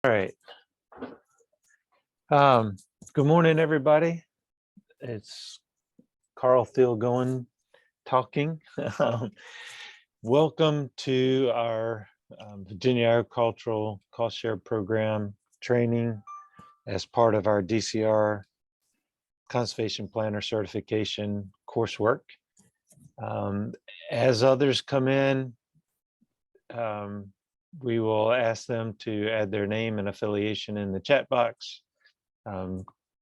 All right. Good morning, everybody. It's Carl Thiel talking. Welcome to our Virginia Agricultural Cost Share Program training as part of our DCR Conservation Planner Certification coursework. As others come in, we will ask them to add their name and affiliation in the chat box.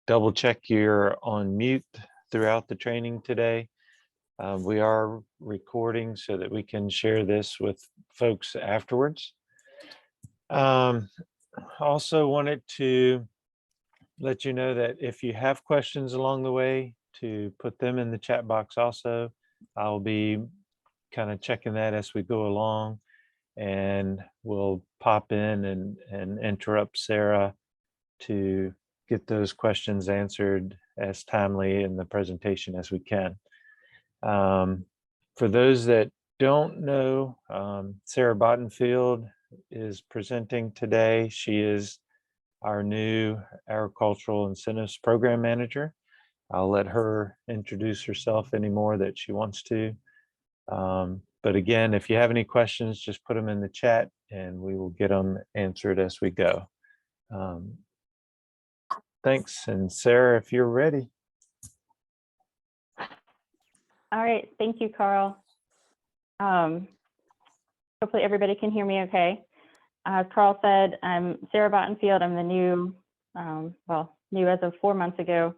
Double check you're on mute throughout the training today. We are recording so that we can share this with folks afterwards. Also wanted to let you know that if you have questions along the way, to put them in the chat box also. I'll be kind of checking that as we go along, and we'll pop in and interrupt Sarah to get those questions answered as timely in the presentation as we can. For those that don't know, Sarah Bottenfield is presenting today. She is our new Agricultural Incentives Program Manager. I'll let her introduce herself any more that she wants to. But again, if you have any questions, just put them in the chat and we will get them answered as we go. Thanks. And Sarah, if you're ready. All right. Thank you, Carl. Hopefully everybody can hear me okay. As Carl said, I'm Sarah Bottenfield. I'm the new, new as of 4 months ago,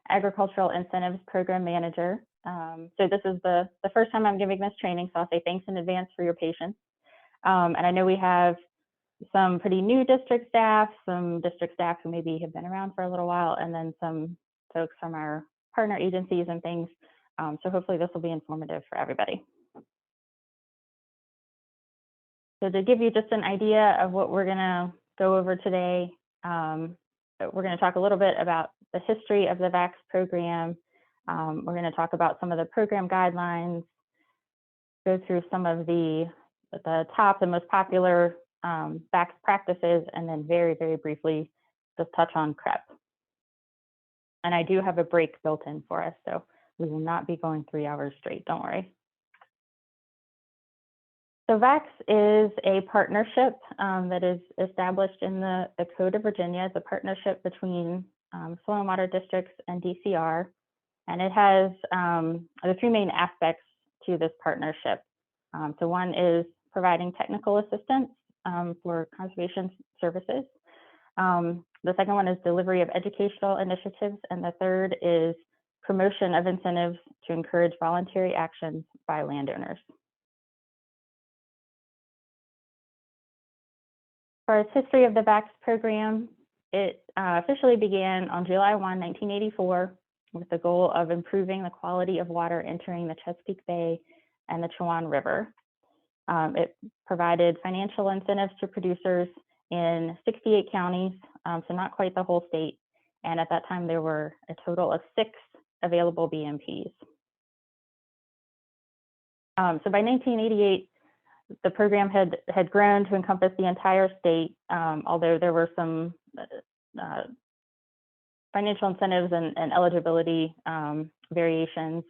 Agricultural Incentives Program Manager. So this is the first time I'm giving this training, so I'll say thanks in advance for your patience. And I know we have some pretty new district staff, some district staff who maybe have been around for a little while, and then some folks from our partner agencies and things. So hopefully this will be informative for everybody. So to give you just an idea of what we're gonna go over today, we're gonna talk a little bit about the history of the VACS program. We're gonna talk about some of the program guidelines, go through some of the top and most popular VACS practices, and then very, very briefly, just touch on CREP. And I do have a break built in for us, so we will not be going 3 hours straight, don't worry. So VACS is a partnership that is established in the Code of Virginia. It's a partnership between soil and water districts and DCR. And it has the three main aspects to this partnership. So one is providing technical assistance for conservation services. The second one is delivery of educational initiatives. And the third is promotion of incentives to encourage voluntary actions by landowners. As far as history of the VACS program, it officially began on July 1, 1984, with the goal of improving the quality of water entering the Chesapeake Bay and the Chowan River. It provided financial incentives to producers in 68 counties, so not quite the whole state. And at that time, there were a total of 6 available BMPs. So by 1988, the program had grown to encompass the entire state, although there were some financial incentives and eligibility variations.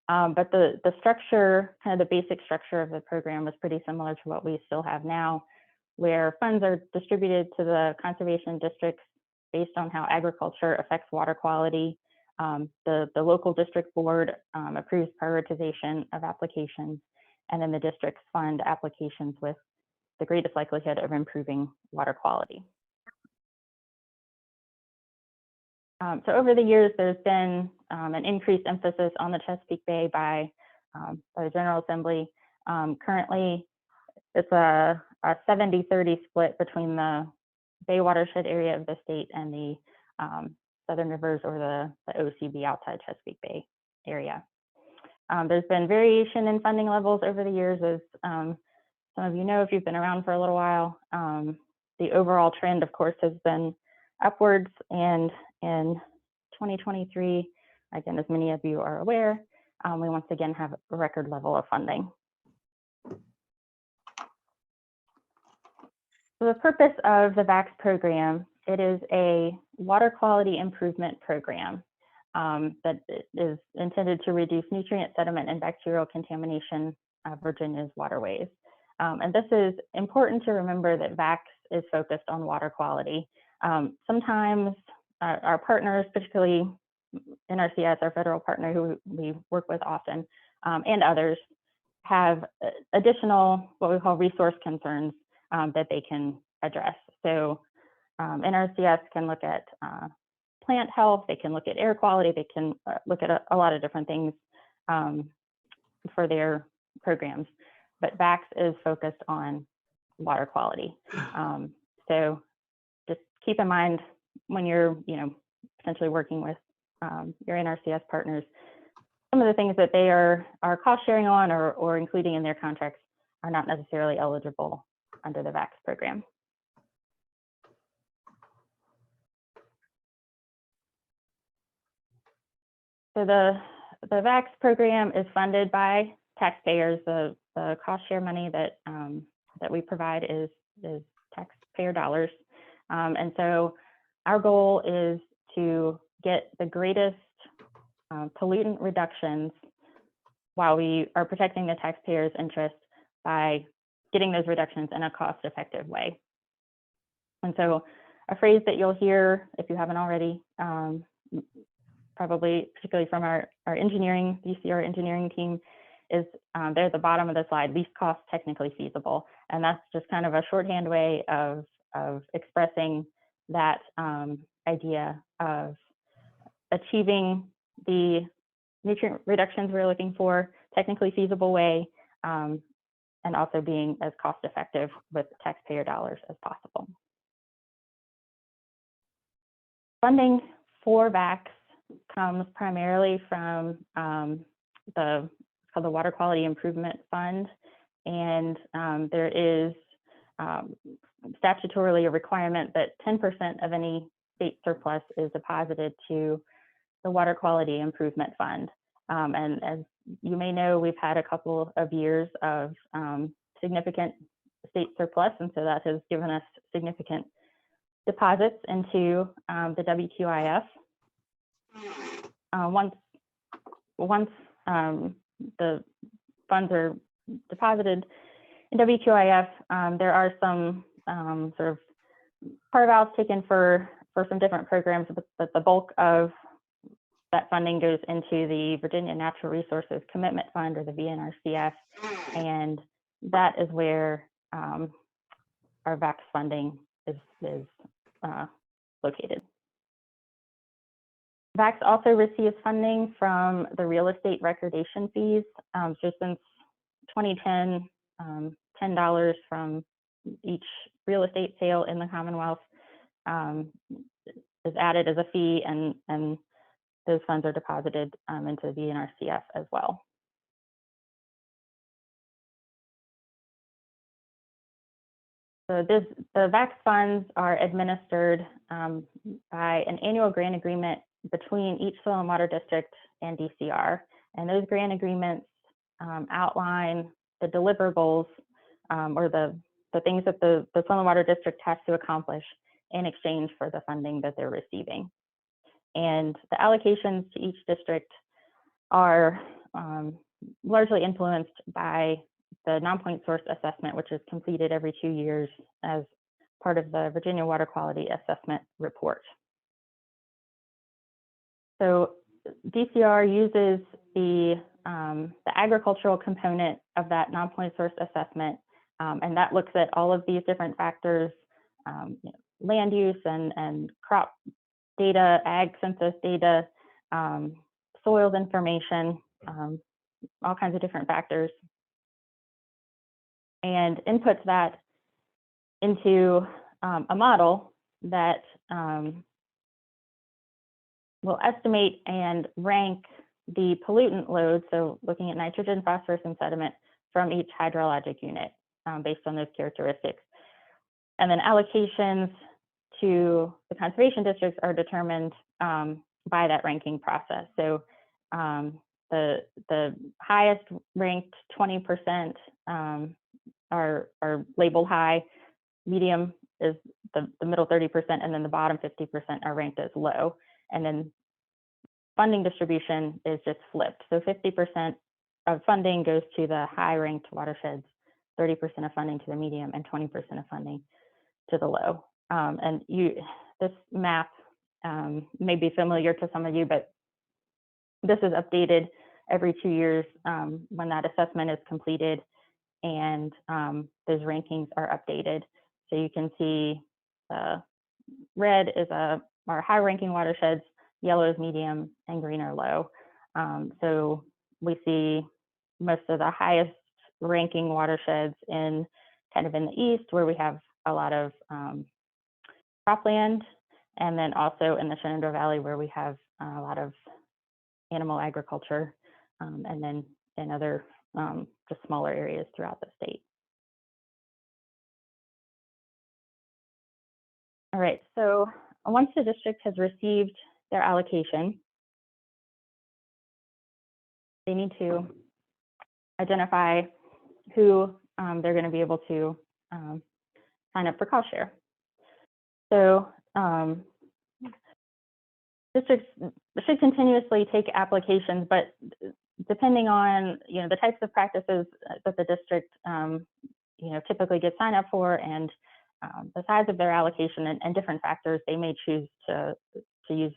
But the structure, kind of the basic structure of the program was pretty similar to what we still have now, where funds are distributed to the conservation districts based on how agriculture affects water quality. The local district board approves prioritization of applications, and then the districts fund applications with the greatest likelihood of improving water quality. So over the years, there's been an increased emphasis on the Chesapeake Bay by the General Assembly. Currently, it's a 70-30 split between the Bay watershed area of the state and the Southern Rivers or the OCB outside Chesapeake Bay area. There's been variation in funding levels over the years, as some of you know if you've been around for a little while. The overall trend, of course, has been upwards, and in 2023, again, as many of you are aware, we once again have a record level of funding. So the purpose of the VACS program, it is a water quality improvement program that is intended to reduce nutrient, sediment, and bacterial contamination of Virginia's waterways. And this is important to remember that VACS is focused on water quality. Sometimes our partners, particularly NRCS, our federal partner who we work with often, and others, have additional what we call resource concerns that they can address. So NRCS can look at plant health, they can look at air quality, they can look at a lot of different things for their programs. But VACS is focused on water quality. So just keep in mind when you're, potentially working with your NRCS partners, some of the things that they are cost sharing on or including in their contracts are not necessarily eligible under the VACS program. So the VACS program is funded by taxpayers. The cost share money that that we provide is taxpayer dollars, and so our goal is to get the greatest pollutant reductions while we are protecting the taxpayers' interest by getting those reductions in a cost-effective way. And so a phrase that you'll hear, if you haven't already, probably particularly from our engineering, VCR engineering team, is there at the bottom of the slide, least cost technically feasible. And that's just kind of a shorthand way of expressing that idea of achieving the nutrient reductions we're looking for, technically feasible way, and also being as cost effective with taxpayer dollars as possible. Funding for VACS comes primarily from the Water Quality Improvement Fund, and there is statutorily a requirement that 10% of any state surplus is deposited to the Water Quality Improvement Fund. And as you may know, we've had a couple of years of significant state surplus, and so that has given us significant deposits into the WQIF. Once the funds are deposited in WQIF, there are some sort of carve-outs taken for some different programs, but the bulk of that funding goes into the Virginia Natural Resources Commitment Fund, or the VNRCF, and that is where our VACS funding is located. VACS also receives funding from the real estate recordation fees. So since 2010, $10 from each real estate sale in the Commonwealth is added as a fee, and those funds are deposited into the VNRCF as well. So the VACS funds are administered by an annual grant agreement between each soil and water district and DCR. And those grant agreements outline the deliverables or the things that the soil and water district has to accomplish in exchange for the funding that they're receiving. And the allocations to each district are largely influenced by the non-point source assessment, which is completed every 2 years as part of the Virginia Water Quality Assessment Report. So DCR uses the agricultural component of that non-point source assessment, and that looks at all of these different factors, land use and crop data, ag census data, soils information, all kinds of different factors, and inputs that into a model that will estimate and rank the pollutant load, so looking at nitrogen, phosphorus, and sediment from each hydrologic unit based on those characteristics. And then allocations to the conservation districts are determined by that ranking process. So the highest ranked 20% are labeled high. medium is the middle 30%, and then the bottom 50% are ranked as low. And then funding distribution is just flipped. So 50% of funding goes to the high ranked watersheds, 30% of funding to the medium, and 20% of funding to the low. And this map may be familiar to some of you, but this is updated every 2 years when that assessment is completed, and those rankings are updated. So you can see red is our high ranking watersheds, yellow is medium, and green are low. So we see most of the highest ranking watersheds in the east, where we have a lot of cropland, and then also in the Shenandoah Valley, where we have a lot of animal agriculture, and then in other just smaller areas throughout the state. All right, so once the district has received their allocation, they need to identify who they're going to be able to sign up for cost share. So districts should continuously take applications, but depending on the types of practices that the district typically gets signed up for, and the size of their allocation, and different factors, they may choose to use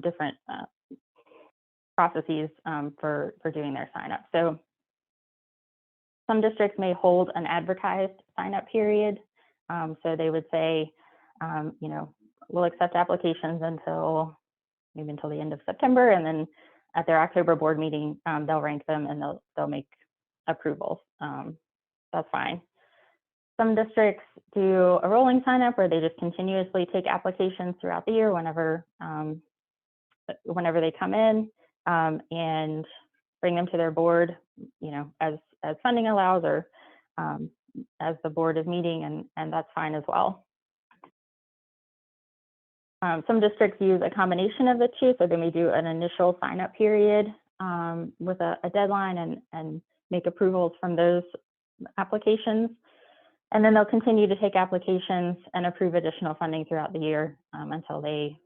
different processes for doing their sign up. So some districts may hold an advertised sign up period. So they would say, we'll accept applications until the end of September, and then at their October board meeting, they'll rank them and they'll make approvals. That's fine. Some districts do a rolling sign up, where they just continuously take applications throughout the year whenever they come in, and bring them to their board, as funding allows, or as the board is meeting, and that's fine as well. Some districts use a combination of the two, so they may do an initial sign-up period with a deadline, and make approvals from those applications, and then they'll continue to take applications and approve additional funding throughout the year until they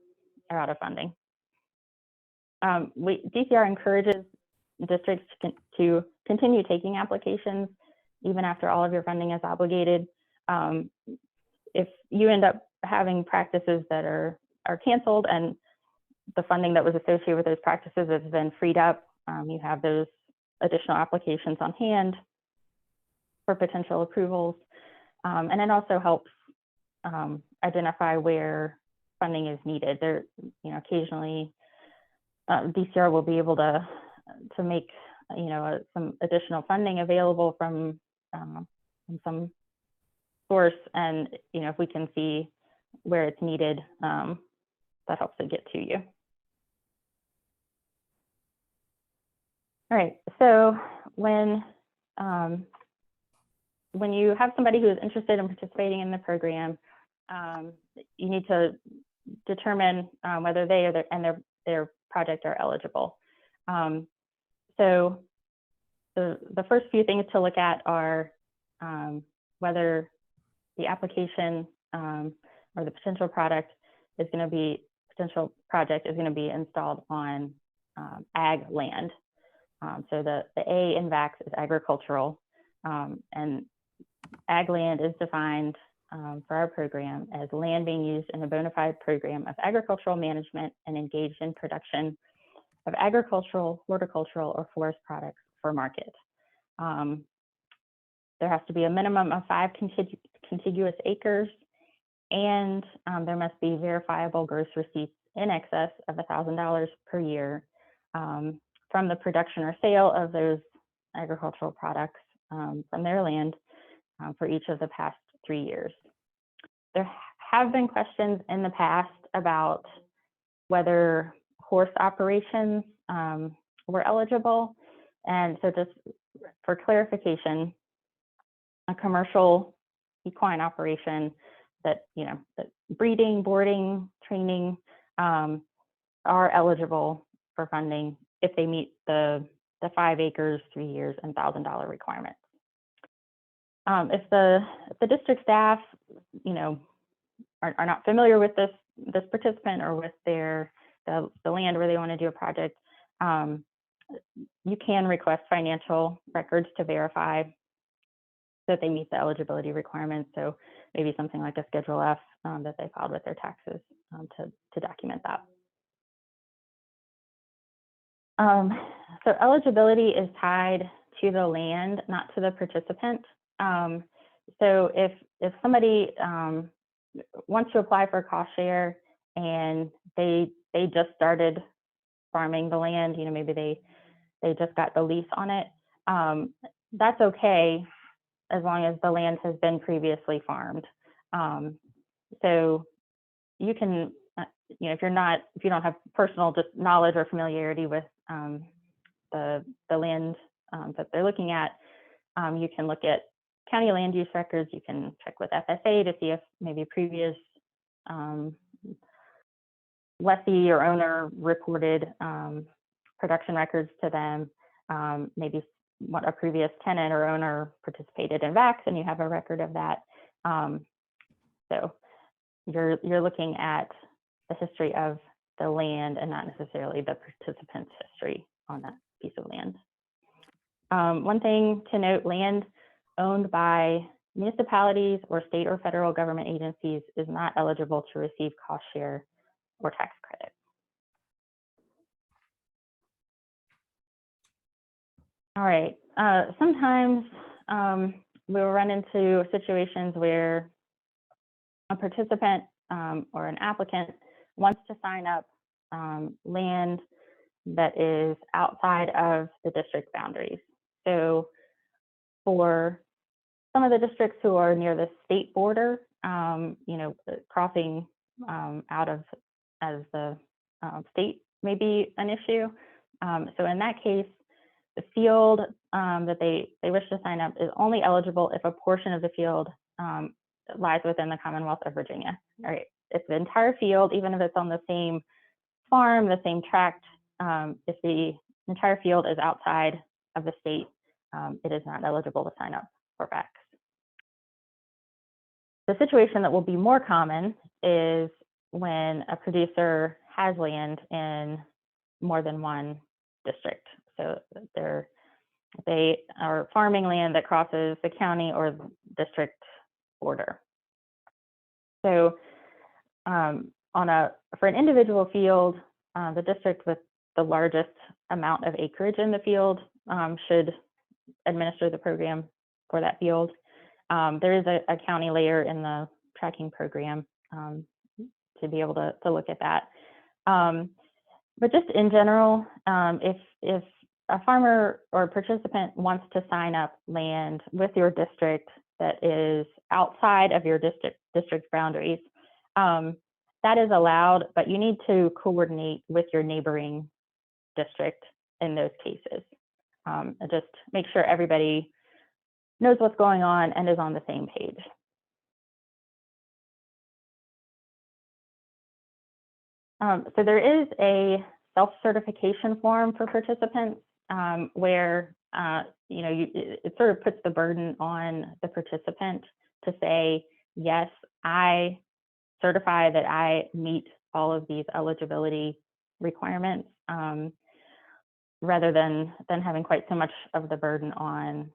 are out of funding. DCR encourages districts to continue taking applications even after all of your funding is obligated. If you end up having practices that are canceled, and the funding that was associated with those practices has been freed up, you have those additional applications on hand for potential approvals. And it also helps identify where funding is needed. There, occasionally DCR will be able to make some additional funding available from some source, and if we can see where it's needed, that helps it get to you. All right, so when you have somebody who is interested in participating in the program, you need to determine whether they and their project are eligible. So the first few things to look at are whether the application or the potential project is going to be installed on ag land. So the A in VACS is agricultural, and ag land is defined for our program as land being used in a bona fide program of agricultural management and engaged in production of agricultural, horticultural, or forest products for market. There has to be a minimum of 5 contiguous acres, and there must be verifiable gross receipts in excess of $1,000 per year from the production or sale of those agricultural products from their land for each of the past 3 years. There have been questions in the past about whether horse operations were eligible. And so just for clarification, a commercial equine operation that, that breeding, boarding, training are eligible for funding if they meet the 5 acres, 3 years, and $1,000 requirements. If the district staff, you know, are not familiar with this participant or with the land where they want to do a project, you can request financial records to verify that they meet the eligibility requirements. So maybe something like a Schedule F that they filed with their taxes to document that. So eligibility is tied to the land, not to the participant. So if somebody wants to apply for a cost share and they just started farming the land, you know, maybe they just got the lease on it, that's okay as long as the land has been previously farmed. So you can, you know, if you don't have personal just knowledge or familiarity with the land that they're looking at, you can look at county land use records. You can check with FSA to see if maybe previous lessee or owner reported production records to them. Maybe what a previous tenant or owner participated in VACS and you have a record of that. So you're looking at the history of the land and not necessarily the participant's history on that piece of land. One thing to note, land owned by municipalities or state or federal government agencies is not eligible to receive cost share or tax credit. All right, sometimes we'll run into situations where a participant or an applicant wants to sign up land that is outside of the district boundaries. So for some of the districts who are near the state border, you know, crossing out of as the state may be an issue. So in that case, the field that they wish to sign up is only eligible if a portion of the field lies within the Commonwealth of Virginia. All right, if the entire field, even if it's on the same farm, the same tract, if the entire field is outside of the state, it is not eligible to sign up for VACS. The situation that will be more common is when a producer has land in more than one district. So they are farming land that crosses the county or district border. So for an individual field, the district with the largest amount of acreage in the field should administer the program for that field. There is a county layer in the tracking program to be able to look at that. But just in general, if a farmer or participant wants to sign up land with your district that is outside of your district boundaries, that is allowed, but you need to coordinate with your neighboring district in those cases. Just make sure everybody knows what's going on and is on the same page. So there is a self-certification form for participants where you know, it sort of puts the burden on the participant to say, yes, I certify that I meet all of these eligibility requirements, rather than having quite so much of the burden on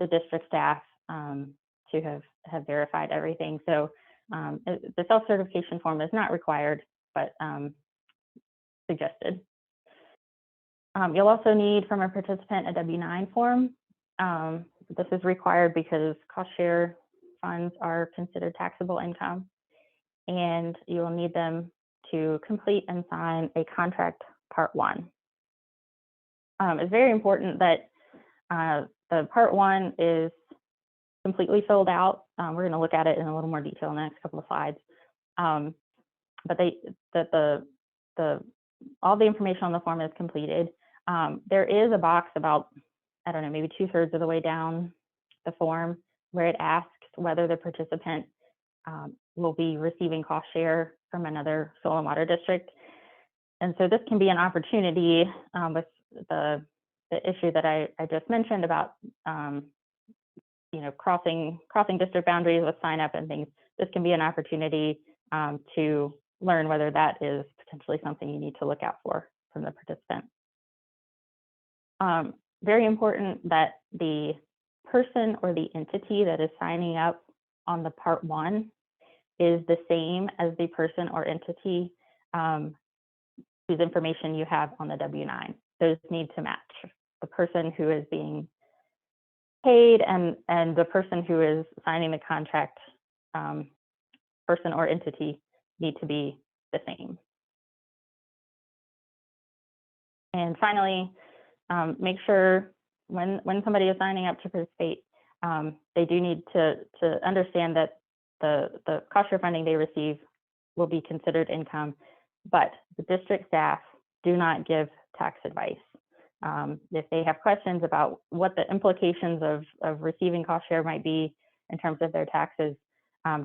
the district staff to have verified everything. So the self-certification form is not required, but suggested. You'll also need from a participant a W-9 form. This is required because cost share funds are considered taxable income, and you will need them to complete and sign a contract Part 1. It's very important that the Part 1 is completely filled out. We're going to look at it in a little more detail in the next couple of slides. But all the information on the form is completed. There is a box about, I don't know, maybe 2/3 of the way down the form where it asks whether the participant will be receiving cost share from another soil and water district. And so this can be an opportunity with the issue that I just mentioned about crossing district boundaries with sign up and things, this can be an opportunity to learn whether that is potentially something you need to look out for from the participant. Very important that the person or the entity that is signing up on the Part 1 is the same as the person or entity whose information you have on the W-9. Those need to match. The person who is being paid and the person who is signing the contract, person or entity, need to be the same. And finally, make sure when somebody is signing up to participate, they do need to understand that the cost share funding they receive will be considered income, but the district staff do not give tax advice. If they have questions about what the implications of receiving cost share might be in terms of their taxes,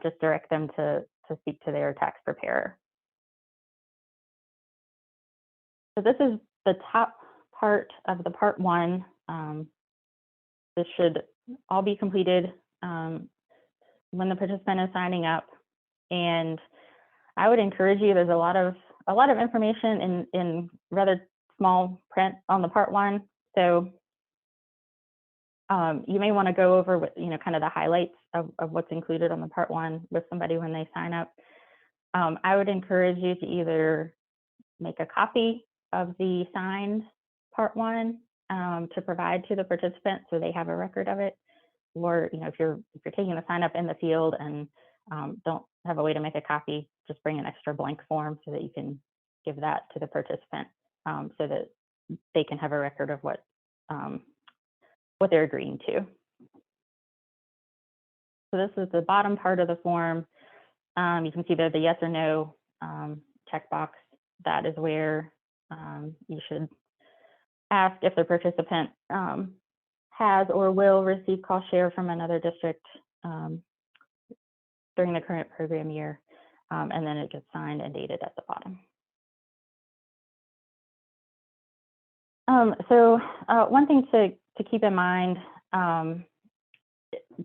just direct them to speak to their tax preparer. So this is the top part of the Part 1. This should all be completed when the participant is signing up. And I would encourage you, there's a lot of information in rather small print on the Part 1. So you may want to go over what, kind of the highlights of what's included on the Part 1 with somebody when they sign up. I would encourage you to either make a copy of the signed Part 1 to provide to the participant so they have a record of it, or if you're taking the sign up in the field and don't have a way to make a copy, just bring an extra blank form so that you can give that to the participant so that they can have a record of what they're agreeing to. So this is the bottom part of the form. You can see there the yes or no checkbox. That is where you should ask if the participant has or will receive cost share from another district during the current program year, and then it gets signed and dated at the bottom. So one thing to keep in mind,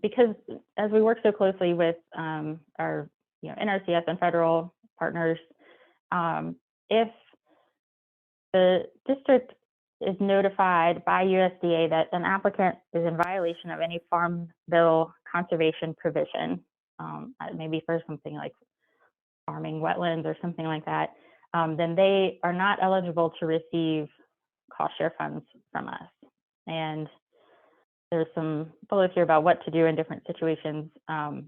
because as we work so closely with our NRCS and federal partners, if the district is notified by USDA that an applicant is in violation of any Farm Bill conservation provision, maybe for something like farming wetlands or something like that, then they are not eligible to receive cost share funds from us. And there's some bullets here about what to do in different situations. I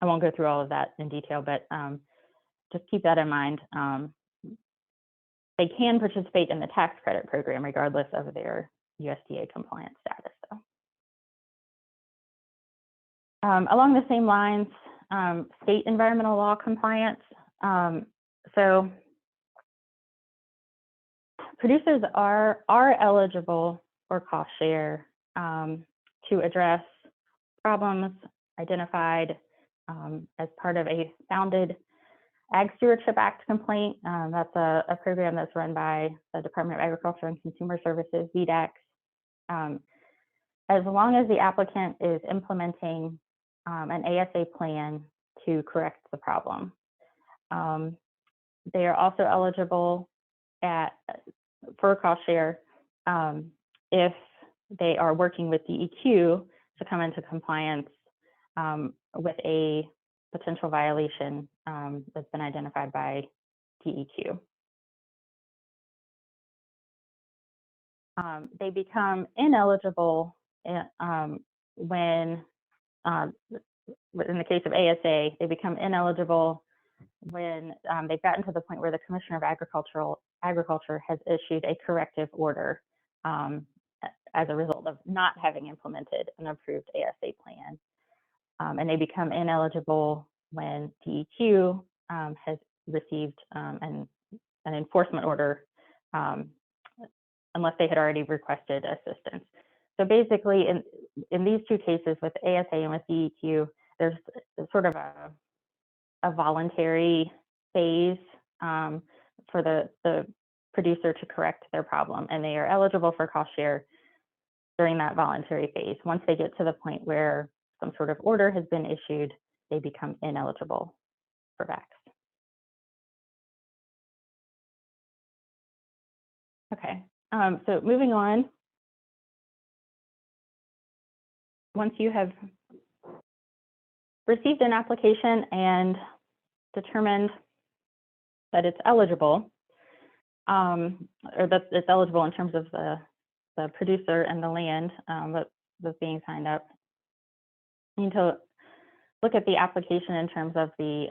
won't go through all of that in detail, but just keep that in mind. They can participate in the tax credit program regardless of their USDA compliance status, though. Along the same lines, state environmental law compliance. So producers are eligible for cost share to address problems identified as part of a founded Ag Stewardship Act complaint. That's a program that's run by the Department of Agriculture and Consumer Services, VACS. As long as the applicant is implementing an ASA plan to correct the problem. They are also eligible for cost share if they are working with DEQ to come into compliance with a potential violation that's been identified by DEQ. They become ineligible when, in the case of ASA, they become ineligible when they've gotten to the point where the Commissioner of Agriculture has issued a corrective order as a result of not having implemented an approved ASA plan. And they become ineligible when DEQ has received an enforcement order unless they had already requested assistance. So basically, in these two cases, with ASA and with DEQ, there's sort of a voluntary phase for the producer to correct their problem, and they are eligible for cost share during that voluntary phase. Once they get to the point where some sort of order has been issued, they become ineligible for VACS. Okay, so moving on. Once you have received an application and determined that it's eligible, or that it's eligible in terms of the producer and the land that's being signed up, you need to look at the application in terms of the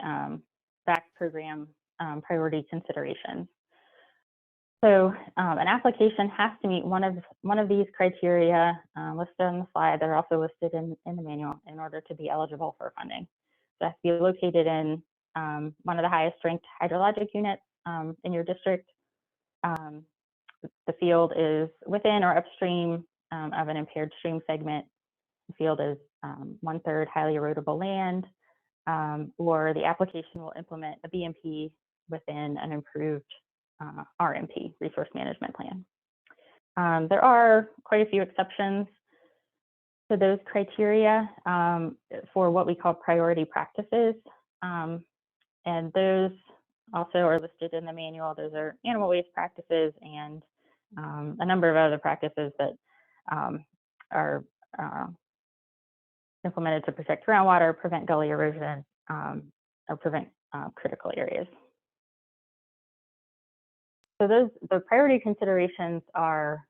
VACS program priority considerations. So an application has to meet one of these criteria listed on the slide. They're also listed in the manual in order to be eligible for funding. So it has to be located in one of the highest ranked hydrologic units in your district. The field is within or upstream of an impaired stream segment. The field is 1/3 highly erodible land, or the application will implement a BMP within an improved RMP, resource management plan. There are quite a few exceptions to those criteria for what we call priority practices. And those also are listed in the manual. Those are animal waste practices and a number of other practices that are implemented to protect groundwater, prevent gully erosion, or prevent critical areas. So the priority considerations are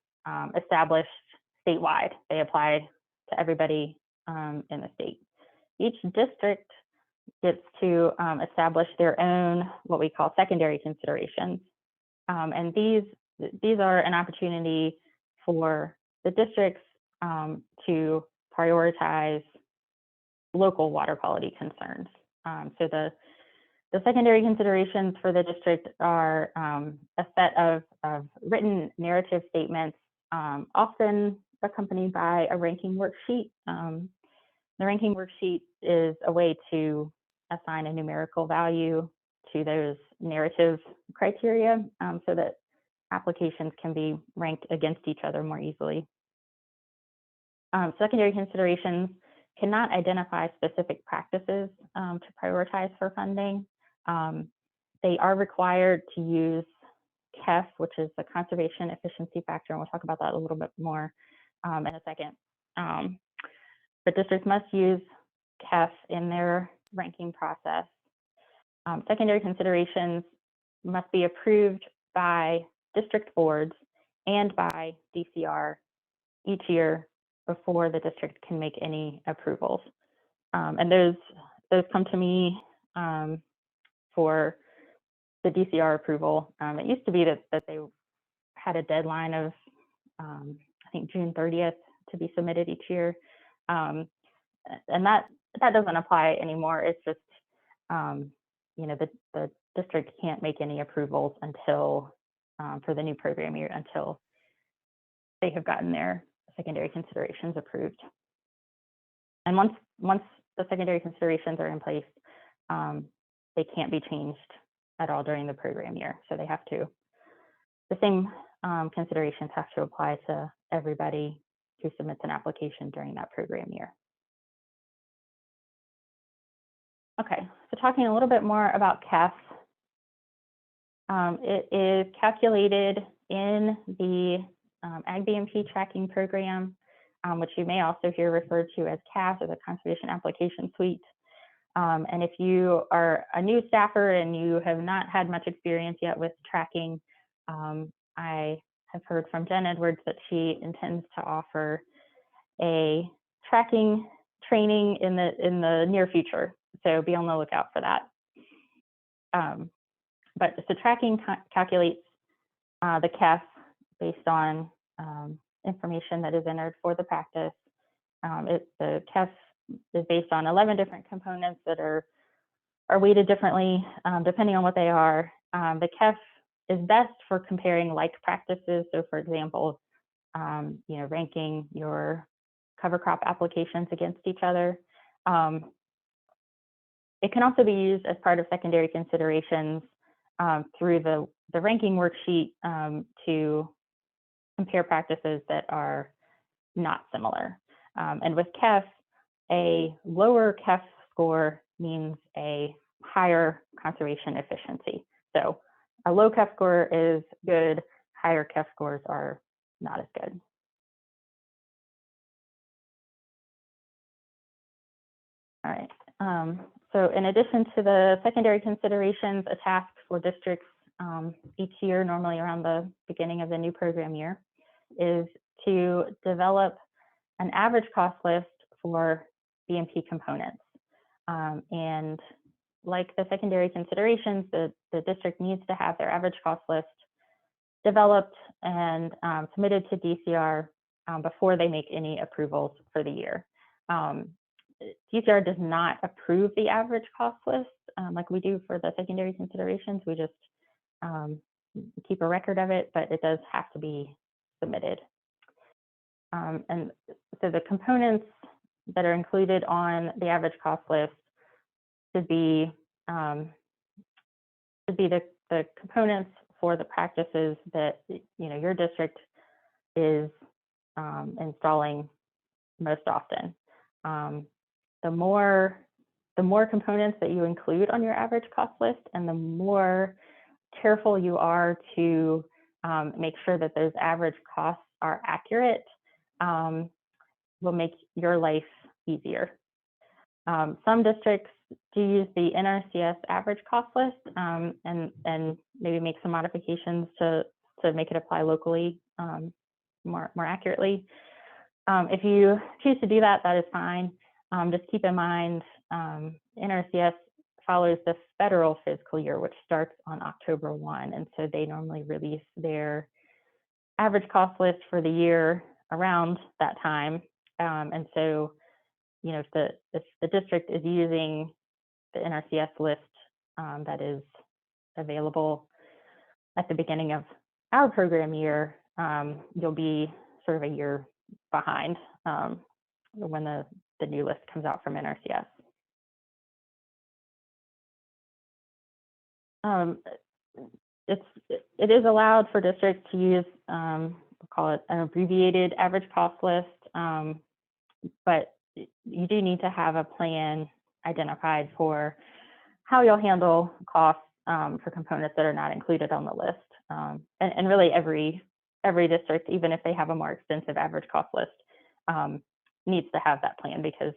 established statewide. They apply to everybody in the state. Each district gets to establish their own, what we call secondary considerations. And these are an opportunity for the districts to prioritize local water quality concerns. So the secondary considerations for the district are a set of written narrative statements, often accompanied by a ranking worksheet. The ranking worksheet is a way to assign a numerical value to those narrative criteria so that applications can be ranked against each other more easily. Secondary considerations cannot identify specific practices to prioritize for funding. They are required to use KEF, which is the conservation efficiency factor, and we'll talk about that a little bit more in a second. But districts must use KEF in their ranking process. Secondary considerations must be approved by district boards and by DCR each year before the district can make any approvals. And those come to me for the DCR approval. It used to be that they had a deadline of, I think, June 30th to be submitted each year. And that doesn't apply anymore. It's just, you know, the district can't make any approvals until, for the new program year, until they have gotten their secondary considerations approved. And once the secondary considerations are in place, they can't be changed at all during the program year. So they have to, the same considerations have to apply to everybody who submits an application during that program year. Okay, so talking a little bit more about KEF. It is calculated in the Ag BMP tracking program, which you may also hear referred to as CAS, or the Conservation Application Suite. And if you are a new staffer and you have not had much experience yet with tracking, I have heard from Jen Edwards that she intends to offer a tracking training in the near future. So be on the lookout for that. But so tracking calculates the KEF based on information that is entered for the practice. The KEF is based on 11 different components that are weighted differently depending on what they are. The KEF is best for comparing like practices. So for example, you know, ranking your cover crop applications against each other. It can also be used as part of secondary considerations through the ranking worksheet to compare practices that are not similar. And with KEF, a lower KEF score means a higher conservation efficiency. So a low KEF score is good, higher KEF scores are not as good. All right. So in addition to the secondary considerations, a task for districts each year, normally around the beginning of the new program year, is to develop an average cost list for BMP components. And like the secondary considerations, the district needs to have their average cost list developed and submitted to DCR before they make any approvals for the year. DCR does not approve the average cost list like we do for the secondary considerations. We just keep a record of it, but it does have to be submitted. And so the components that are included on the average cost list should be the components for the practices that your district is installing most often. The more components that you include on your average cost list, and the more careful you are to make sure that those average costs are accurate, will make your life easier. Some districts do use the NRCS average cost list and maybe make some modifications to make it apply locally more accurately. If you choose to do that, that is fine. Just keep in mind, NRCS follows the federal fiscal year, which starts on October 1. And so they normally release their average cost list for the year around that time. And so, if the district is using the NRCS list that is available at the beginning of our program year, you'll be sort of a year behind when the new list comes out from NRCS. It is allowed for districts to use, we'll call it an abbreviated average cost list, but you do need to have a plan identified for how you'll handle costs for components that are not included on the list. And really every district, even if they have a more extensive average cost list, needs to have that plan, because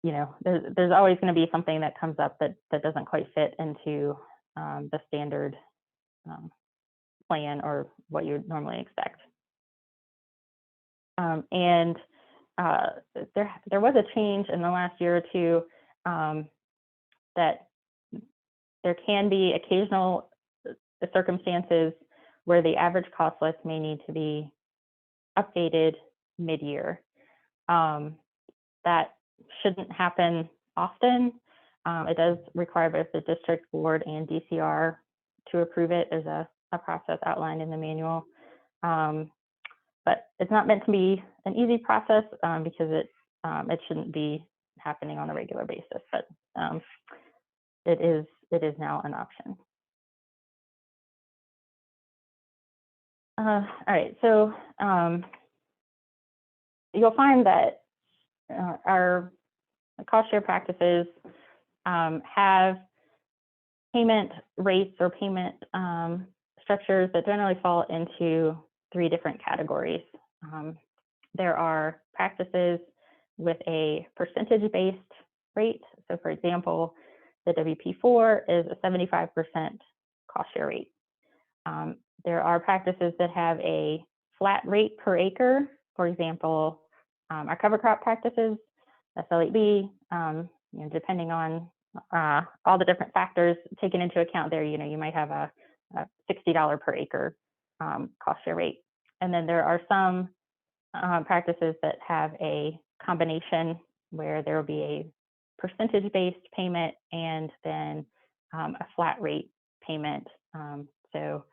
there's always going to be something that comes up that doesn't quite fit into the standard plan or what you would normally expect. And there was a change in the last year or two that there can be occasional circumstances where the average cost list may need to be updated mid-year. That shouldn't happen often. It does require both the district board and DCR to approve it. There's a process outlined in the manual. But it's not meant to be an easy process because it shouldn't be happening on a regular basis, but it is now an option. All right, so you'll find that our cost share practices have payment rates or payment structures that generally fall into 3 different categories. There are practices with a percentage-based rate. So for example, the WP4 is a 75% cost share rate. There are practices that have a flat rate per acre. For example, our cover crop practices, SL8B, depending on all the different factors taken into account there, you might have a $60 per acre cost share rate. And then there are some practices that have a combination where there will be a percentage-based payment and then a flat rate payment. So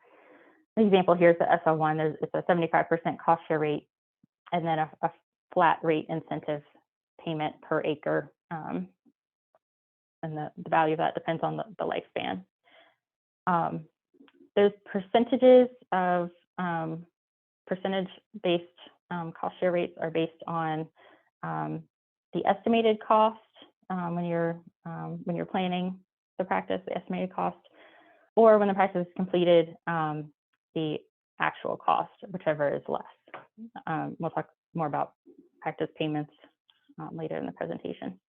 an example here is the SL1. It's a 75% cost share rate and then a flat rate incentive payment per acre. And the value of that depends on the lifespan. Those percentages of percentage-based cost share rates are based on the estimated cost when you're planning the practice, the estimated cost, or when the practice is completed, the actual cost, whichever is less. We'll talk more about practice payments later in the presentation.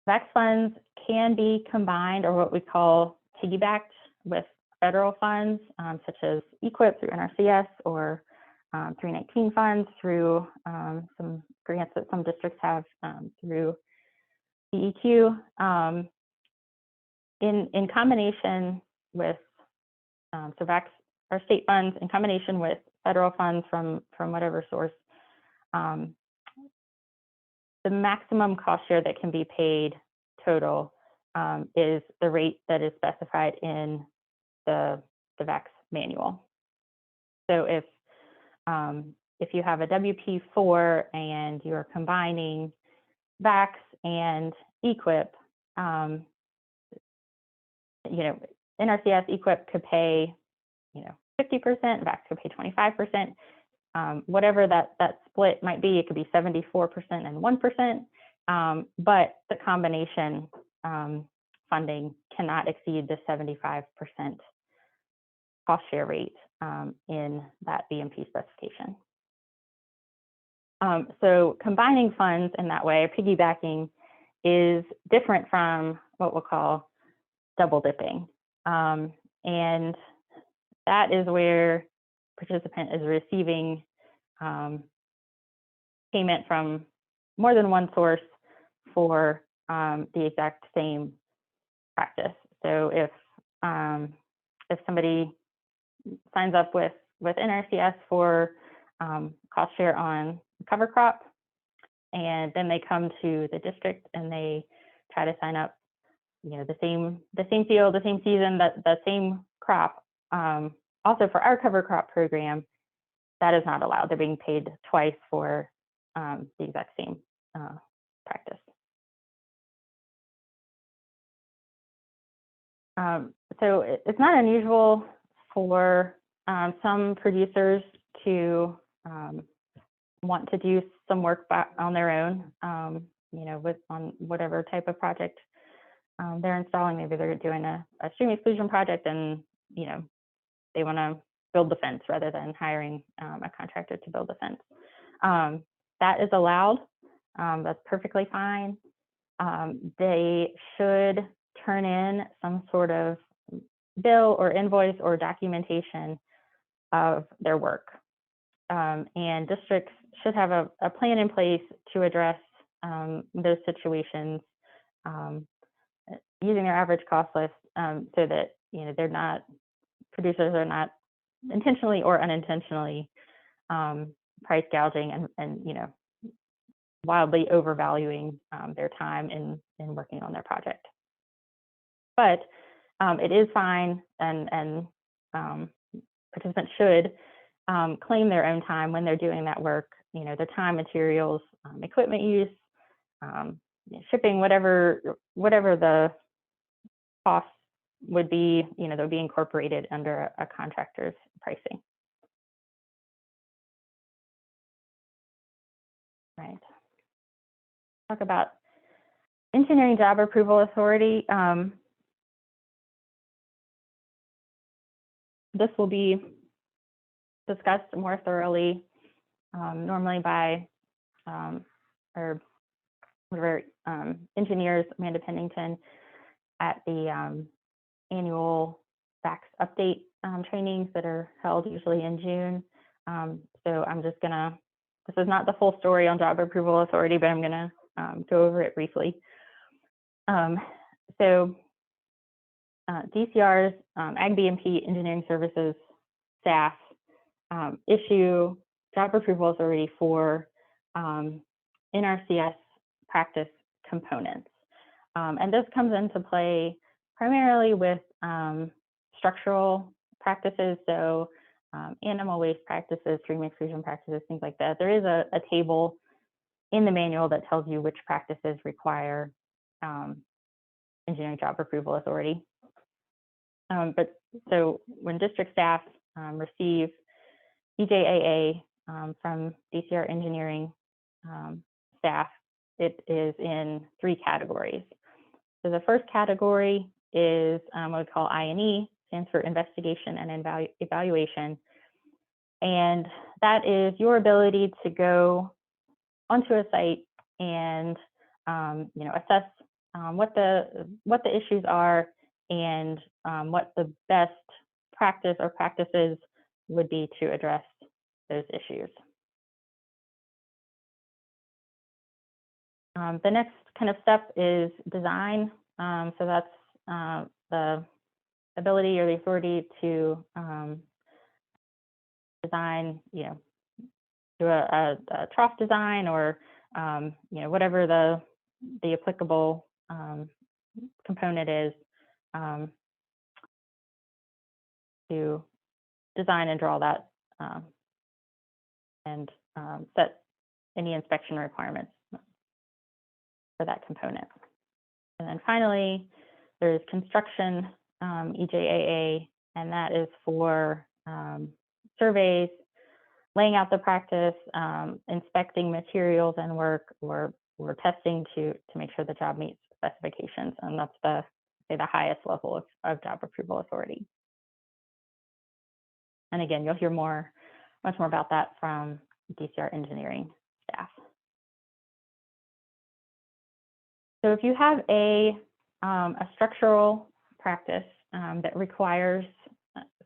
VACS funds can be combined or what we call piggybacked with federal funds, such as EQIP through NRCS or 319 funds through some grants that some districts have through BEQ. In combination with, so VACS are state funds in combination with federal funds from whatever source, the maximum cost share that can be paid total is the rate that is specified in the VACS manual. So if you have a WP4 and you're combining VACS and EQIP, NRCS EQIP could pay 50%, VACS could pay 25%. Whatever that split might be, it could be 74% and 1%, but the combination funding cannot exceed the 75% cost share rate in that BMP specification. So combining funds in that way, piggybacking, is different from what we'll call double dipping. And that is where participant is receiving payment from more than one source for the exact same practice. So if somebody signs up with NRCS for cost share on cover crop, and then they come to the district and they try to sign up, the same field, the same season, the same crop, also for our cover crop program, that is not allowed. They're being paid twice for the exact same practice. So it's not unusual for some producers to want to do some work on their own, on whatever type of project they're installing. Maybe they're doing a stream exclusion project and, they want to build the fence rather than hiring a contractor to build the fence. That is allowed. That's perfectly fine. They should turn in some sort of bill or invoice or documentation of their work. And districts should have a plan in place to address those situations using their average cost list, so that producers are not intentionally or unintentionally price gouging and wildly overvaluing their time in working on their project. But it is fine, and participants should claim their own time when they're doing that work. Their time, materials, equipment use, shipping, whatever the cost would be, they'll be incorporated under a contractor's pricing. Right. Talk about engineering job approval authority. This will be discussed more thoroughly, normally by our engineers, Amanda Pennington, at the annual VACS update trainings that are held usually in June. So I'm just gonna, this is not the full story on job approval authority, but I'm gonna go over it briefly. So DCR's Ag BMP engineering services staff issue job approval authority for NRCS practice components. And this comes into play primarily with structural practices, so animal waste practices, stream exclusion practices, things like that. There is a table in the manual that tells you which practices require engineering job approval authority. But so when district staff receive EJAA from DCR engineering staff, it is in 3 categories. So the first category is what we call I&E, stands for investigation and evaluation. And that is your ability to go onto a site and assess what the issues are and what the best practice or practices would be to address those issues. The next kind of step is design. So that's the ability or the authority to design, do a trough design or whatever the applicable component is, to design and draw that and set any inspection requirements for that component. And then finally, there's construction EJAA, and that is for surveys, laying out the practice, inspecting materials and work, or testing to make sure the job meets specifications. And that's the highest level of job approval authority. And again, you'll hear much more about that from DCR engineering staff. So if you have a structural practice that requires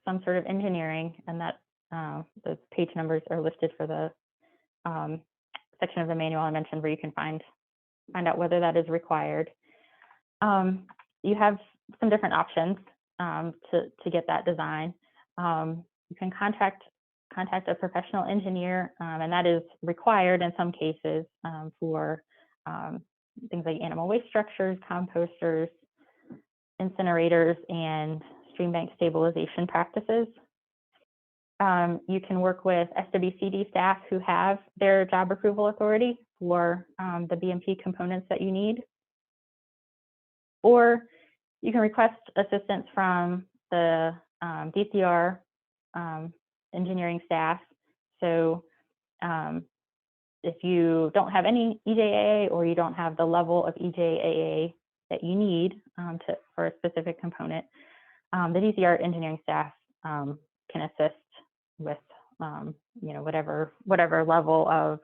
some sort of engineering, and that those page numbers are listed for the section of the manual I mentioned where you can find out whether that is required. You have some different options to get that design. You can contact a professional engineer, and that is required in some cases for things like animal waste structures, composters, incinerators, and stream bank stabilization practices. You can work with SWCD staff who have their job approval authority for the BMP components that you need. Or you can request assistance from the DCR engineering staff. So if you don't have any EJAA or you don't have the level of EJAA that you need for a specific component, the DCR engineering staff can assist with whatever level of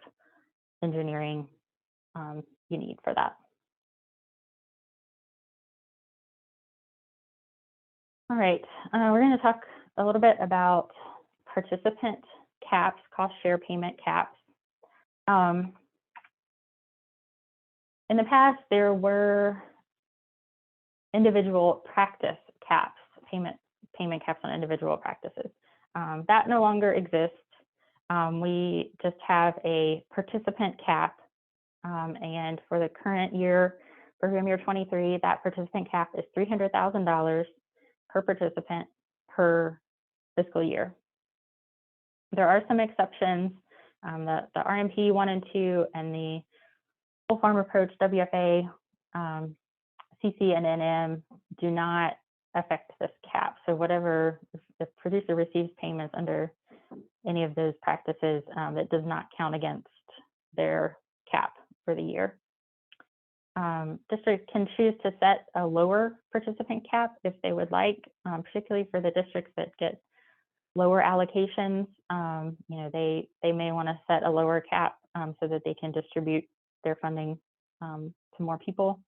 engineering you need for that. All right, we're going to talk a little bit about participant caps, cost share payment caps. In the past, there were individual practice caps, payment caps on individual practices. That no longer exists. We just have a participant cap, and for the current year, program year 23, that participant cap is $300,000 per participant per fiscal year. There are some exceptions. The RMP 1 and 2 and the whole farm approach WFA, CC and NM do not affect this cap. So whatever the producer receives payments under any of those practices, that does not count against their cap for the year. Districts can choose to set a lower participant cap if they would like, particularly for the districts that get lower allocations. They may want to set a lower cap so that they can distribute their funding to more people,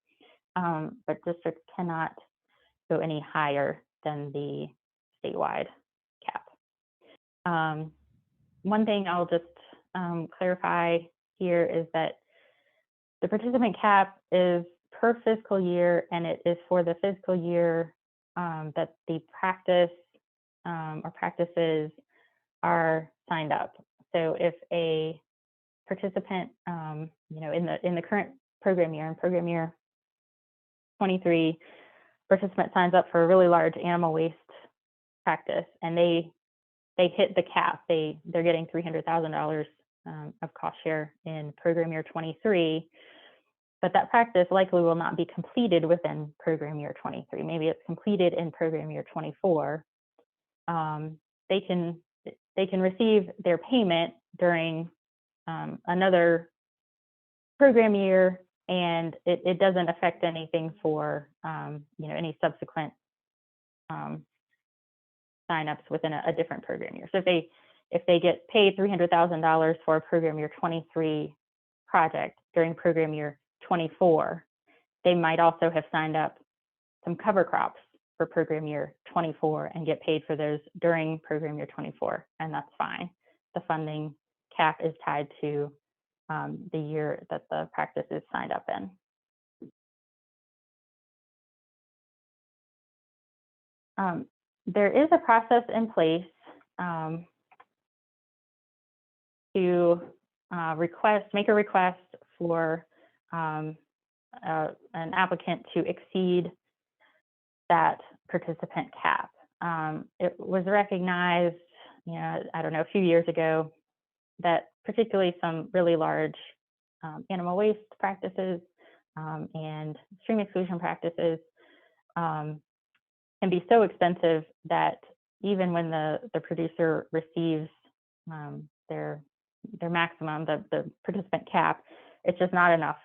but districts cannot go any higher than the statewide cap. One thing I'll just clarify here is that the participant cap is per fiscal year, and it is for the fiscal year that the practice or practices are signed up. So if a participant, in the current program year, in program year 23, participant signs up for a really large animal waste practice, and they hit the cap, they're getting $300,000 of cost share in program year 23, but that practice likely will not be completed within program year 23. Maybe it's completed in program year 24. They can receive their payment, during another program year, and it doesn't affect anything for any subsequent signups within a different program year. So if they get paid $300,000 for a program year 23 project during program year 24, they might also have signed up some cover crops for program year 24 and get paid for those during program year 24, and that's fine. The funding cap is tied to the year that the practice is signed up in. There is a process in place to make a request for an applicant to exceed that participant cap. It was recognized, I don't know, a few years ago, that particularly some really large animal waste practices and stream exclusion practices can be so expensive that even when the producer receives their maximum, the participant cap, it's just not enough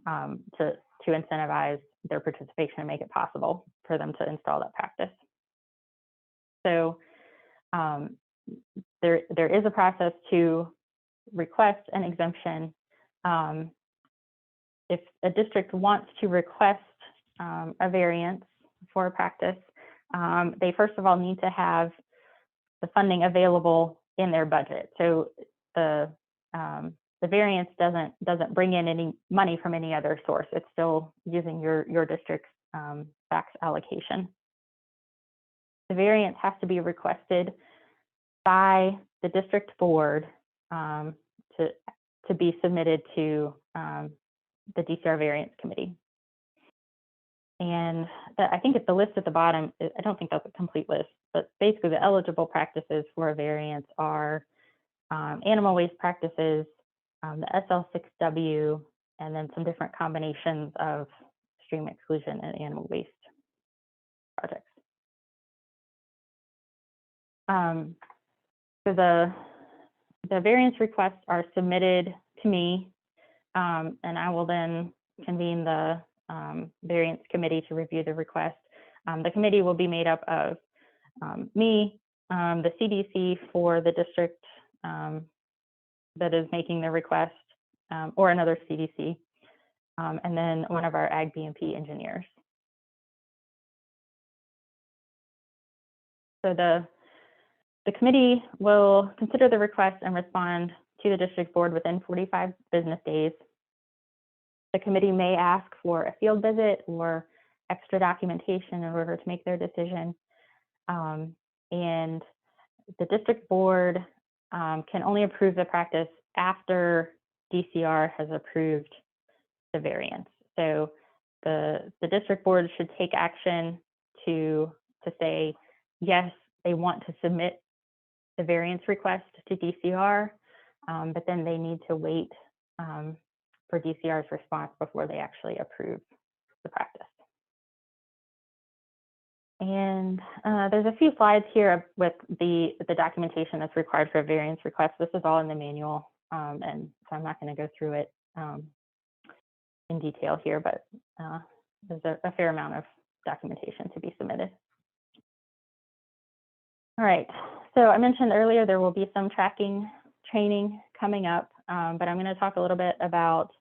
to incentivize their participation and make it possible for them to install that practice. So there is a process to request an exemption. If a district wants to request a variance for a practice, they first of all need to have the funding available in their budget. So the variance doesn't bring in any money from any other source. It's still using your district's VACS allocation. The variance has to be requested by the district board to be submitted to the DCR variance committee. And I think it's the list at the bottom. I don't think that's a complete list, but basically the eligible practices for a variance are animal waste practices, the SL6W, and then some different combinations of stream exclusion and animal waste projects. So the variance requests are submitted to me, and I will then convene the variance committee to review the request. The committee will be made up of me, the CDC for the district that is making the request, or another CDC, and then one of our Ag BMP engineers. So the committee will consider the request and respond to the district board within 45 business days. The committee may ask for a field visit or extra documentation in order to make their decision. And the district board can only approve the practice after DCR has approved the variance. So the district board should take action to say, yes, they want to submit the variance request to DCR, but then they need to wait for DCR's response before they actually approve the practice. And there's a few slides here with the documentation that's required for a variance request. This is all in the manual, and so I'm not going to go through it in detail here, but there's a fair amount of documentation to be submitted. All right, so I mentioned earlier there will be some tracking training coming up, but I'm going to talk a little bit about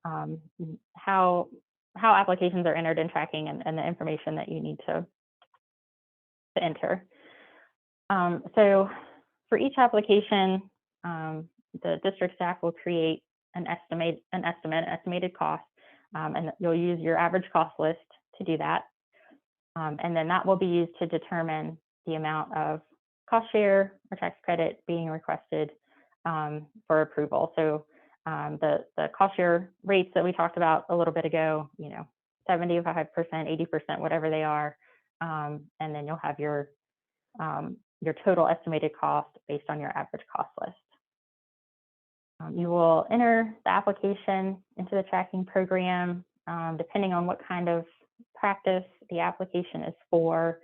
how applications are entered in tracking and the information that you need to enter. So for each application, the district staff will create an estimated cost, and you'll use your average cost list to do that. And then that will be used to determine the amount of cost share or tax credit being requested for approval. So the cost share rates that we talked about a little bit ago, 75%, 80%, whatever they are, and then you'll have your total estimated cost based on your average cost list. You will enter the application into the tracking program, depending on what kind of practice the application is for.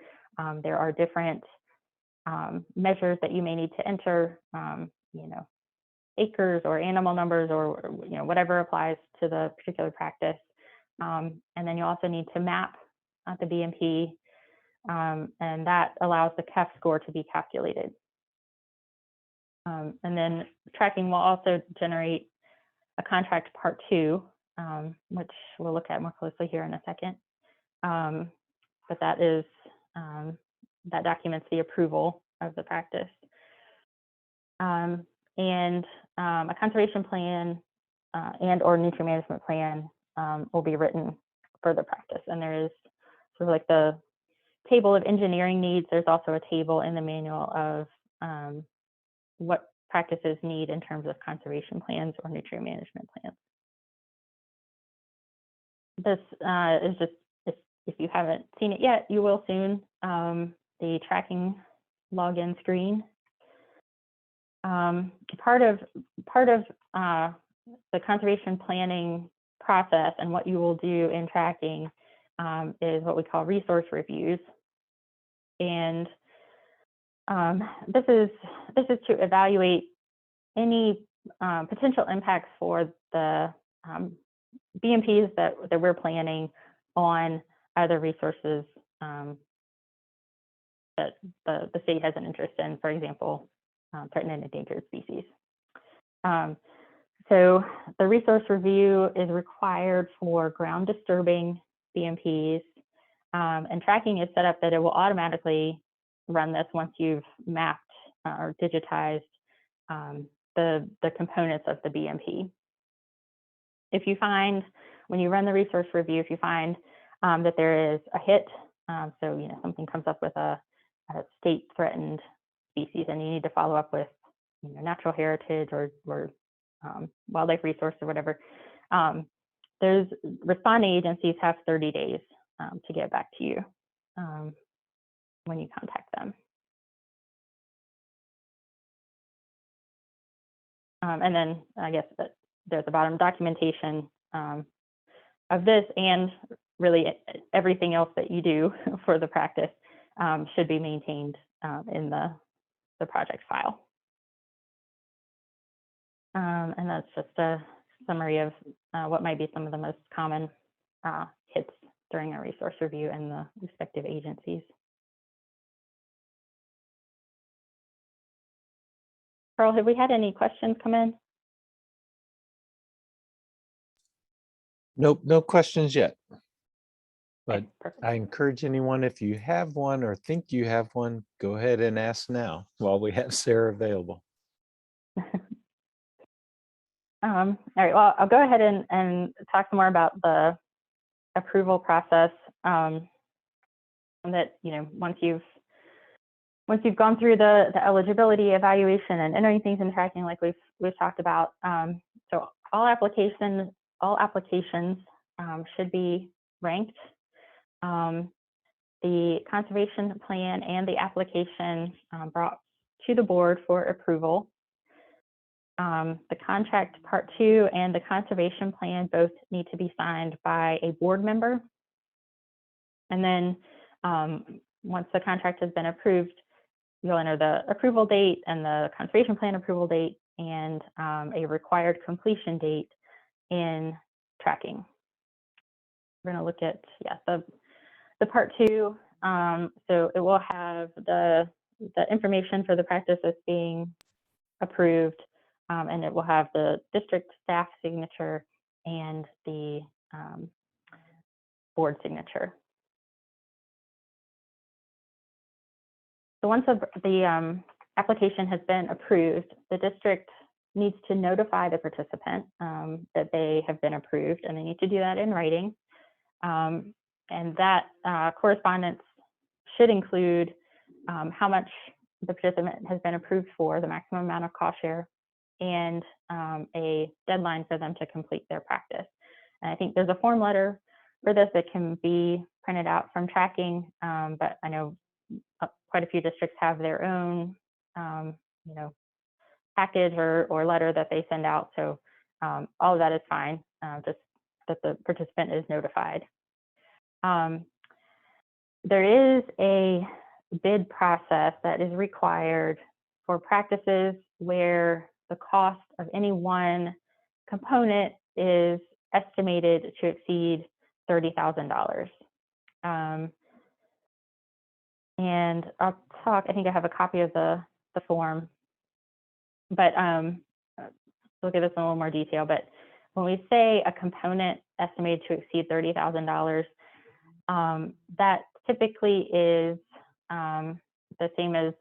There are different measures that you may need to enter, acres or animal numbers or whatever applies to the particular practice. And then you also need to map the BMP, and that allows the CAF score to be calculated. And then tracking will also generate a contract part 2, which we'll look at more closely here in a second. But that is that documents the approval of the practice. And a conservation plan and or nutrient management plan will be written for the practice. And there is sort of like the table of engineering needs. There's also a table in the manual of what practices need in terms of conservation plans or nutrient management plans. This is just, if you haven't seen it yet, you will soon, the tracking login screen. Part of the conservation planning process and what you will do in tracking is what we call resource reviews. And this is to evaluate any potential impacts for the BMPs that we're planning on other resources that the state has an interest in, for example, threatened and endangered species. So the resource review is required for ground disturbing BMPs, and tracking is set up that it will automatically run this once you've mapped or digitized the components of the BMP. If you find, when you run the resource review, if you find that there is a hit, so something comes up with a state threatened species and you need to follow up with natural heritage or wildlife resource or whatever, those responding agencies have 30 days to get back to you when you contact them. And then I guess that there's the bottom documentation of this, and really everything else that you do for the practice should be maintained in the project file. And that's just a summary of what might be some of the most common hits during a resource review in the respective agencies. Carl, have we had any questions come in? Nope, no questions yet. But Okay, I encourage anyone, if you have one or think you have one, go ahead and ask now while we have Sarah available. All right, well, I'll go ahead and talk some more about the approval process. That once you've gone through the eligibility evaluation and entering things in tracking, like we've talked about, so all applications should be ranked. The conservation plan and the application brought to the board for approval. The contract part 2 and the conservation plan both need to be signed by a board member. And then once the contract has been approved, you'll enter the approval date and the conservation plan approval date and a required completion date in tracking. We're going to look at the part 2. So it will have the information for the practice that's being approved, and it will have the district staff signature and the board signature. So once the application has been approved, the district needs to notify the participant that they have been approved, and they need to do that in writing. And that correspondence should include how much the participant has been approved for, the maximum amount of cost share, and a deadline for them to complete their practice. And I think there's a form letter for this that can be printed out from tracking, but I know quite a few districts have their own, package or letter that they send out. So all of that is fine, just that the participant is notified. There is a bid process that is required for practices where the cost of any one component is estimated to exceed $30,000. And I'll talk, I think I have a copy of the form, but look at this in a little more detail. But when we say a component estimated to exceed $30,000, that typically is the same as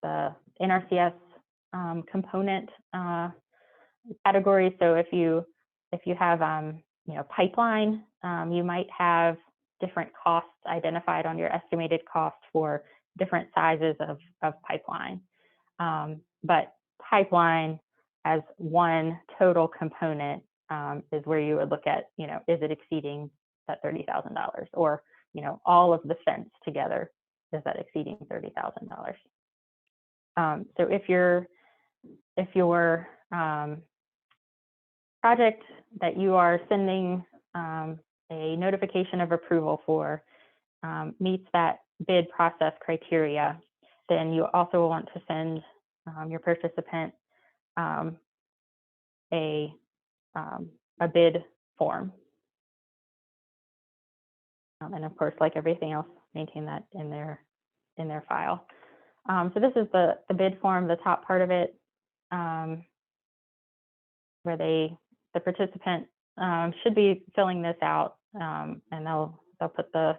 the NRCS component category. So if you have pipeline, you might have different costs identified on your estimated cost for different sizes of pipeline. But pipeline as one total component is where you would look at, is it exceeding that $30,000, or all of the fence together, is that exceeding $30,000? So if your project that you are sending a notification of approval for meets that bid process criteria, then you also want to send your participant a bid form. And of course, like everything else, maintain that in their file. So this is the bid form, the top part of it, where the participant should be filling this out, and they'll put the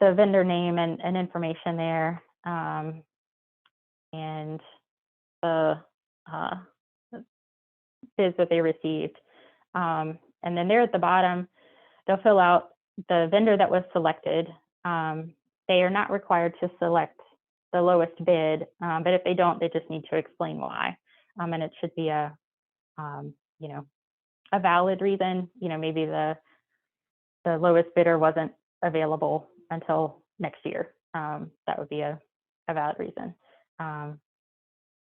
vendor name and information there, and the bids that they received. And then there at the bottom, they'll fill out the vendor that was selected. They are not required to select the lowest bid, but if they don't, they just need to explain why. And it should be a valid reason. Maybe the lowest bidder wasn't available until next year. That would be a valid reason.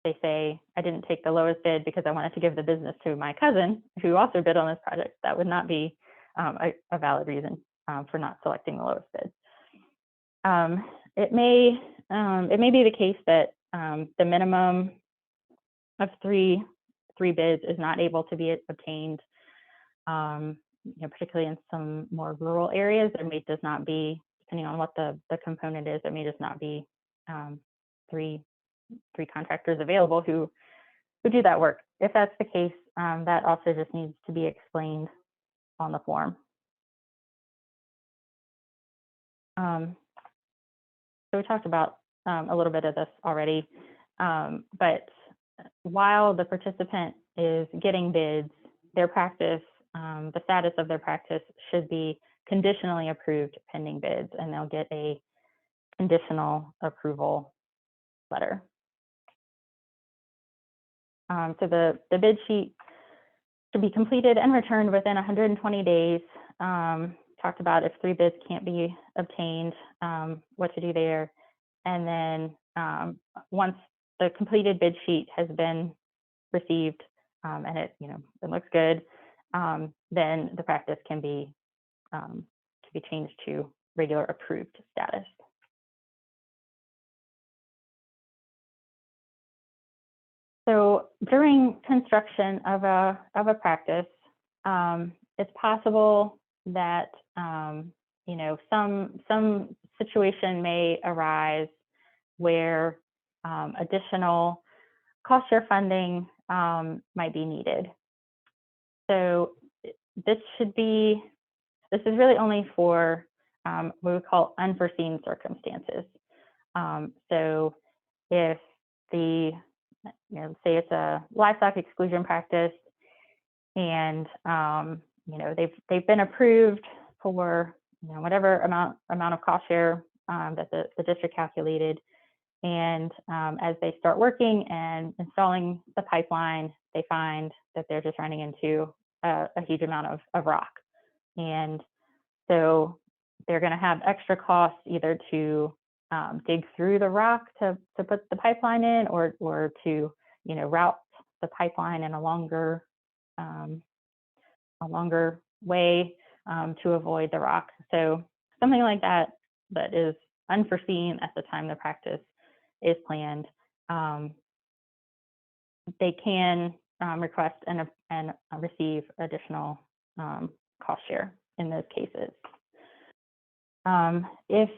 They say, I didn't take the lowest bid because I wanted to give the business to my cousin who also bid on this project. That would not be a valid reason for not selecting the lowest bid. It may be the case that the minimum of three bids is not able to be obtained, particularly in some more rural areas. There may just not be, depending on what the component is, there may just not be three contractors available who do that work. If that's the case, that also just needs to be explained on the form. So we talked about a little bit of this already, but while the participant is getting bids, their practice, the status of their practice should be conditionally approved pending bids, and they'll get a conditional approval letter. So the bid sheet should be completed and returned within 120 days. Talked about if 3 bids can't be obtained, what to do there. And then once the completed bid sheet has been received and it looks good, then the practice can be changed to regular approved status. So during construction of a practice, it's possible that some situation may arise where additional cost share funding might be needed. So this is really only for what we call unforeseen circumstances. So if say it's a livestock exclusion practice, and they've been approved for whatever amount of cost share that the district calculated, and as they start working and installing the pipeline, they find that they're just running into a huge amount of rock, and so they're going to have extra costs either to dig through the rock to put the pipeline in, or to route the pipeline in a longer way to avoid the rock. So something like that is unforeseen at the time the practice is planned. they can request and receive additional cost share in those cases. If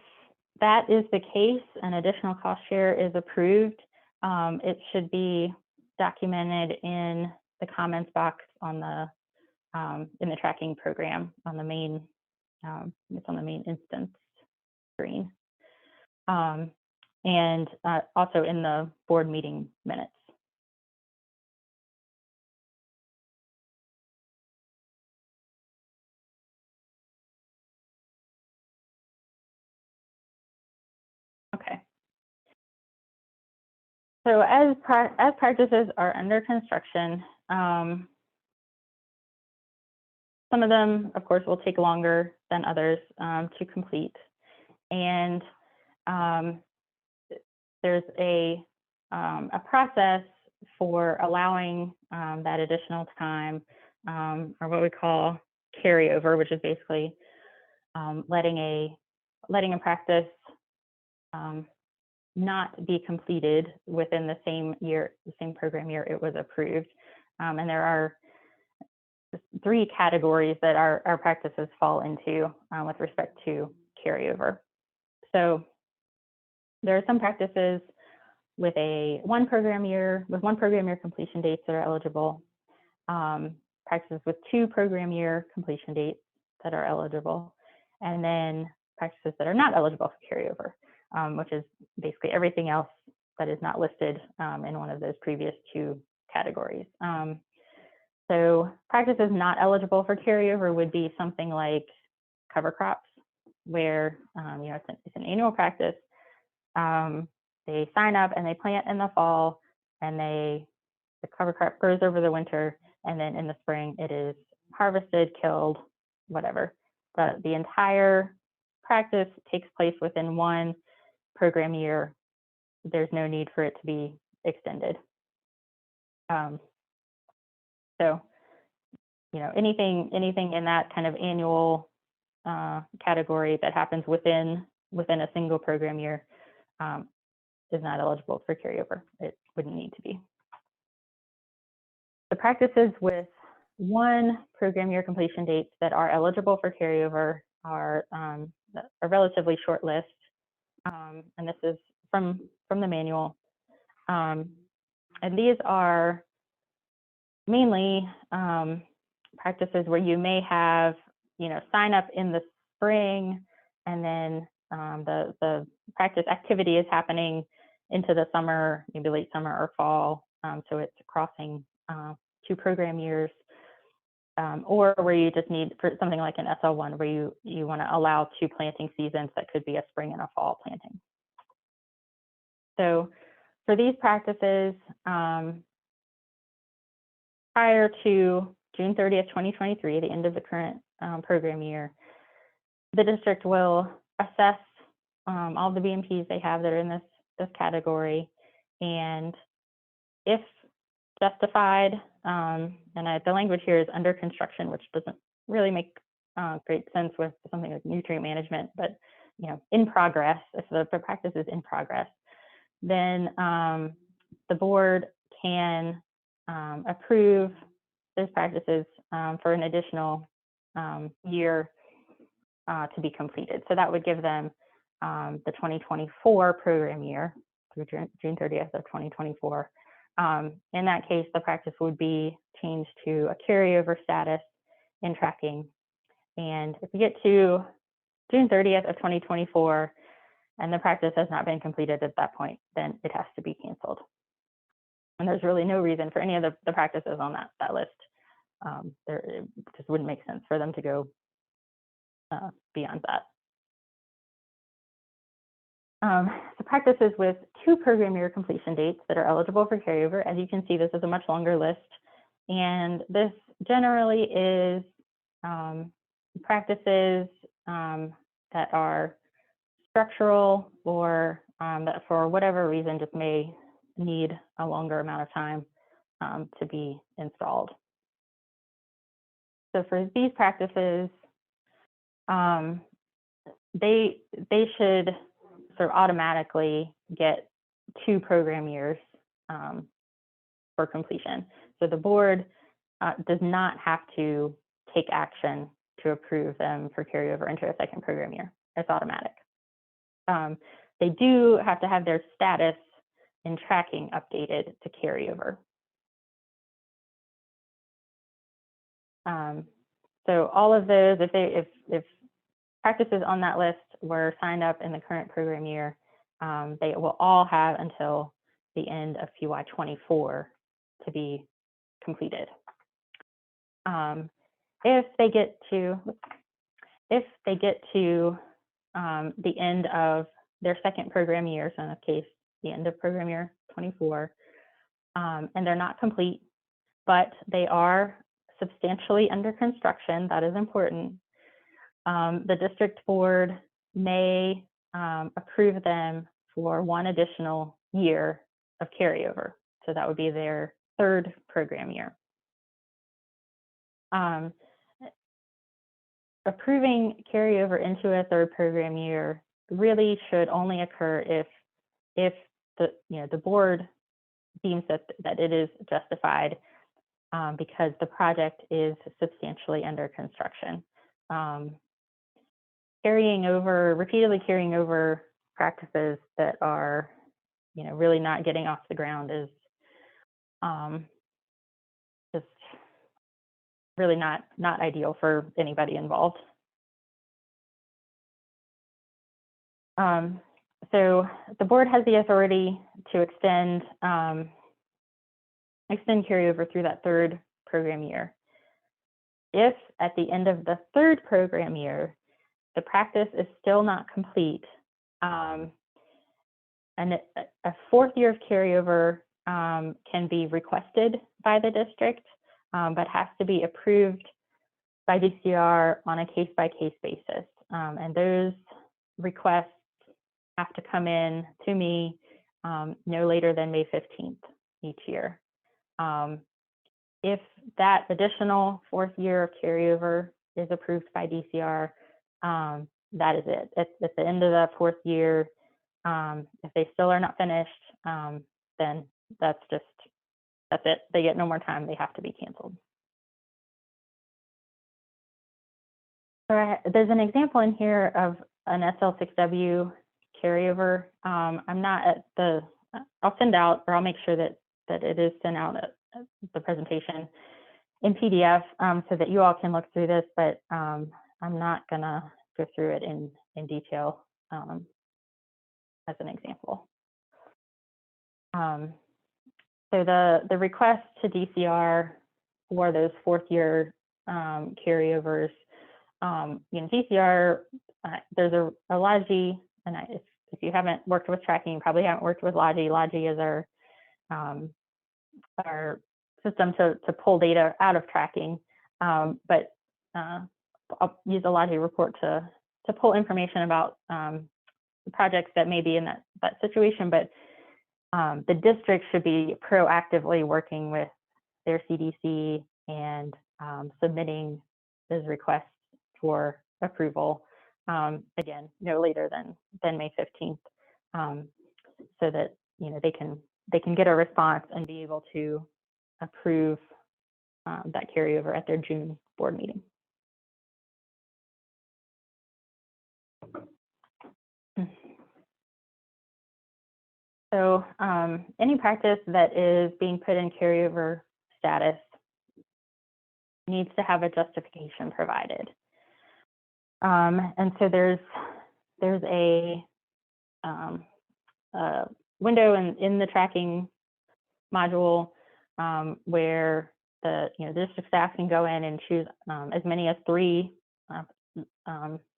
that is the case, an additional cost share is approved, it should be documented in the comments box on the in the tracking program on the main it's on the main instance screen, and also in the board meeting minutes. Okay. So as practices are under construction, some of them, of course, will take longer than others to complete. And there's a process for allowing that additional time, or what we call carryover, which is basically letting a practice not be completed within the same program year it was approved. And there are 3 categories that our practices fall into with respect to carryover. So there are some practices with one program year completion dates that are eligible, practices with 2 program year completion dates that are eligible, and then practices that are not eligible for carryover, which is basically everything else that is not listed in one of those previous 2 categories. So practices not eligible for carryover would be something like cover crops, where it's an annual practice. They sign up and they plant in the fall, and the cover crop grows over the winter, and then in the spring it is harvested, killed, whatever. But the entire practice takes place within 1 program year. There's no need for it to be extended. So, anything in that kind of annual category that happens within a single program year is not eligible for carryover. It wouldn't need to be. The practices with 1 program year completion dates that are eligible for carryover are a relatively short list, and this is from the manual. And these are mainly practices where you may have, sign up in the spring, and then the practice activity is happening into the summer, maybe late summer or fall. So it's crossing 2 program years, or where you just need, for something like an SL1, where you want to allow 2 planting seasons that could be a spring and a fall planting. So for these practices, prior to June 30th, 2023, the end of the current program year, the district will assess all the BMPs they have that are in this category, and if justified, and the language here is under construction, which doesn't really make great sense with something like nutrient management, but in progress, if the practice is in progress, then the board can approve those practices for an additional year to be completed. So that would give them the 2024 program year through June 30th of 2024. In that case, the practice would be changed to a carryover status in tracking. And if we get to June 30th of 2024 and the practice has not been completed at that point, then it has to be canceled. And there's really no reason for any of the practices on that list. It just wouldn't make sense for them to go beyond that. So practices with 2 program year completion dates that are eligible for carryover, as you can see, this is a much longer list. And this generally is practices that are structural, or that for whatever reason just may need a longer amount of time to be installed. So for these practices, they should sort of automatically get 2 program years for completion. So the board does not have to take action to approve them for carryover into a second program year. It's automatic. They do have to have their status in tracking updated to carryover. So all of those, if practices on that list were signed up in the current program year, they will all have until the end of PY24 to be completed. If they get to the end of their second program year, so in this case, the end of program year 24, and they're not complete, but they are substantially under construction, that is important, the district board may approve them for one additional year of carryover. So that would be their third program year. Approving carryover into a third program year really should only occur if the board deems that it is justified, because the project is substantially under construction. Repeatedly carrying over practices that are, really not getting off the ground is just really not ideal for anybody involved. So the board has the authority to extend carryover through that third program year. If at the end of the third program year, the practice is still not complete, and a fourth year of carryover can be requested by the district, but has to be approved by DCR on a case-by-case basis. And those requests have to come in to me no later than May 15th each year. If that additional fourth year of carryover is approved by DCR, that is it. At the end of that fourth year, if they still are not finished, then that's it. They get no more time. They have to be canceled. So there's an example in here of an SL6W carryover. I'm not at I'll send out, or I'll make sure that it is sent out at the presentation in PDF, so that you all can look through this, but I'm not gonna go through it in detail as an example. So the request to DCR for those fourth year carryovers, DCR, there's a Logi, and if you haven't worked with tracking, you probably haven't worked with Logi. Logi is our system to pull data out of tracking, but I'll use a Logi report to pull information about projects that may be in that situation, but the district should be proactively working with their CDC and submitting those requests for approval, again, no later than May 15th, so that they can get a response and be able to approve that carryover at their June board meeting. So any practice that is being put in carryover status needs to have a justification provided. And so there's a window in the tracking module where the district staff can go in and choose as many as 3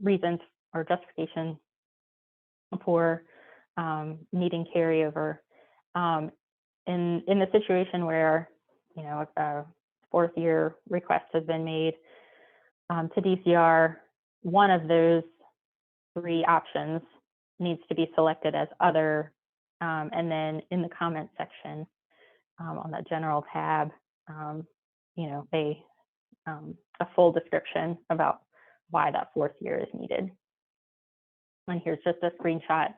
reasons or justifications for needing carryover. In the situation where a fourth year request has been made to DCR, one of those 3 options needs to be selected as other, and then in the comment section on that general tab, a full description about why that fourth year is needed. And here's just a screenshot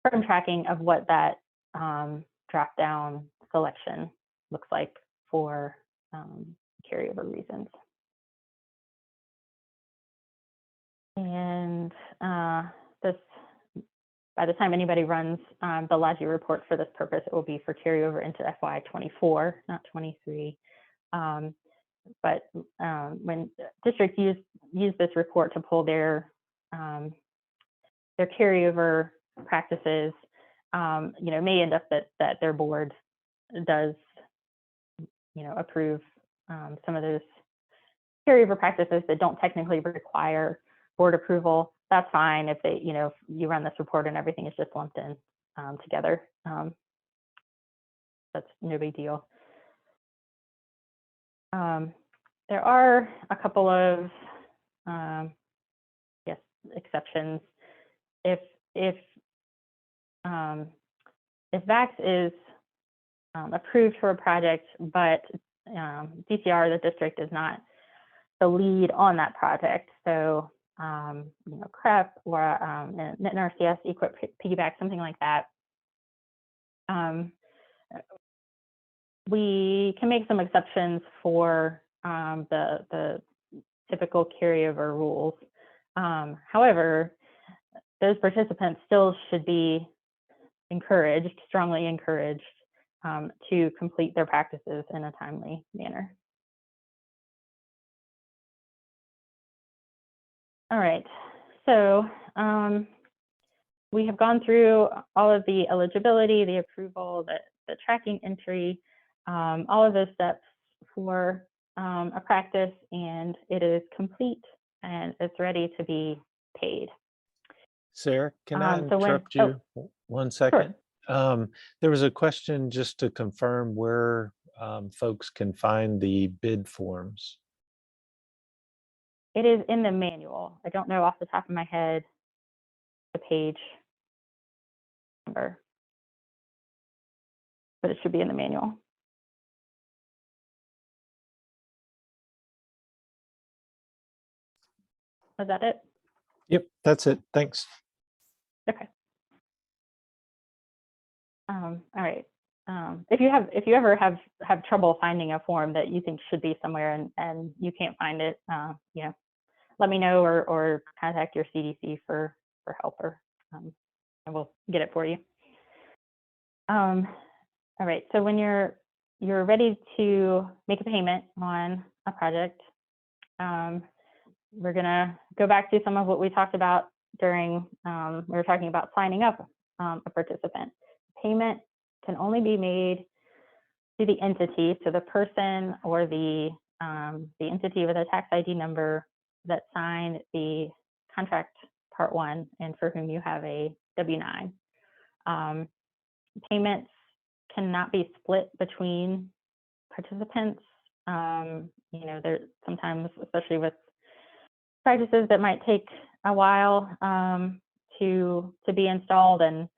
from tracking of what that drop down selection looks like for carryover reasons. And this, by the time anybody runs the LAGI report for this purpose, it will be for carryover into FY24, not 23. But when districts use this report to pull their carryover practices, it may end up that their board does, approve some of those carryover practices that don't technically require board approval. That's fine if they, if you run this report and everything is just lumped in together. That's no big deal. There are a couple of exceptions. If VACS is approved for a project, but DCR, the district, is not the lead on that project, so CREP or NRCS, equip, piggyback, something like that, we can make some exceptions for the typical carryover rules. However, those participants still should be encouraged, strongly encouraged, to complete their practices in a timely manner. All right, so we have gone through all of the eligibility, the approval, the tracking entry, all of those steps for a practice, and it is complete and it's ready to be paid. Sarah, can I interrupt you 1 second? Sure. There was a question just to confirm where folks can find the bid forms. It is in the manual. I don't know off the top of my head the page number, but it should be in the manual. Was that it? Yep, that's it. Thanks. Okay. All right. If you ever have trouble finding a form that you think should be somewhere and you can't find it, let me know or contact your CDC for help, or and we'll get it for you. All right. So when you're ready to make a payment on a project, we're gonna go back to some of what we talked about during we were talking about signing up a participant. Payment can only be made to the entity, to the person or the entity with a tax ID number that signed the contract part 1 and for whom you have a W-9. Payments cannot be split between participants. There sometimes, especially with practices that might take a while to be installed, and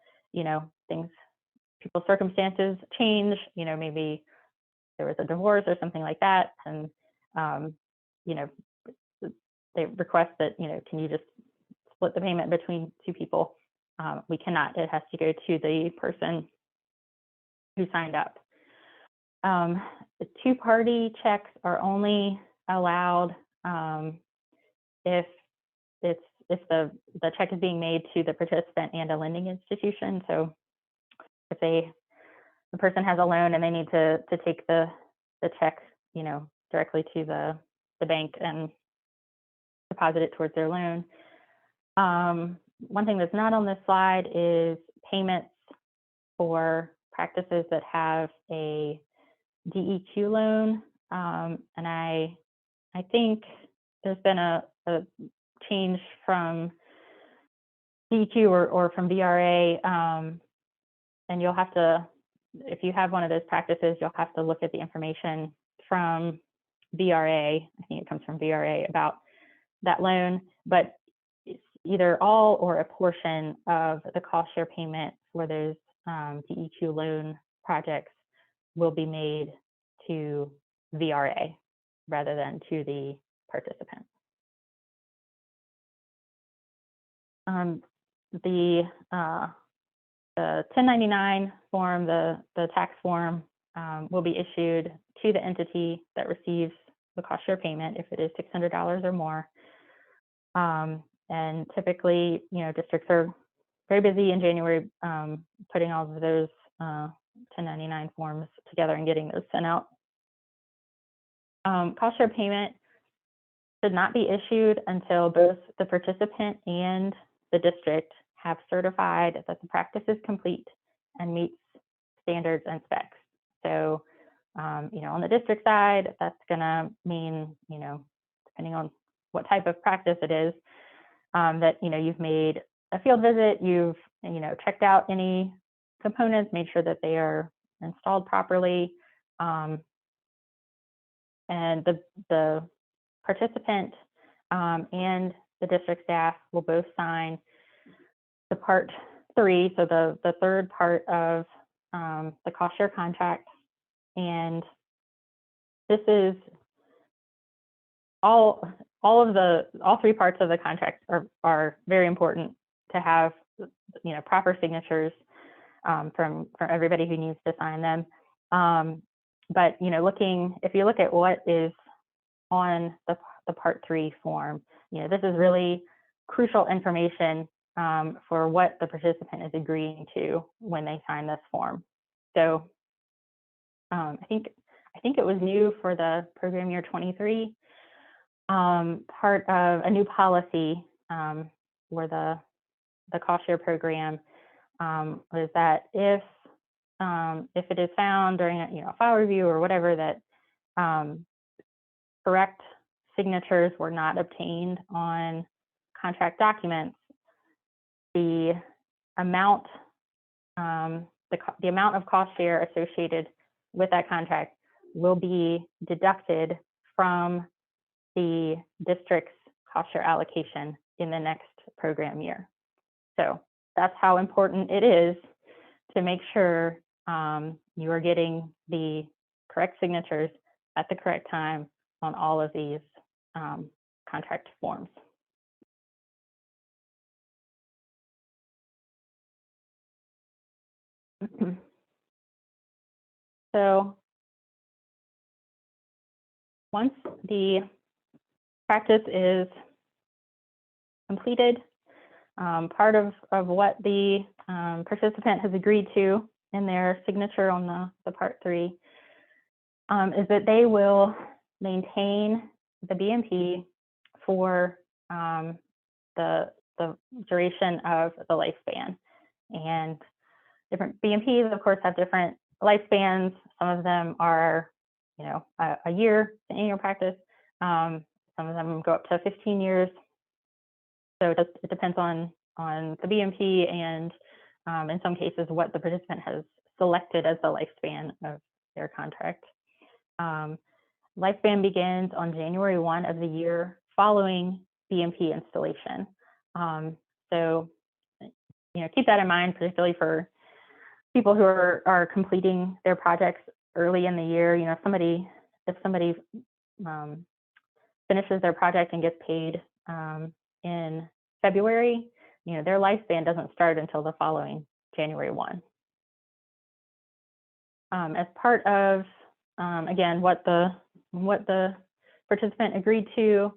people's circumstances change. Maybe there was a divorce or something like that, and they request that can you just split the payment between 2 people? We cannot. It has to go to the person who signed up. The 2-party checks are only allowed if the check is being made to the participant and a lending institution. So if the person has a loan and they need to take the check, directly to the bank and deposit it towards their loan. One thing that's not on this slide is payments for practices that have a DEQ loan, and I think there's been a change from DEQ or from VRA, and you'll have to, if you have one of those practices, you'll have to look at the information from VRA. I think it comes from VRA about that loan, but it's either all or a portion of the cost share payment for those DEQ loan projects will be made to VRA rather than to the participant. The 1099 form, the tax form, will be issued to the entity that receives the cost share payment if it is $600 or more. And typically, districts are very busy in January putting all of those 1099 forms together and getting those sent out. Cost share payment should not be issued until both the participant and the district have certified that the practice is complete and meets standards and specs. So, on the district side, that's going to mean, depending on what type of practice it is, that, you've made a field visit, you've, checked out any components, made sure that they are installed properly. And the participant and the district staff will both sign the Part 3, so the third part of the cost share contract. And this is all three parts of the contract are very important to have, proper signatures from everybody who needs to sign them. But if you look at what is on the Part 3 form, this is really crucial information for what the participant is agreeing to when they sign this form. So I think it was new for the program year 23. Part of a new policy for the cost share program was that if it is found during a file review or whatever that correct signatures were not obtained on contract documents, the amount of cost share associated with that contract will be deducted from the district's cost share allocation in the next program year. So that's how important it is to make sure you are getting the correct signatures at the correct time on all of these contract forms. So once the practice is completed, part of what the participant has agreed to in their signature on the Part 3 is that they will maintain the BMP for the duration of the lifespan. And different BMPs, of course, have different lifespans. Some of them are, a year in your practice. Some of them go up to 15 years. So it depends on the BMP and in some cases what the participant has selected as the lifespan of their contract. Lifespan begins on January 1 of the year following BMP installation. So, keep that in mind, particularly for people who are completing their projects early in the year. If somebody finishes their project and gets paid in February, their lifespan doesn't start until the following January 1. As part of, again, what the participant agreed to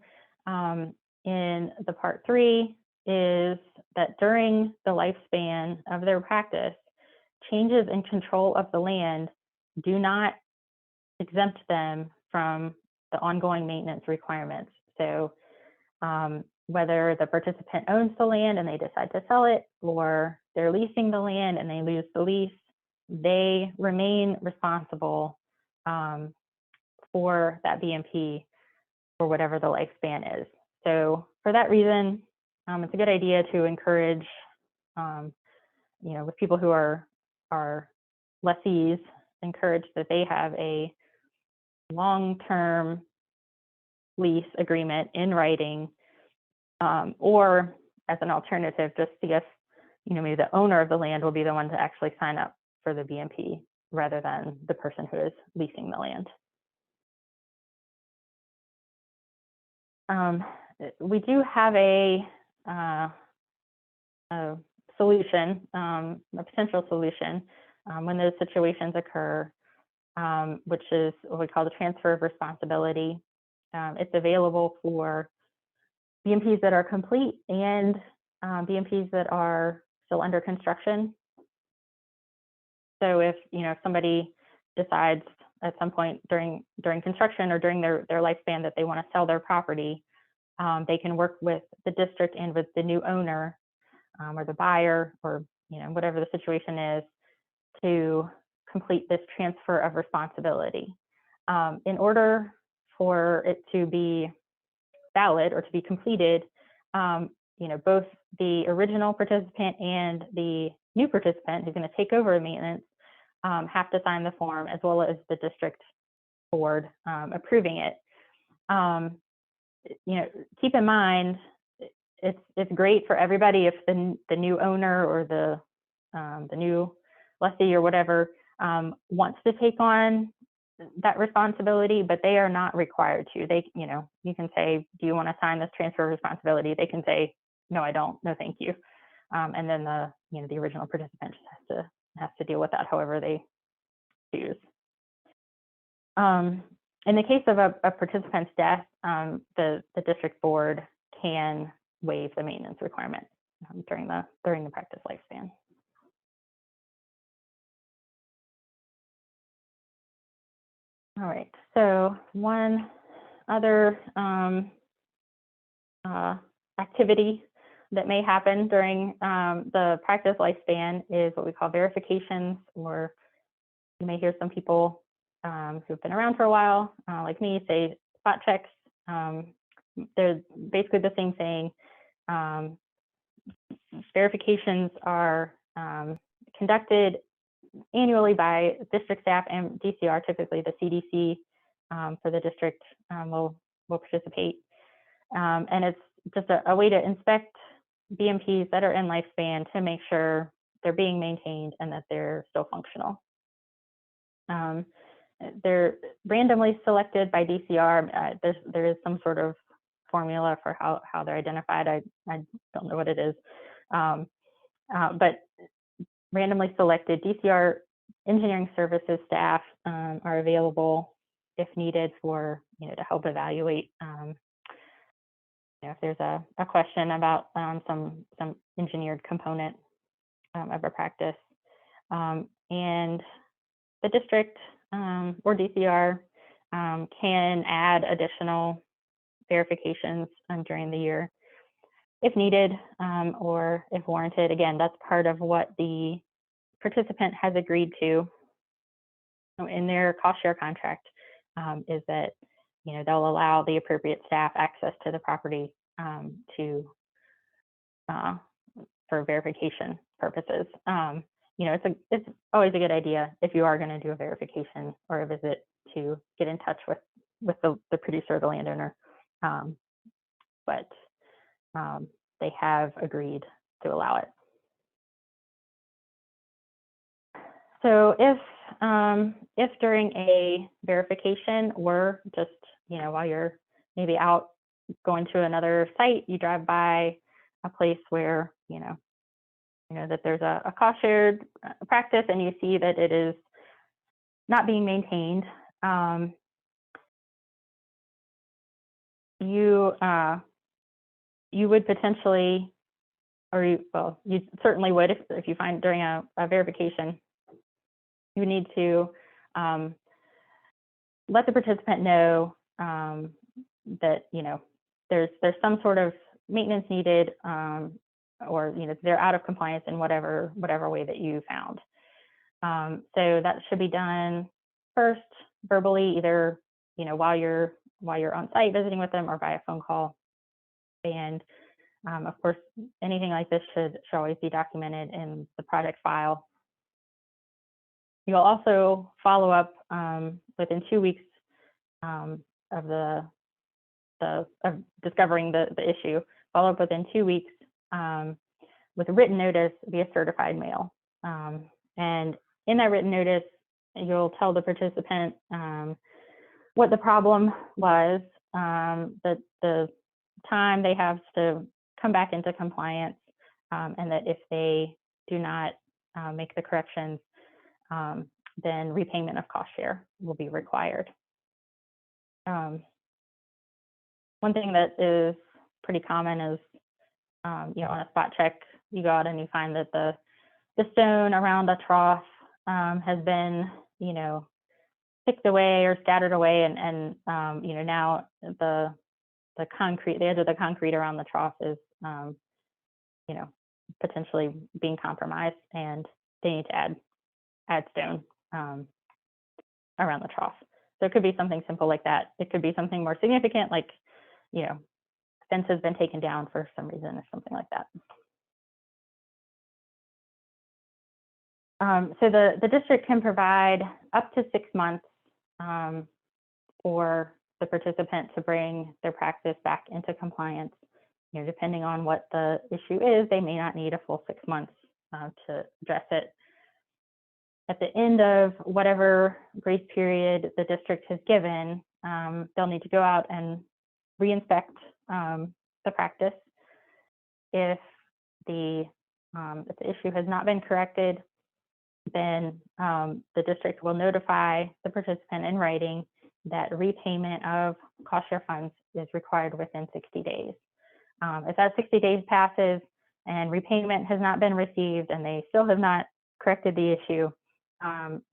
in the Part 3 is that during the lifespan of their practice, changes in control of the land do not exempt them from the ongoing maintenance requirements. So whether the participant owns the land and they decide to sell it, or they're leasing the land and they lose the lease, they remain responsible for that BMP for whatever the lifespan is. So for that reason, it's a good idea to encourage, with people who are lessees, encourage that they have a long-term lease agreement in writing, or as an alternative, just see if maybe the owner of the land will be the one to actually sign up for the BMP rather than the person who is leasing the land. We do have a solution, a potential solution when those situations occur. which is what we call the transfer of responsibility. It's available for BMPs that are complete and BMPs that are still under construction. So if somebody decides at some point during construction or during their lifespan that they want to sell their property, they can work with the district and with the new owner or the buyer, or whatever the situation is, to complete this transfer of responsibility. In order for it to be valid or to be completed, both the original participant and the new participant who's going to take over maintenance have to sign the form, as well as the district board approving it. Keep in mind, it's great for everybody if the new owner or the new lessee or whatever wants to take on that responsibility, but they are not required to. They, you can say, do you want to sign this transfer of responsibility? They can say, no, I don't, no, thank you. And then the original participant just has to deal with that however they choose. In the case of a participant's death, the district board can waive the maintenance requirement during the practice lifespan. All right, so one other activity that may happen during the practice lifespan is what we call verifications, or you may hear some people who've been around for a while, like me, say spot checks. They're basically the same thing. Verifications are conducted annually by district staff and DCR. Typically the CDC for the district will participate. And it's just a way to inspect BMPs that are in lifespan to make sure they're being maintained and that they're still functional. They're randomly selected by DCR. There is some sort of formula for how they're identified. I don't know what it is. But randomly selected DCR engineering services staff are available if needed for, to help evaluate if there's a question about some engineered component of a practice. And the district or DCR can add additional verifications during the year if needed or if warranted. Again, that's part of what the participant has agreed to in their cost share contract, is that they'll allow the appropriate staff access to the property for verification purposes. It's always a good idea if you are going to do a verification or a visit to get in touch with the producer or the landowner. But they have agreed to allow it. So if during a verification, or just while you're maybe out going to another site, you drive by a place where that there's a cost shared practice and you see that it is not being maintained, you would potentially, or you certainly would, if you find during a verification, you need to let the participant know that there's some sort of maintenance needed, or they're out of compliance in whatever way that you found. So that should be done first verbally, either while you're on site visiting with them or by a phone call. And of course, anything like this should always be documented in the project file. You'll also follow up within 2 weeks of discovering the issue. Follow up within 2 weeks with a written notice via certified mail. And in that written notice, you'll tell the participant what the problem was, that the time they have to come back into compliance, and that if they do not make the corrections, then repayment of cost share will be required. One thing that is pretty common is, on a spot check, you go out and you find that the stone around the trough has been, picked away or scattered away, and now the concrete, the edge of the concrete around the trough is, potentially being compromised, and they need to add stone around the trough. So it could be something simple like that. It could be something more significant, like, fence has been taken down for some reason or something like that. So the district can provide up to 6 months for the participant to bring their practice back into compliance. Depending on what the issue is, they may not need a full 6 months to address it. At the end of whatever grace period the district has given, they'll need to go out and re-inspect the practice. If the issue has not been corrected, then the district will notify the participant in writing that repayment of cost share funds is required within 60 days. If that 60 days passes and repayment has not been received and they still have not corrected the issue,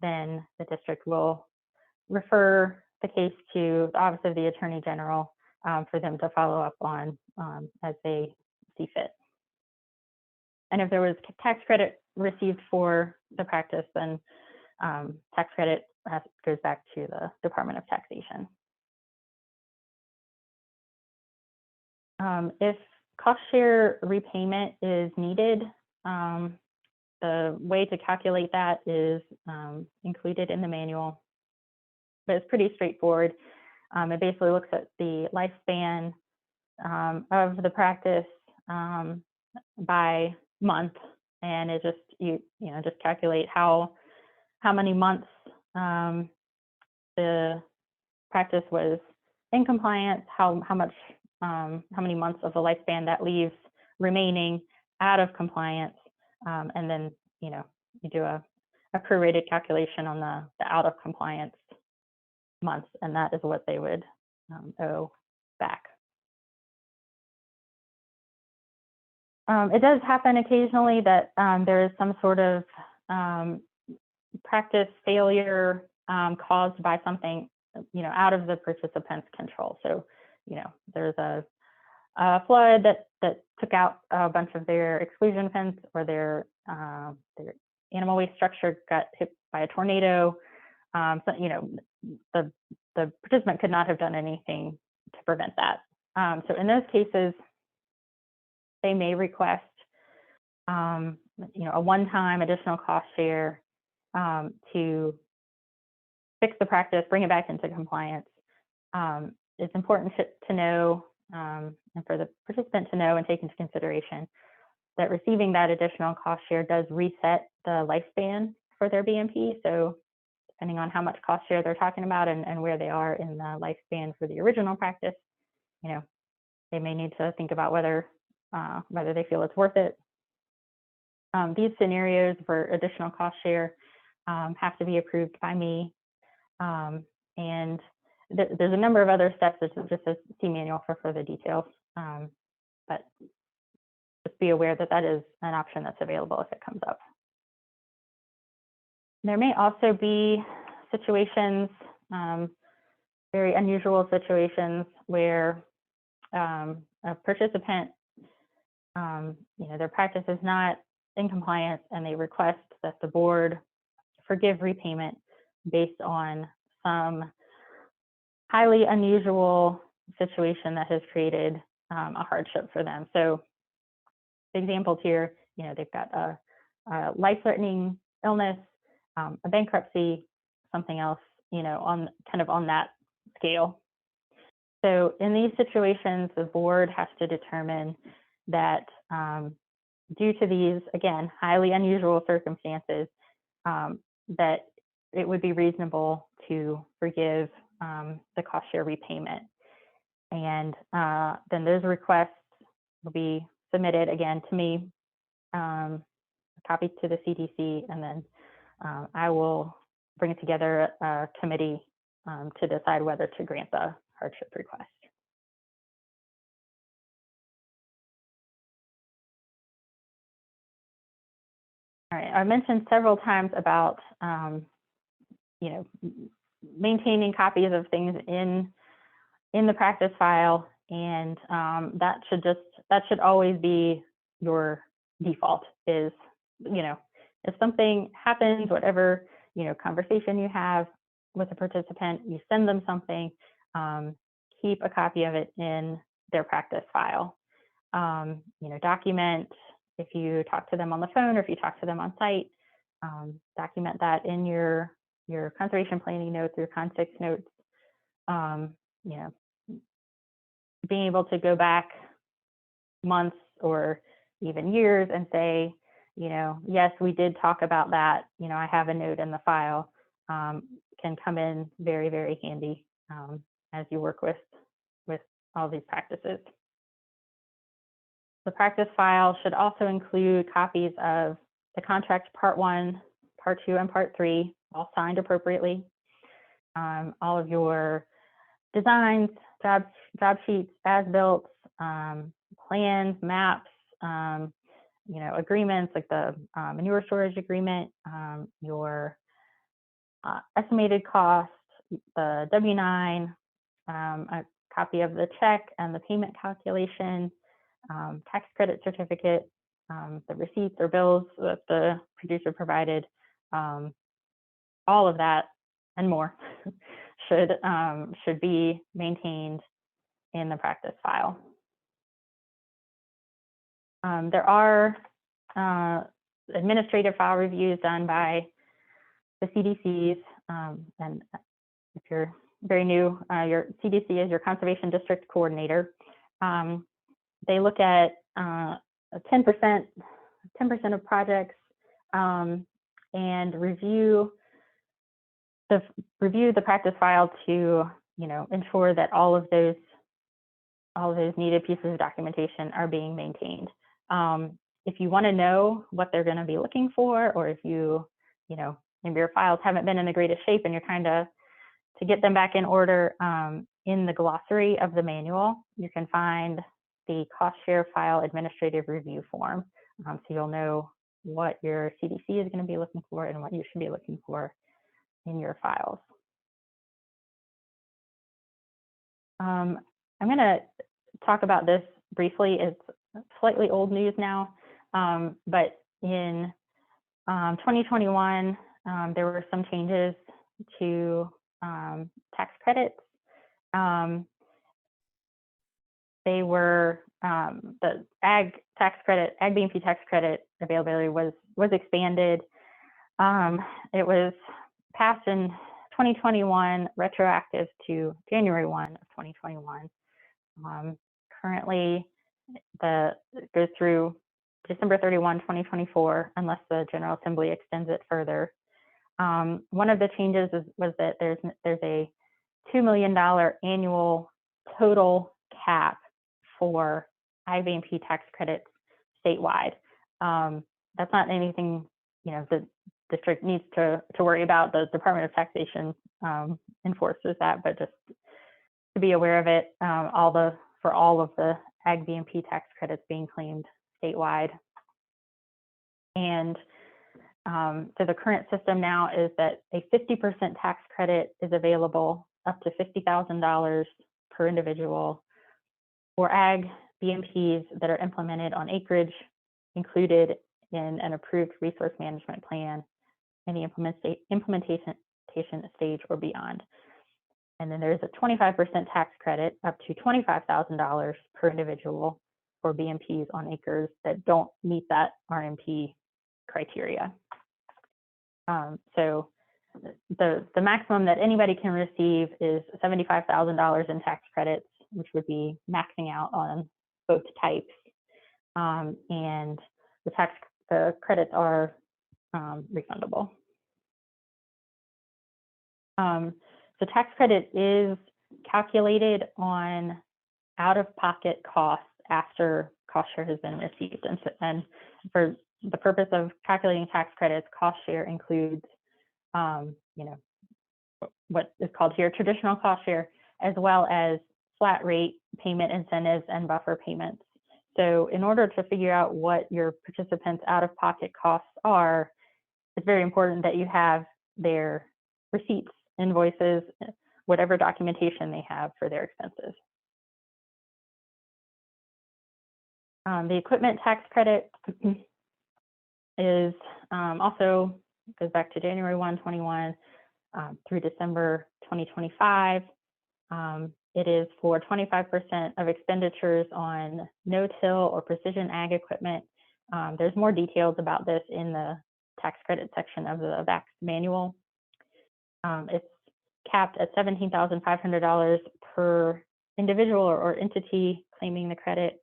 then the district will refer the case to the Office of the Attorney General for them to follow up on as they see fit. And if there was tax credit received for the practice, then tax credit goes back to the Department of Taxation. If cost share repayment is needed, the way to calculate that is included in the manual, but it's pretty straightforward. It basically looks at the lifespan of the practice by month, and it just just calculate how many months the practice was in compliance, how many months of the lifespan that leaves remaining out of compliance, and then you do a prorated calculation on the out of compliance months, and that is what they would owe back. It does happen occasionally that there is some sort of practice failure caused by something out of the participant's control. So there's a flood that took out a bunch of their exclusion fence, or their animal waste structure got hit by a tornado. So the participant could not have done anything to prevent that. So in those cases, they may request a one-time additional cost share to fix the practice, bring it back into compliance. It's important to know, and for the participant to know and take into consideration, that receiving that additional cost share does reset the lifespan for their BMP. So depending on how much cost share they're talking about and where they are in the lifespan for the original practice, they may need to think about whether they feel it's worth it. These scenarios for additional cost share have to be approved by me. And there's a number of other steps. This is just a C manual for further details. But just be aware that that is an option that's available if it comes up. There may also be situations, very unusual situations, where a participant, their practice is not in compliance, and they request that the board forgive repayment based on some highly unusual situation that has created a hardship for them. So examples here, they've got a life-threatening illness, a bankruptcy, something else, on that scale. So in these situations, the board has to determine that due to these, again, highly unusual circumstances, that it would be reasonable to forgive the cost share repayment. And then those requests will be submitted again to me, a copy to the CDC, and then I will bring together a committee to decide whether to grant the hardship request. All right, I mentioned several times about maintaining copies of things in the practice file, and that should always be your default. Is if something happens, whatever conversation you have with a participant, you send them something, keep a copy of it in their practice file. Document if you talk to them on the phone or if you talk to them on site, document that in your conservation planning notes, your context notes. Being able to go back months or even years and say, yes, we did talk about that. I have a note in the file, can come in very, very handy as you work with all these practices. The practice file should also include copies of the contract Part 1, Part 2, and Part 3, all signed appropriately. All of your designs, job sheets, as-built, plans, maps, agreements like the manure storage agreement, your estimated cost, the W-9, a copy of the check and the payment calculation, tax credit certificate, the receipts or bills that the producer provided, all of that and more should be maintained in the practice file. There are administrative file reviews done by the CDCs, and if you're very new, your CDC is your Conservation District Coordinator. They look at 10% of projects and review the practice file to ensure that all of those needed pieces of documentation are being maintained. If you want to know what they're going to be looking for, or if maybe your files haven't been in the greatest shape and you're trying to get them back in order, in the glossary of the manual, you can find the cost share file administrative review form. So you'll know what your CDC is going to be looking for and what you should be looking for in your files. I'm going to talk about this briefly. It's slightly old news now, but in 2021, there were some changes to tax credits. They were the ag BMP tax credit availability was expanded. It was passed in 2021, retroactive to January 1 of 2021. Currently, it goes through December 31, 2024, unless the General Assembly extends it further. One of the changes was that there's a $2 million annual total cap for BMP tax credits statewide. That's not anything the district needs to worry about. The Department of Taxation enforces that, but just to be aware of it, for all of the BMP tax credits being claimed statewide. And so the current system now is that a 50% tax credit is available up to $50,000 per individual for BMPs that are implemented on acreage included in an approved resource management plan in the implementation stage or beyond. And then there's a 25% tax credit up to $25,000 per individual for BMPs on acres that don't meet that RMP criteria. So the maximum that anybody can receive is $75,000 in tax credits, which would be maxing out on both types. And the credits are refundable. So tax credit is calculated on out-of-pocket costs after cost share has been received. And for the purpose of calculating tax credits, cost share includes you know, what is called here traditional cost share, as well as flat rate payment incentives and buffer payments. So in order to figure out what your participants' out-of-pocket costs are, it's very important that you have their receipts, invoices, whatever documentation they have for their expenses. The equipment tax credit is also goes back to January 1, 21 through December 2025. It is for 25% of expenditures on no-till or precision ag equipment. There's more details about this in the tax credit section of the VACS manual. It's capped at $17,500 per individual or entity claiming the credit.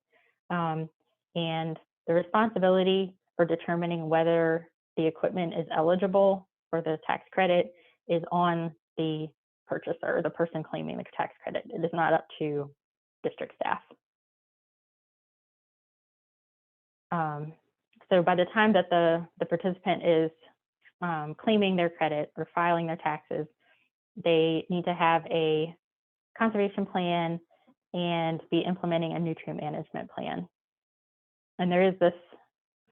And the responsibility for determining whether the equipment is eligible for the tax credit is on the purchaser, the person claiming the tax credit. It is not up to district staff. So by the time that the participant is claiming their credit or filing their taxes, they need to have a conservation plan and be implementing a nutrient management plan. And there is this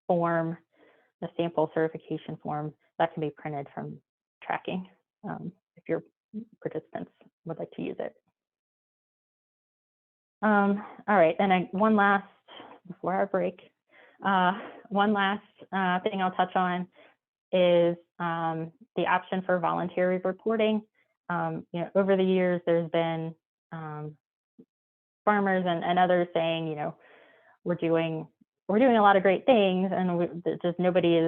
form, the sample certification form, that can be printed from tracking if your participants would like to use it. All right, and one last, before our break, one last thing I'll touch on is the option for voluntary reporting. You know, over the years, there's been farmers and others saying, you know, we're doing a lot of great things, and just nobody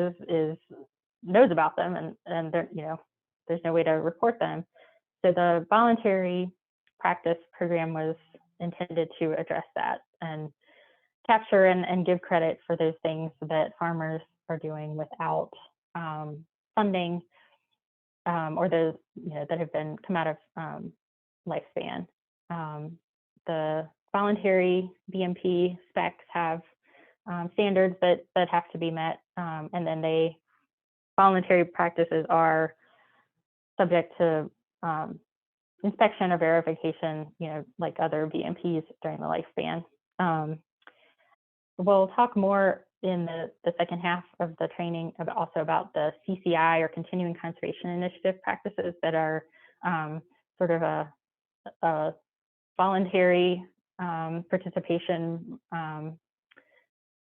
knows about them, and you know, there's no way to report them. So the voluntary practice program was intended to address that and capture and give credit for those things that farmers are doing without funding or those, you know, that have come out of lifespan. The voluntary BMP specs have standards that have to be met, and then voluntary practices are subject to inspection or verification, you know, like other BMPs during the lifespan. We'll talk more in the second half of the training also about the CCI, or Continuing Conservation Initiative practices, that are sort of a voluntary participation,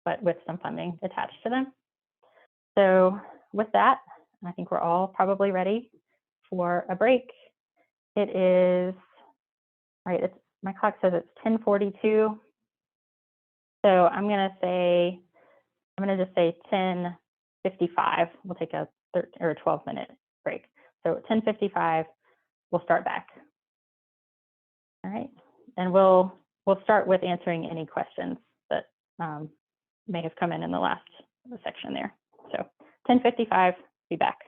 but with some funding attached to them. So with that, I think we're all probably ready for a break. It is, all right, my clock says it's 10:42. So I'm gonna just say 10:55. We'll take a 12-minute break. So at 10:55, we'll start back. All right, and we'll start with answering any questions that may have come in the last section there. So 10:55, be back.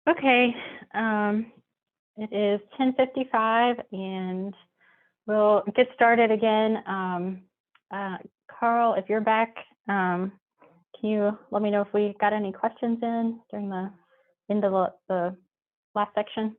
Okay, it is 10:55, and we'll get started again. Carl, if you're back, can you let me know if we got any questions in during the last section?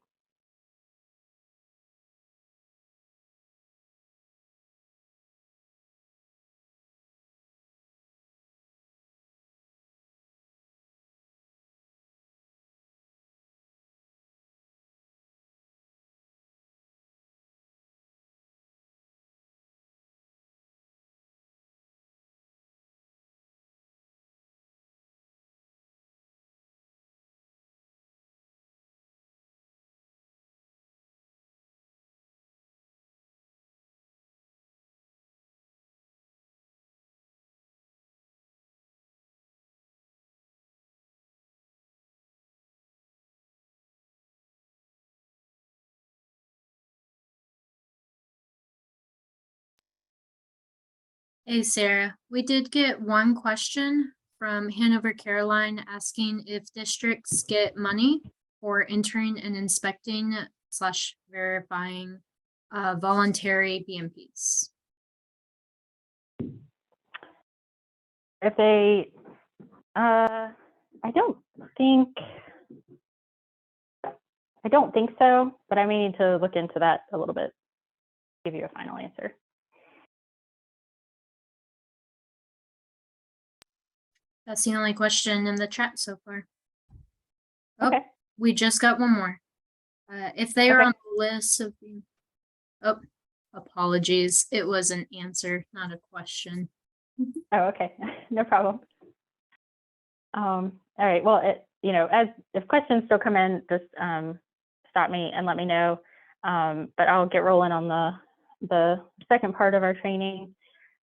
Hey, Sarah, we did get one question from Hanover Caroline asking if districts get money for entering and inspecting / verifying voluntary BMPs. If they, I don't think so, but I may need to look into that a little bit, give you a final answer. That's the only question in the chat so far. Oh, Okay. we just got one more. If they are Okay. on the list of, oh, apologies. It was an answer, not a question. Oh, okay, no problem. All right, well, if questions still come in, just stop me and let me know. But I'll get rolling on the second part of our training.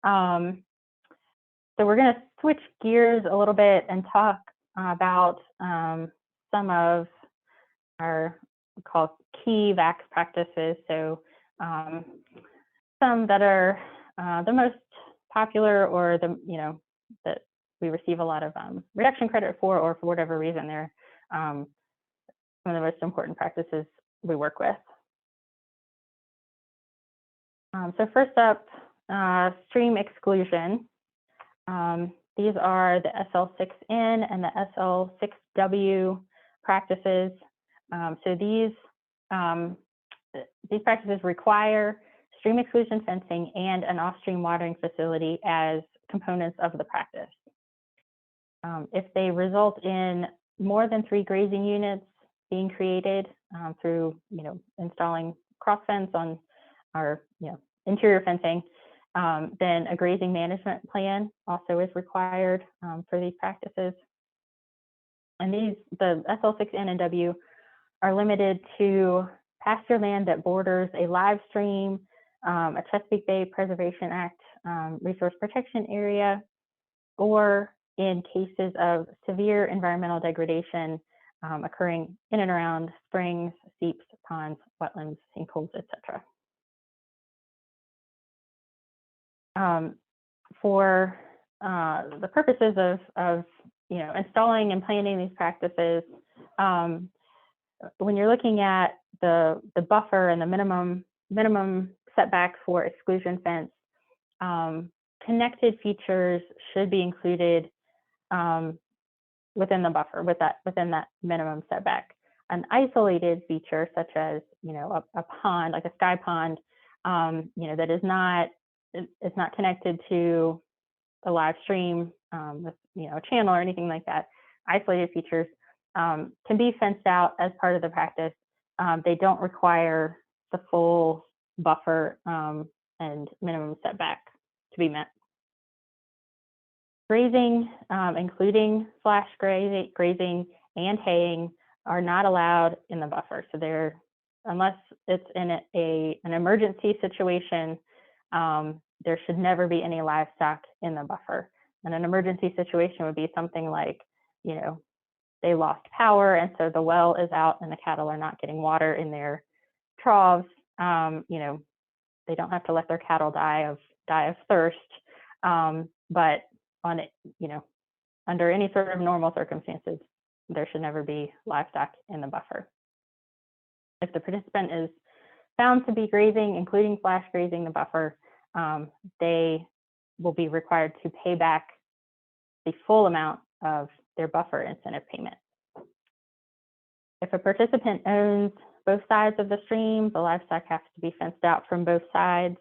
So we're going to switch gears a little bit and talk about some of our called key VACS practices. So some that are the most popular, or that we receive a lot of reduction credit for, or for whatever reason, they're some of the most important practices we work with. So first up, stream exclusion. These are the SL6N and the SL6W practices. So these practices require stream exclusion fencing and an off-stream watering facility as components of the practice. If they result in more than 3 grazing units being created through installing cross fence on our interior fencing, then a grazing management plan also is required for these practices. And the SL6N and W are limited to pasture land that borders a live stream, a Chesapeake Bay Preservation Act resource protection area, or in cases of severe environmental degradation occurring in and around springs, seeps, ponds, wetlands, sinkholes, etc. For the purposes of installing and planning these practices, when you're looking at the buffer and the minimum setback for exclusion fence, connected features should be included within the buffer, within that minimum setback. An isolated feature, such as a pond, like a sky pond, that is not connected to a live stream with a channel or anything like that. Isolated features can be fenced out as part of the practice. They don't require the full buffer and minimum setback to be met. Grazing, including flash grazing and haying, are not allowed in the buffer. So unless it's in an emergency situation, there should never be any livestock in the buffer. And an emergency situation would be something like, they lost power, and so the well is out and the cattle are not getting water in their troughs. They don't have to let their cattle die of thirst. But on it, under any sort of normal circumstances, there should never be livestock in the buffer. If the participant is found to be grazing, including flash grazing the buffer, they will be required to pay back the full amount of their buffer incentive payment. If a participant owns both sides of the stream, the livestock has to be fenced out from both sides.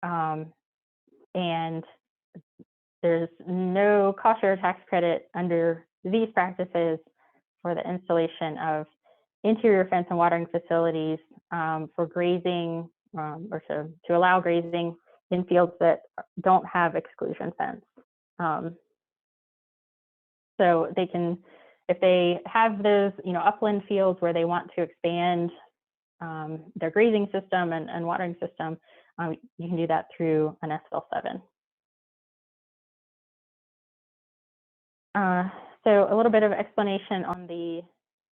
And there's no cost share tax credit under these practices for the installation of interior fence and watering facilities for grazing or to allow grazing in fields that don't have exclusion fence. So they can, if they have those, upland fields where they want to expand their grazing system and watering system, you can do that through an SL7. So a little bit of explanation on the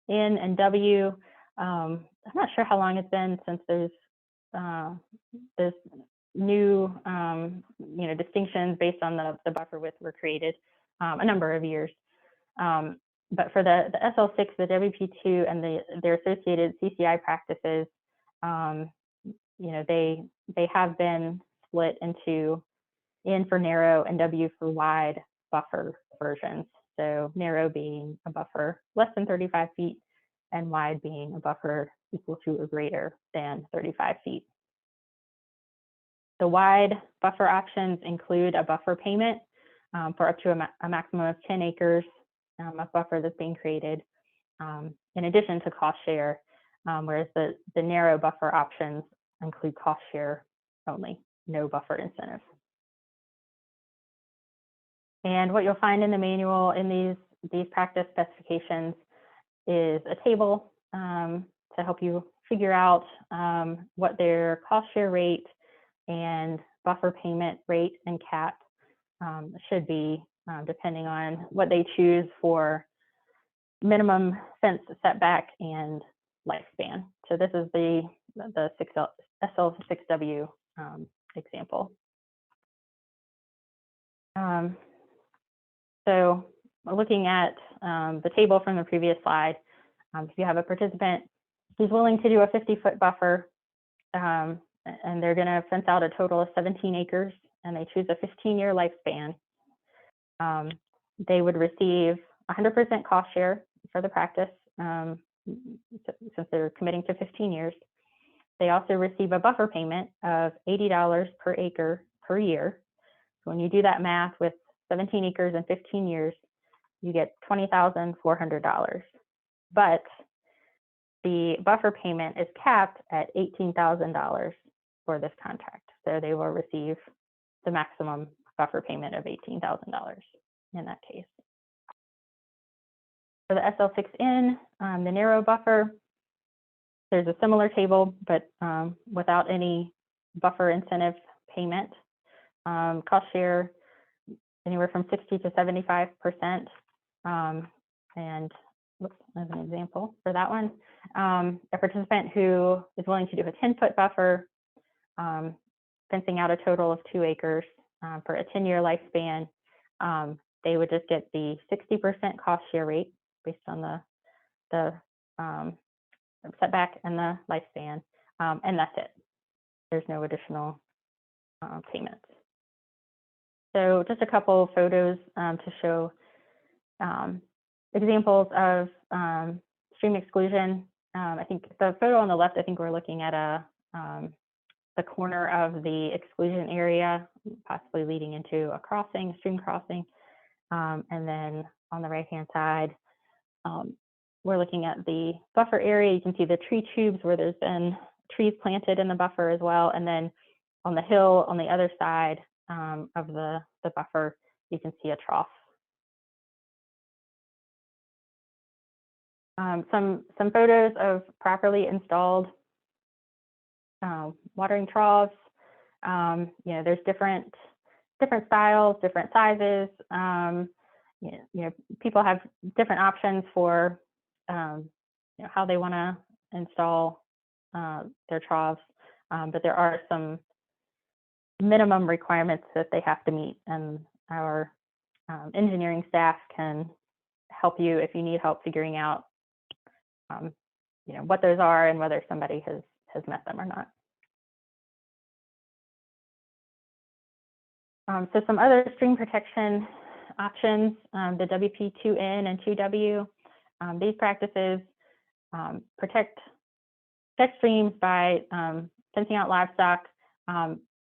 N and W. I'm not sure how long it's been since there's new distinctions based on the buffer width were created. a number of years. But for the SL6, the WP2, and their associated CCI practices, they have been split into N for narrow and W for wide buffer versions. So narrow being a buffer less than 35 feet, and wide being a buffer equal to or greater than 35 feet. The wide buffer options include a buffer payment for up to a maximum of 10 acres of buffer that's being created, in addition to cost share, whereas the narrow buffer options include cost share only, no buffer incentive. And what you'll find in the manual in these practice specifications is a table to help you figure out what their cost share rate and buffer payment rate and cap should be, depending on what they choose for minimum fence setback and lifespan. So this is the SL6W example. So looking at the table from the previous slide, if you have a participant who's willing to do a 50-foot buffer, and they're going to fence out a total of 17 acres, and they choose a 15-year lifespan, they would receive 100% cost share for the practice, since they're committing to 15 years. They also receive a buffer payment of $80 per acre per year. So when you do that math with 17 acres and 15 years, you get $20,400. But the buffer payment is capped at $18,000 for this contract. So they will receive the maximum buffer payment of $18,000 in that case. For the SL6N, the narrow buffer, there's a similar table, but without any buffer incentive payment. Cost share anywhere from 60 to 75%. And as an example for that one, a participant who is willing to do a 10-foot buffer, fencing out a total of 2 acres for a 10-year lifespan, they would just get the 60% cost share rate based on the setback and the lifespan, and that's it. There's no additional payments. So just a couple of photos to show examples of stream exclusion. I think the photo on the left, I think we're looking at the corner of the exclusion area, possibly leading into a crossing, stream crossing. And then on the right-hand side, we're looking at the buffer area. You can see the tree tubes where there's been trees planted in the buffer as well. And then on the hill on the other side of the buffer, you can see a trough. Some photos of properly installed watering troughs. There's different styles, different sizes. People have different options for how they want to install their troughs, but there are some minimum requirements that they have to meet, and our engineering staff can help you if you need help figuring out what those are and whether somebody has met them or not. So some other stream protection options, the WP2N and 2W. These practices protect streams by fencing out livestock.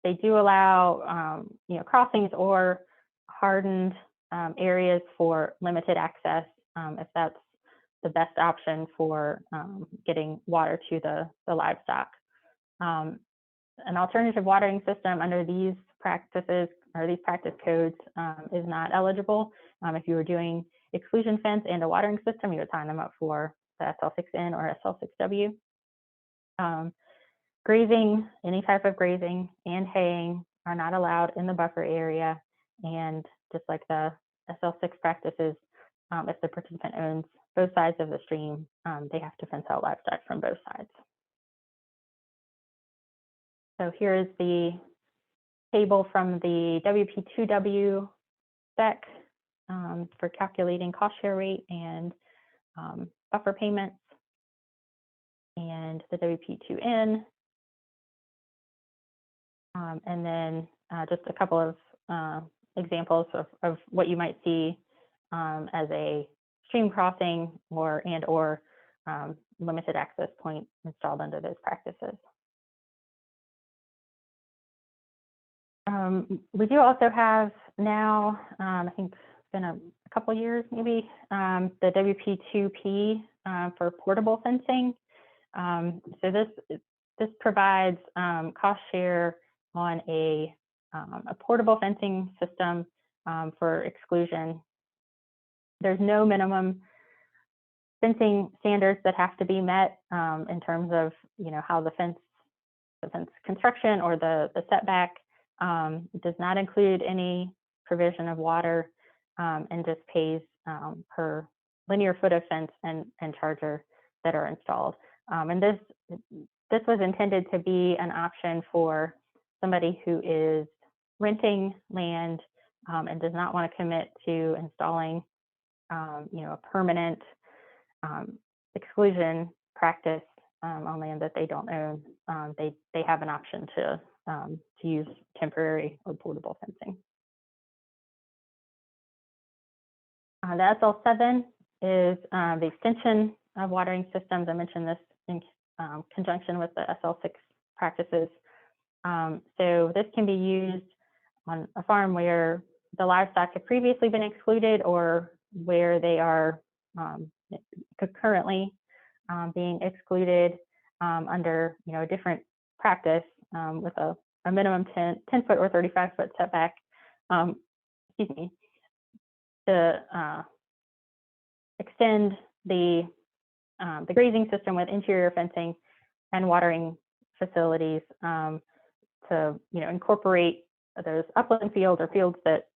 They do allow crossings or hardened areas for limited access if that's the best option for getting water to the livestock. An alternative watering system under these practices or these practice codes is not eligible. If you were doing exclusion fence and a watering system, you would sign them up for the SL6N or SL6W. Grazing, any type of grazing and haying are not allowed in the buffer area. And just like the SL6 practices, if the participant owns both sides of the stream, they have to fence out livestock from both sides. So here is the table from the WP2W spec. for calculating cost share rate and buffer payments, and the WP2N. And then just a couple of examples of what you might see as a stream crossing or limited access point installed under those practices. We do also have now, I think it's been a couple years maybe, the WP2P for portable fencing. So this provides cost share on a portable fencing system for exclusion. There's no minimum fencing standards that have to be met in terms of how the fence construction or the setback. It does not include any provision of water and just pays per linear foot of fence and charger that are installed. And this was intended to be an option for somebody who is renting land and does not want to commit to installing a permanent exclusion practice on land that they don't own. They have an option to use temporary or portable fencing. The SL7 is the extension of watering systems. I mentioned this in conjunction with the SL6 practices. So this can be used on a farm where the livestock have previously been excluded or where they are currently being excluded under a different practice with a minimum 10 foot or 35 foot setback, to extend the grazing system with interior fencing and watering facilities to incorporate those upland fields or fields that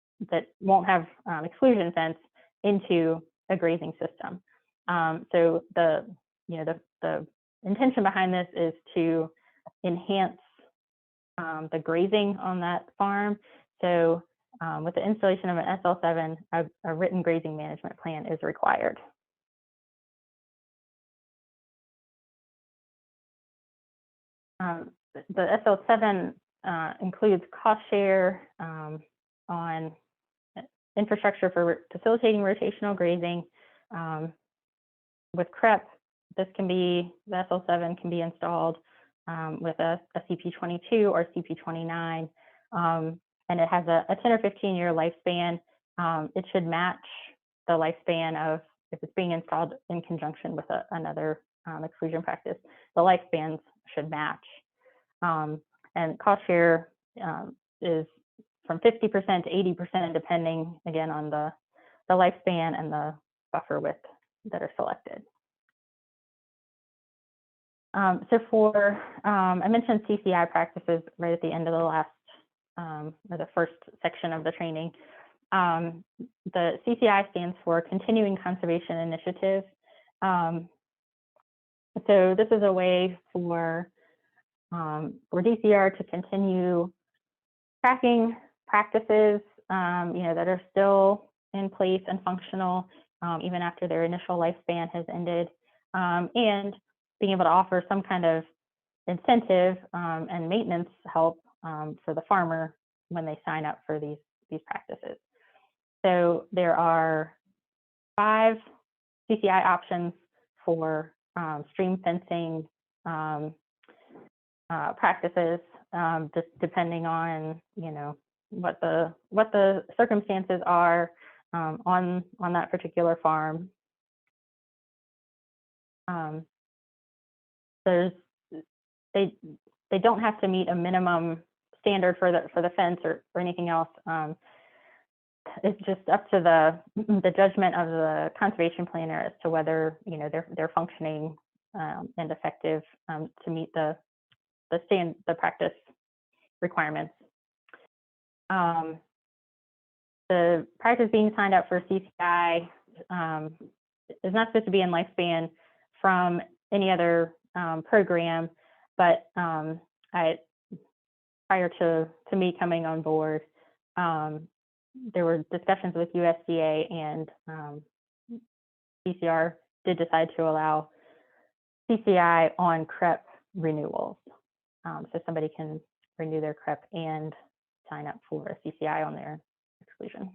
won't have exclusion fence into a grazing system. So the intention behind this is to enhance the grazing on that farm. So with the installation of an SL7, a written grazing management plan is required. The SL7 includes cost share on infrastructure for facilitating rotational grazing. With CREP, the SL7 can be installed with a CP22 or CP29, and it has a 10 or 15 year lifespan. It should match the lifespan of, if it's being installed in conjunction with another exclusion practice, the lifespans should match. And cost share is from 50% to 80%, depending again on the lifespan and the buffer width that are selected. So I mentioned CCI practices right at the end of the last, or the first section of the training. The CCI stands for Continuing Conservation Initiative. So this is a way for DCR to continue tracking practices, that are still in place and functional even after their initial lifespan has ended, and being able to offer some kind of incentive and maintenance help for the farmer when they sign up for these practices. So there are 5 CCI options for stream fencing practices, just depending on what the circumstances are on that particular farm. They don't have to meet a minimum standard for the fence or anything else. It's just up to the judgment of the conservation planner as to whether they're functioning and effective to meet the practice requirements. The practice being signed up for CCI is not supposed to be in lifespan from any other program, but prior to me coming on board, there were discussions with USDA, and CCR did decide to allow CCI on CREP renewals. So somebody can renew their CREP and sign up for a CCI on their exclusion.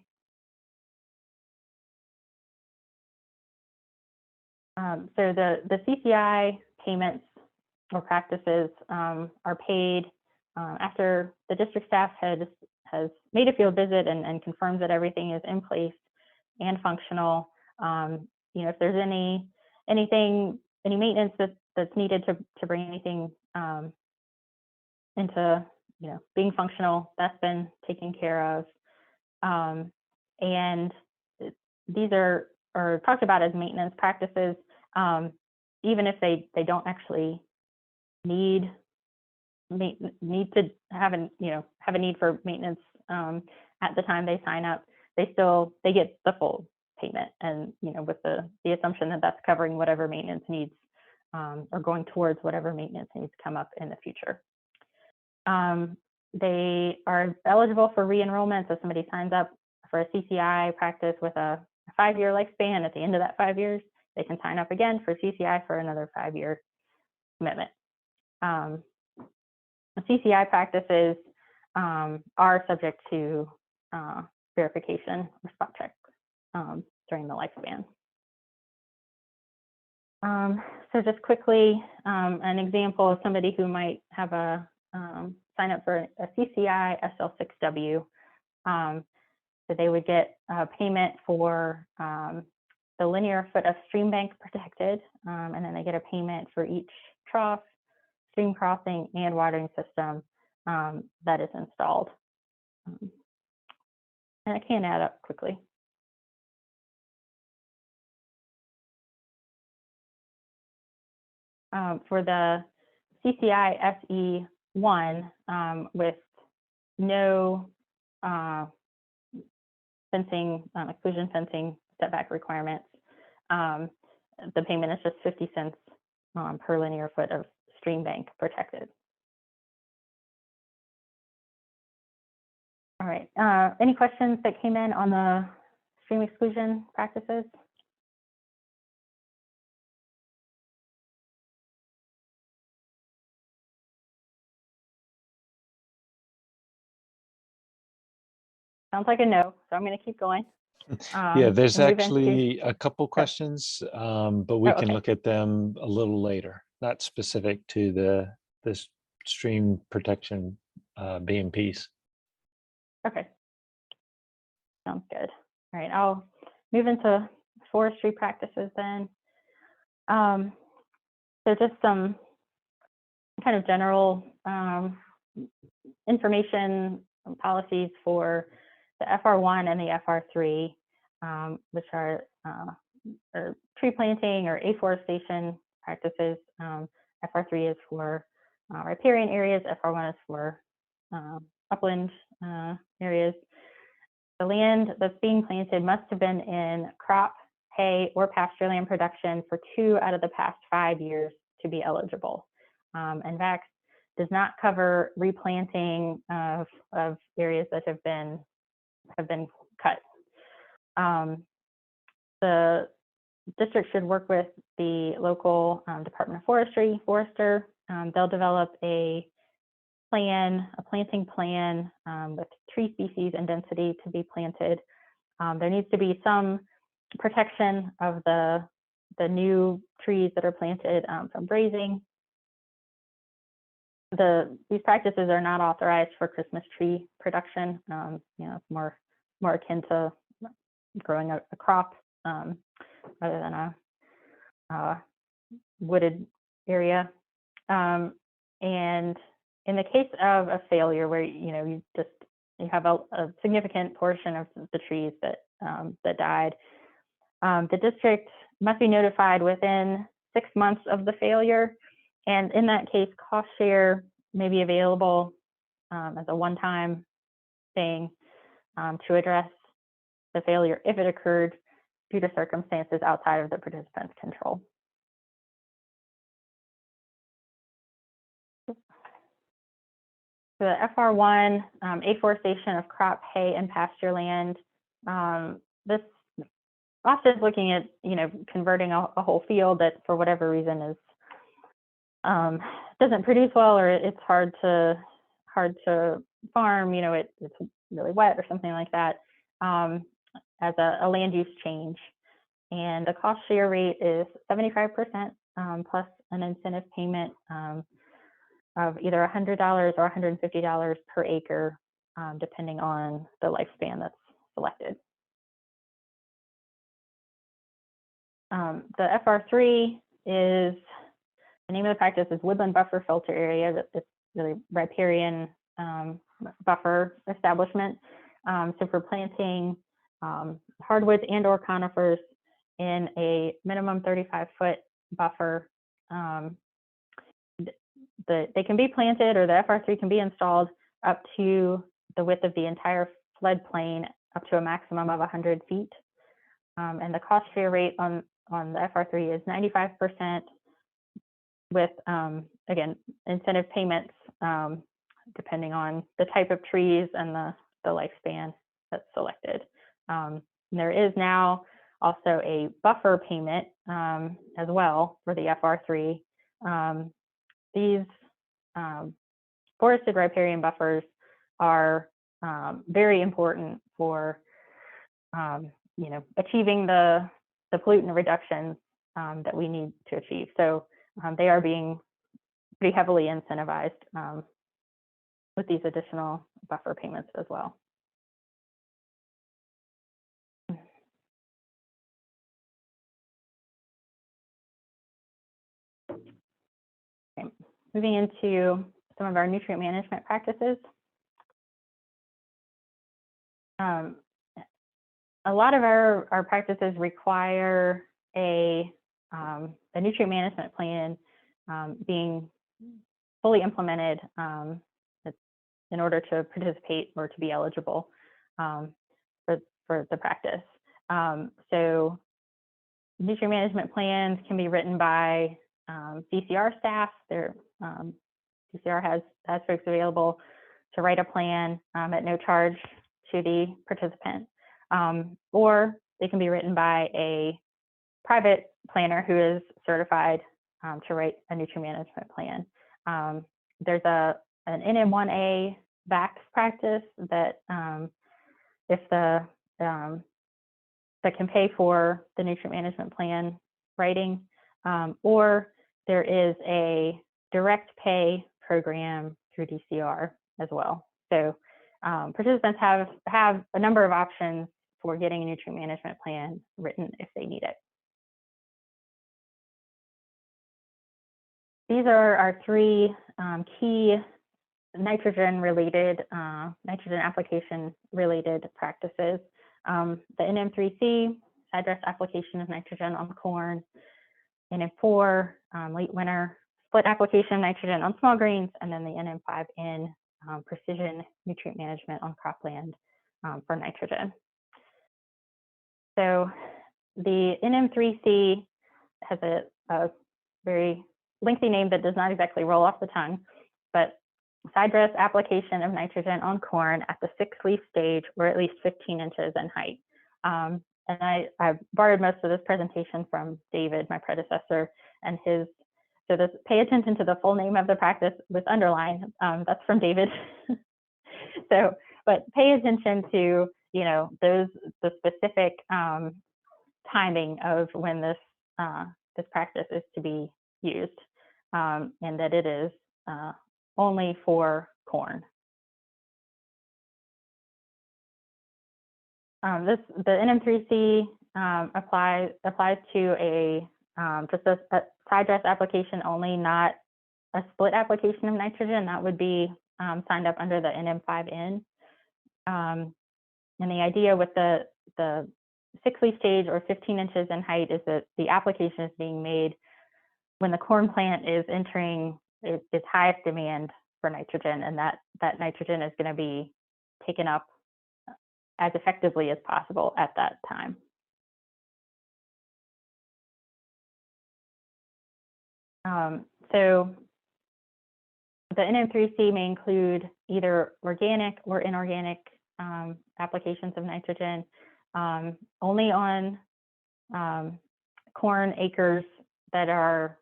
So the CCI payments or practices are paid after the district staff has made a field visit and confirms that everything is in place and functional. You know, if there's any maintenance that's needed to bring anything into, you know, being functional, that's been taken care of. And these are talked about as maintenance practices, even if they don't actually need to have a need for maintenance at the time they sign up. They get the full payment, and you know, with the assumption that that's covering whatever maintenance needs or going towards whatever maintenance needs come up in the future. They are eligible for re-enrollment, so somebody signs up for a CCI practice with a 5-year lifespan. At the end of that 5 years, they can sign up again for CCI for another 5-year commitment. CCI practices are subject to verification or spot checks during the lifespan. So just quickly, an example of somebody who might have a sign up for a CCI SL6W. So they would get a payment for the linear foot of stream bank protected, and then they get a payment for each trough, stream crossing, and watering system that is installed. And I can add up quickly. For the CCI SE1 with no fencing, exclusion fencing setback requirements, the payment is just 50 cents per linear foot of stream bank protected. All right, any questions that came in on the stream exclusion practices? Sounds like a no, so I'm going to keep going. Yeah, there's and move actually a couple questions, but we can okay. look at them a little later, not specific to the stream protection BMPs. Okay. Sounds good. All right, I'll move into forestry practices then. So just some kind of general information policies for the FR1 and the FR3, which are tree planting or afforestation practices. FR3 is for riparian areas, FR1 is for upland areas. The land that's being planted must have been in crop, hay, or pasture land production for 2 out of the past 5 years to be eligible. And VACS does not cover replanting of areas that have been cut. The district should work with the local Department of Forestry, forester. They'll develop a planting plan with tree species and density to be planted. There needs to be some protection of the new trees that are planted from grazing. These practices are not authorized for Christmas tree production. You know, it's more akin to growing a crop rather than a wooded area. And in the case of a failure where you have a significant portion of the trees that died, the district must be notified within 6 months of the failure. And in that case, cost share may be available as a one-time thing to address the failure if it occurred due to circumstances outside of the participant's control. So the FR1, afforestation of crop, hay, and pasture land. This often is looking at, converting a whole field that for whatever reason is doesn't produce well, or it's hard to farm. It's really wet or something like that, as a land use change. And the cost share rate is 75% plus an incentive payment of either $100 or $150 per acre, depending on the lifespan that's selected. The FR3 is, the name of the practice is Woodland Buffer Filter Area. It's really riparian buffer establishment. So for planting hardwoods and or conifers in a minimum 35-foot buffer, they can be planted, or the FR3 can be installed up to the width of the entire floodplain, up to a maximum of 100 feet. And the cost share rate on the FR3 is 95%, with, again, incentive payments depending on the type of trees and the lifespan that's selected. There is now also a buffer payment as well for the FR3. These forested riparian buffers are very important for achieving the pollutant reductions that we need to achieve. So they are being pretty heavily incentivized with these additional buffer payments as well. Okay. Moving into some of our nutrient management practices. A lot of our practices require a nutrient management plan being fully implemented in order to participate or to be eligible for the practice. So nutrient management plans can be written by DCR staff. DCR has folks available to write a plan at no charge to the participant, or they can be written by a private planner who is certified to write a nutrient management plan. There's an NM1A VACS practice that that can pay for the nutrient management plan writing, or there is a direct pay program through DCR as well. So participants have a number of options for getting a nutrient management plan written if they need it. These are our three key nitrogen application related practices. The NM3C, address application of nitrogen on corn. NM4, late winter split application of nitrogen on small grains, and then the NM5N, precision nutrient management on cropland for nitrogen. So the NM3C has a very lengthy name that does not exactly roll off the tongue, but side dress application of nitrogen on corn at the 6-leaf stage, or at least 15 inches in height. And I borrowed most of this presentation from David, my predecessor, and so this, pay attention to the full name of the practice with underline, that's from David. So, but pay attention to, the specific timing of when this practice is to be used, and that it is only for corn. The NM3C applies to just a side dress application only, not a split application of nitrogen. That would be signed up under the NM5N. And the idea with the 6-leaf stage or 15 inches in height is that the application is being made when the corn plant is entering its highest demand for nitrogen, and that nitrogen is going to be taken up as effectively as possible at that time. So The NM3C may include either organic or inorganic applications of nitrogen, only on corn acres that are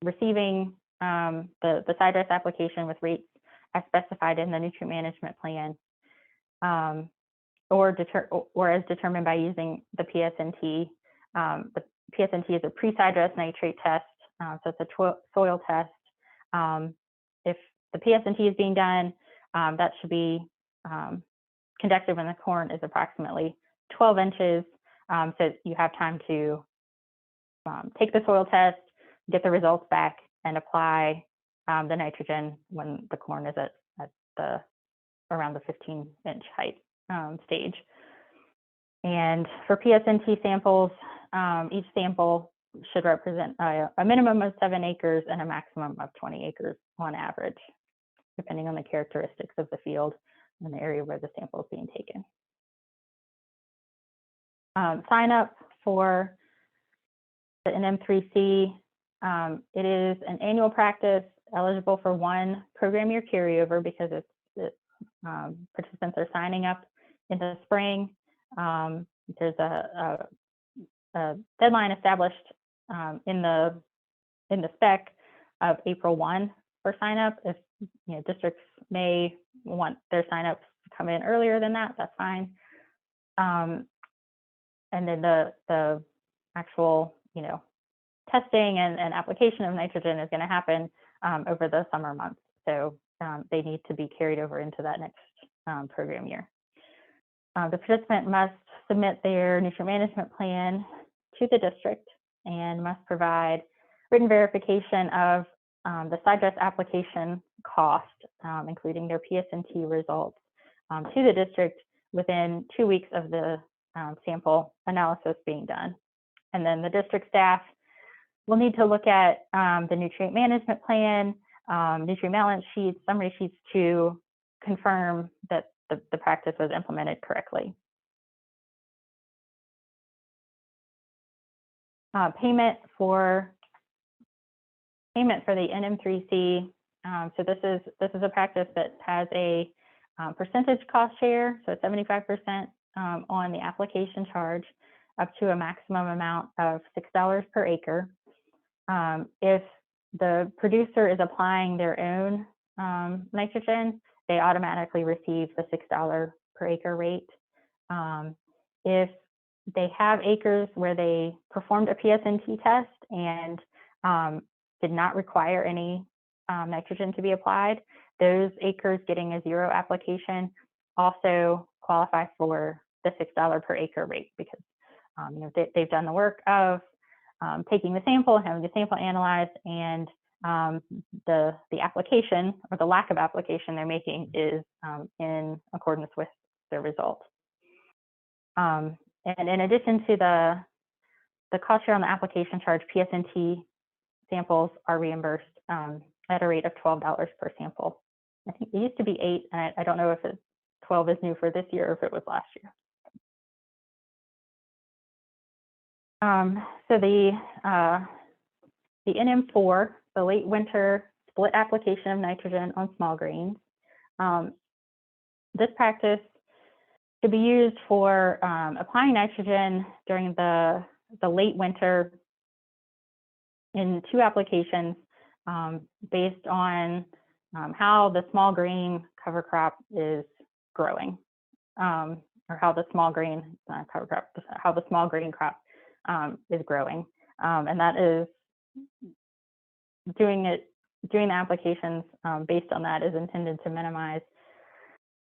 receiving the sidedress application with rates as specified in the nutrient management plan, or as determined by using the PSNT. The PSNT is a pre-sidedress nitrate test, so it's a soil test. If the PSNT is being done, that should be conducted when the corn is approximately 12 inches, so you have time to take the soil test, get the results back, and apply the nitrogen when the corn is at around the 15-inch height stage. And for PSNT samples, each sample should represent a minimum of 7 acres and a maximum of 20 acres on average, depending on the characteristics of the field and the area where the sample is being taken. Sign up for the NM3C. It is an annual practice eligible for 1 program year carryover because participants are signing up in the spring. There's a deadline established in the spec of April 1 for sign up. If districts may want their sign ups to come in earlier than that, that's fine. And then the actual testing and application of nitrogen is going to happen over the summer months. So they need to be carried over into that next program year. The participant must submit their nutrient management plan to the district and must provide written verification of the sidedress application cost, including their PSNT results, to the district within 2 weeks of the sample analysis being done. And then the district staff will need to look at the nutrient management plan, nutrient balance sheets, summary sheets to confirm that the practice was implemented correctly. Payment for the NM3C. So this is a practice that has a percentage cost share, so 75% on the application charge, up to a maximum amount of $6 per acre. If the producer is applying their own nitrogen, they automatically receive the $6 per acre rate. If they have acres where they performed a PSNT test and did not require any nitrogen to be applied, those acres getting a 0 application also qualify for the $6 per acre rate because they've done the work of taking the sample, having the sample analyzed, and the application or the lack of application they're making is in accordance with their results. And in addition to the cost share on the application charge, PSNT samples are reimbursed at a rate of $12 per sample. I think it used to be 8, and I don't know if 12 is new for this year or if it was last year. So the NM4, the late winter split application of nitrogen on small grains. This practice could be used for applying nitrogen during the late winter in 2 applications based on how the small grain cover crop is growing, or how the small grain cover crop, how the small grain crop is growing, and that is doing the applications based on that is intended to minimize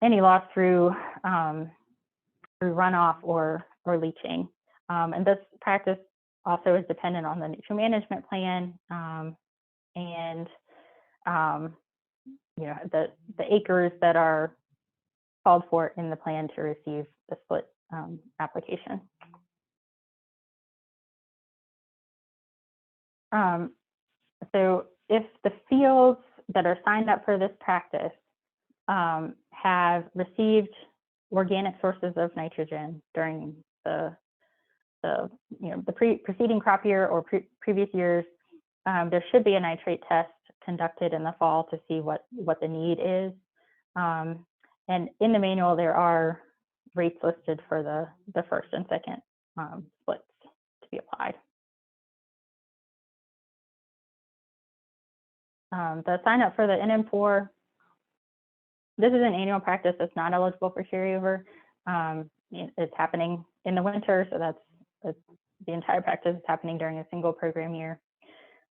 any loss through runoff or leaching. And this practice also is dependent on the nutrient management plan and the acres that are called for in the plan to receive the split application. So if the fields that are signed up for this practice have received organic sources of nitrogen during the preceding crop year or previous years, there should be a nitrate test conducted in the fall to see what the need is. And in the manual, there are rates listed for the first and second splits to be applied. The sign up for the NM4, this is an annual practice that's not eligible for carryover. It's happening in the winter, so that's the entire practice is happening during a single program year.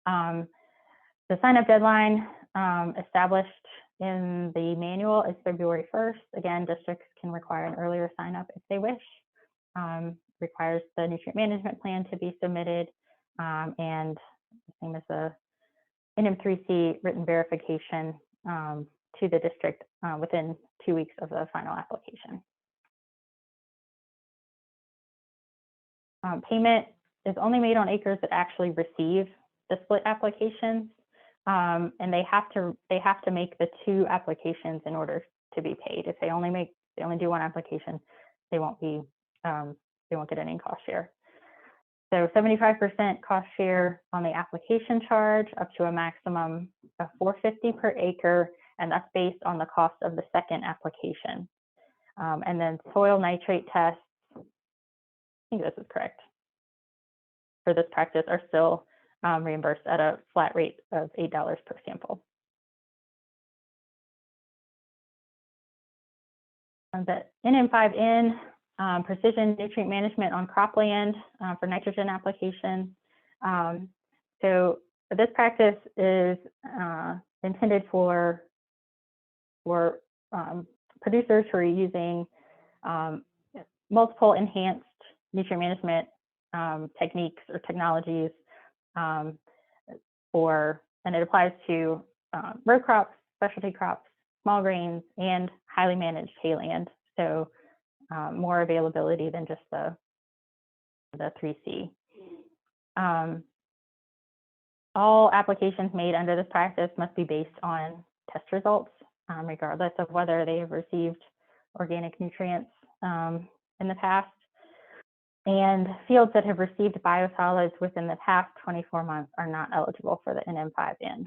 The sign up deadline established in the manual is February 1st. Again, districts can require an earlier sign up if they wish. Requires the nutrient management plan to be submitted, and the same as the NM3C written verification to the district within 2 weeks of the final application. Payment is only made on acres that actually receive the split applications, and they have to make the 2 applications in order to be paid. If they only do 1 application, they won't get any cost share. So 75% cost share on the application charge, up to a maximum of $450 per acre, and that's based on the cost of the second application. And then soil nitrate tests, I think this is correct, for this practice are still reimbursed at a flat rate of $8 per sample. The NM5N, precision nutrient management on cropland for nitrogen application. So this practice is intended for producers who are using multiple enhanced nutrient management techniques or technologies and it applies to row crops, specialty crops, small grains, and highly managed hayland. So more availability than just the 3C. All applications made under this practice must be based on test results, regardless of whether they have received organic nutrients in the past. And fields that have received biosolids within the past 24 months are not eligible for the NM5N.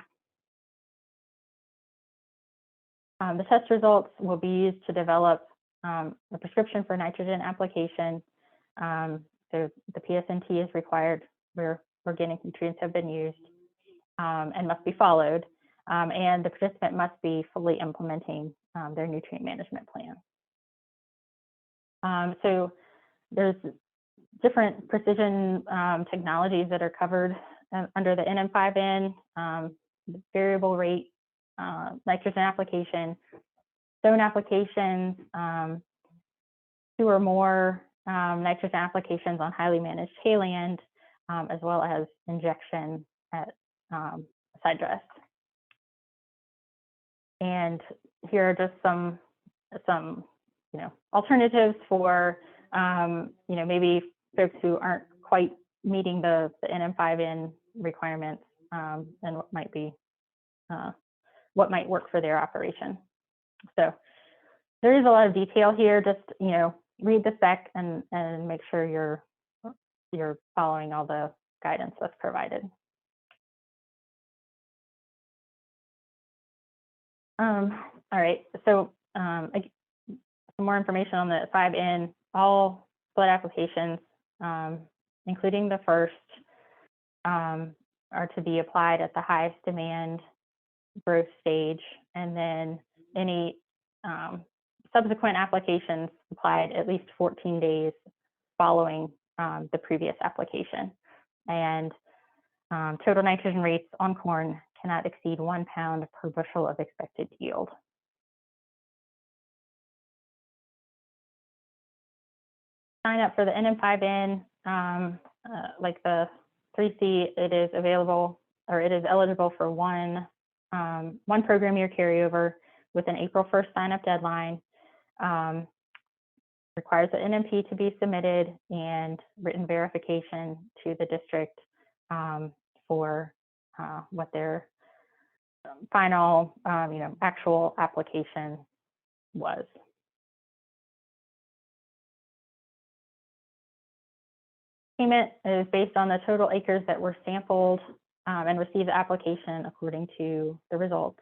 The test results will be used to develop a prescription for nitrogen application. So the PSNT is required where organic nutrients have been used and must be followed. And the participant must be fully implementing their nutrient management plan. So there's different precision technologies that are covered under the NM5N, variable rate nitrogen application, zone applications, 2 or more nitrogen applications on highly managed hayland, as well as injection at side dress. And here are just some alternatives for maybe folks who aren't quite meeting the NM5N requirements and what might work for their operation. So there is a lot of detail here. Just read the spec and make sure you're following all the guidance that's provided. All right. So some more information on the 5N. All split applications, including the first, are to be applied at the highest demand growth stage, and then any subsequent applications applied at least 14 days following the previous application. And total nitrogen rates on corn cannot exceed 1 pound per bushel of expected yield. Sign up for the NM5N, like the 3C, it is available, or it is eligible for one program year carryover with an April 1st sign-up deadline. Requires the NMP to be submitted and written verification to the district for what their final, actual application was. Payment is based on the total acres that were sampled and receive the application according to the results.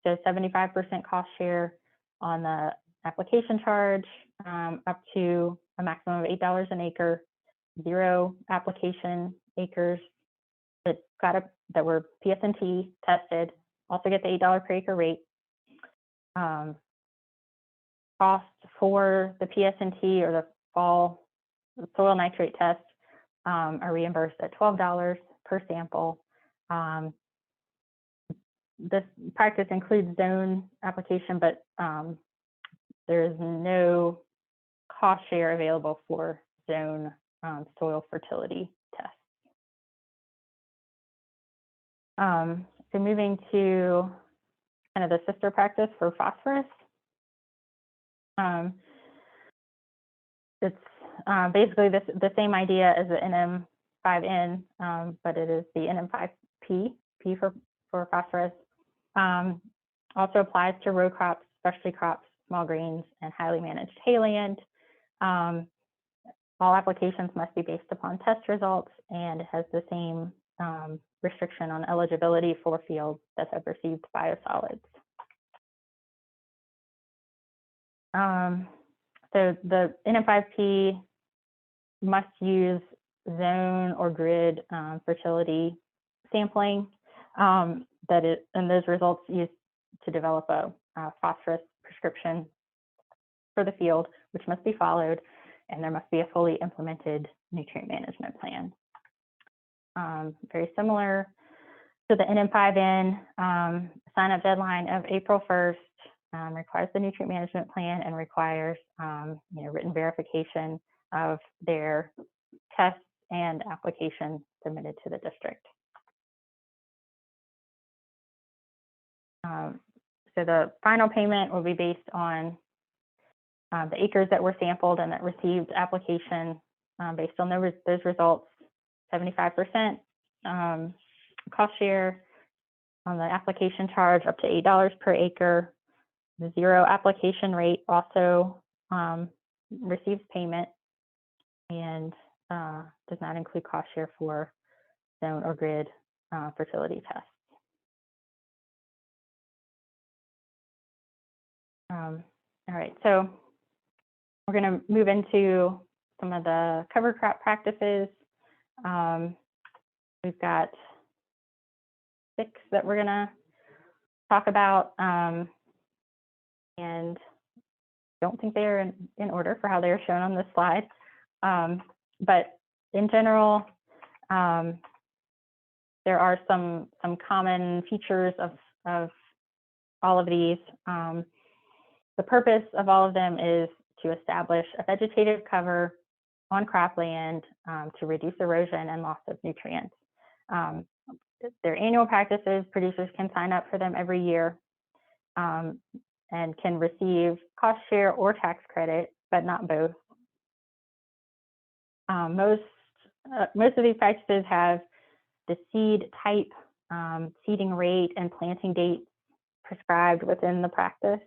So 75% cost share on the application charge, up to a maximum of $8 an acre, 0 application acres that were PS&T tested, also get the $8 per acre rate. Costs for the PS&T or the fall soil nitrate test are reimbursed at $12 per sample. This practice includes zone application, but there is no cost share available for zone soil fertility tests. So moving to kind of the sister practice for phosphorus. It's basically the same idea as the NM5N, but it is the NM5P, P for phosphorus. Also applies to row crops, specialty crops, small grains, and highly managed hayland. All applications must be based upon test results and has the same restriction on eligibility for fields that have received biosolids. So the NM5P must use zone or grid fertility sampling and those results used to develop a phosphorus prescription for the field, which must be followed, and there must be a fully implemented nutrient management plan. Very similar to the NM5N, sign-up deadline of April 1st requires the nutrient management plan and requires written verification of their tests and application submitted to the district. So the final payment will be based on the acres that were sampled and that received application based on those results. 75% cost share on the application charge, up to $8 per acre. The 0 application rate also receives payment and does not include cost share for zone or grid fertility tests. All right, so we're going to move into some of the cover crop practices. We've got 6 that we're going to talk about, and don't think they're in order for how they're shown on this slide. But in general, there are some common features of all of these. The purpose of all of them is to establish a vegetative cover on cropland to reduce erosion and loss of nutrients. They're annual practices. Producers can sign up for them every year and can receive cost share or tax credit, but not both. Most of these practices have the seed type, seeding rate, and planting date prescribed within the practice.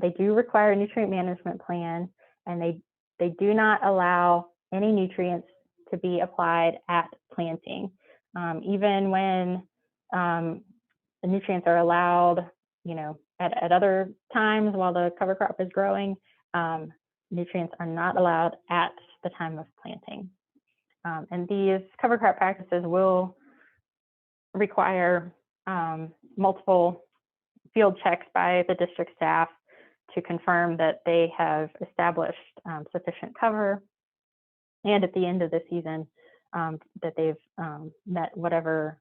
They do require a nutrient management plan, and they do not allow any nutrients to be applied at planting. Even when the nutrients are allowed, at other times while the cover crop is growing, nutrients are not allowed at the time of planting. And these cover crop practices will require multiple field checks by the district staff to confirm that they have established sufficient cover, and at the end of the season that they've met whatever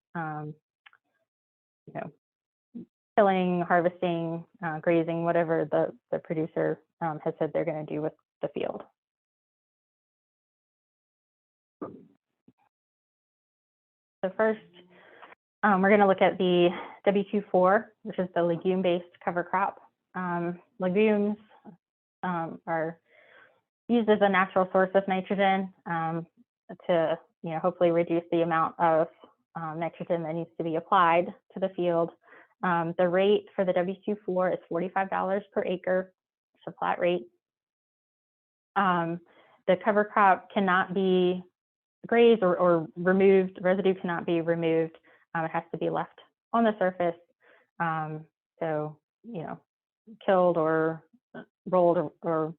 tilling, harvesting, grazing, whatever the producer has said they're going to do with the field. So first, we're going to look at the WQ4, which is the legume-based cover crop. Legumes are used as a natural source of nitrogen to hopefully reduce the amount of nitrogen that needs to be applied to the field. The rate for the WQ4 is $45 per acre. It's a flat rate. The cover crop cannot be grazed or removed. Residue cannot be removed It has to be left on the surface. So, you know, killed or rolled or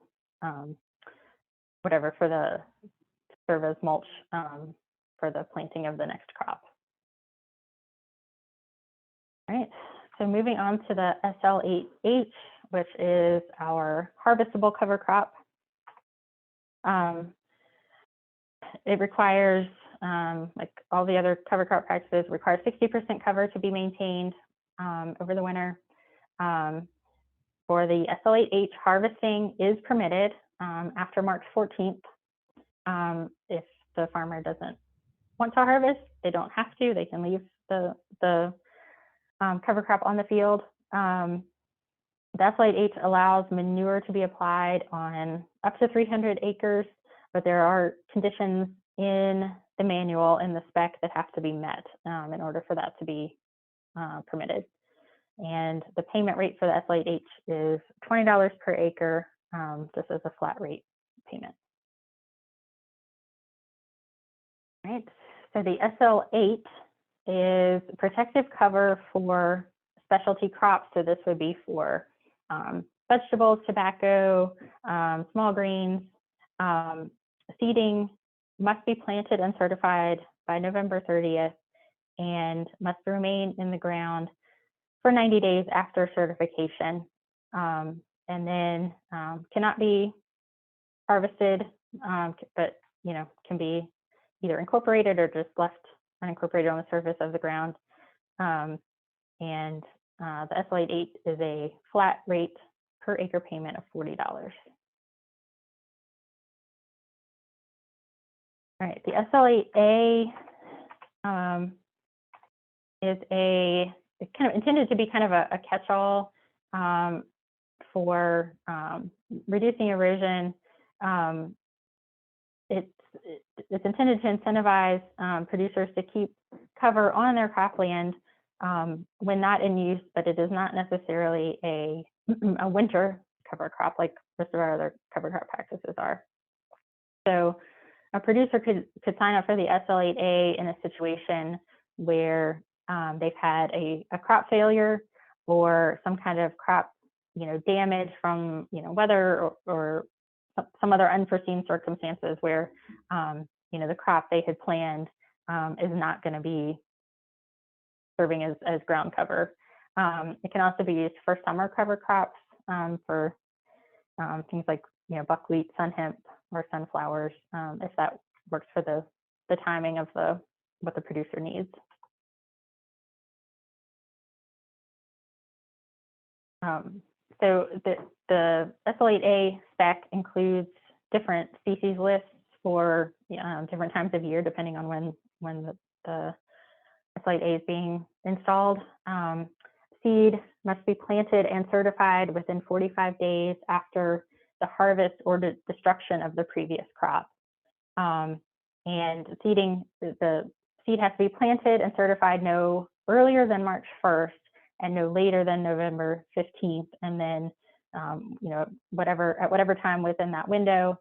whatever for the serve as mulch for the planting of the next crop. All right, so moving on to the SL8H, which is our harvestable cover crop. It requires, like all the other cover crop practices, requires 60% cover to be maintained over the winter. For the SL8H, harvesting is permitted after March 14th. If the farmer doesn't want to harvest, they don't have to. They can leave the cover crop on the field. The SL8H allows manure to be applied on up to 300 acres, but there are conditions in the manual, in the spec, that have to be met in order for that to be permitted. And the payment rate for the SL8H is $20 per acre, just as a flat rate payment. All right, so the SL8 is protective cover for specialty crops. So this would be for vegetables, tobacco, small greens. Seeding must be planted and certified by November 30th and must remain in the ground for 90 days after certification, and then cannot be harvested, but can be either incorporated or just left unincorporated on the surface of the ground. And the SL8 is a flat rate per acre payment of $40. All right, the SL8A is it's kind of intended to be kind of a catch-all for reducing erosion. It's intended to incentivize producers to keep cover on their cropland when not in use, but it is not necessarily a winter cover crop like most of our other cover crop practices are. So a producer could sign up for the SL8A in a situation where they've had a crop failure or some kind of crop damage from weather or some other unforeseen circumstances where the crop they had planned is not going to be serving as ground cover. It can also be used for summer cover crops for things like buckwheat, sun hemp, or sunflowers, if that works for the timing of what the producer needs. So the SL8A spec includes different species lists for different times of year, depending on when the SL8A is being installed. Seed must be planted and certified within 45 days after the harvest or the destruction of the previous crop. And the seed has to be planted and certified no earlier than March 1st and no later than November 15th. And then, at whatever time within that window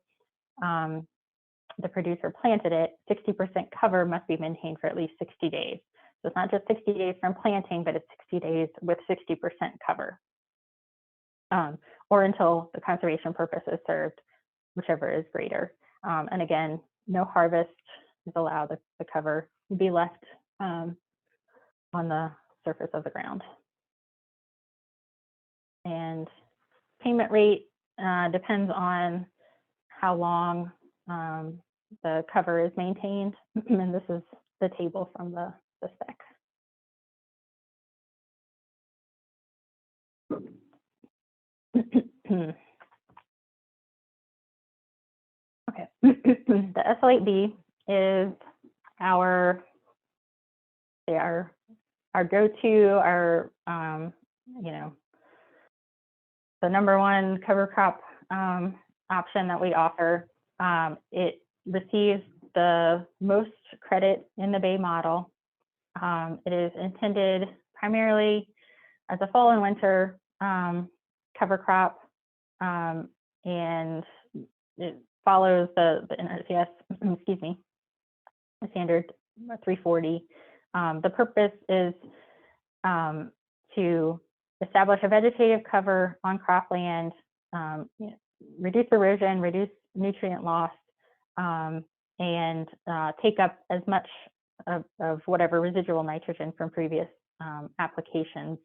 the producer planted it, 60% cover must be maintained for at least 60 days. So it's not just 60 days from planting, but it's 60 days with 60% cover, or until the conservation purpose is served, whichever is greater. And again, no harvest is allowed. The cover will be left on the surface of the ground. And payment rate depends on how long the cover is maintained. And this is the table from the spec. Okay, the SL8B is our go-to, the number one cover crop option that we offer. It receives the most credit in the Bay model. It is intended primarily as a fall and winter cover crop, and it follows the NRCS, the standard 340 The purpose is to establish a vegetative cover on cropland, reduce erosion, reduce nutrient loss, and take up as much of whatever residual nitrogen from previous applications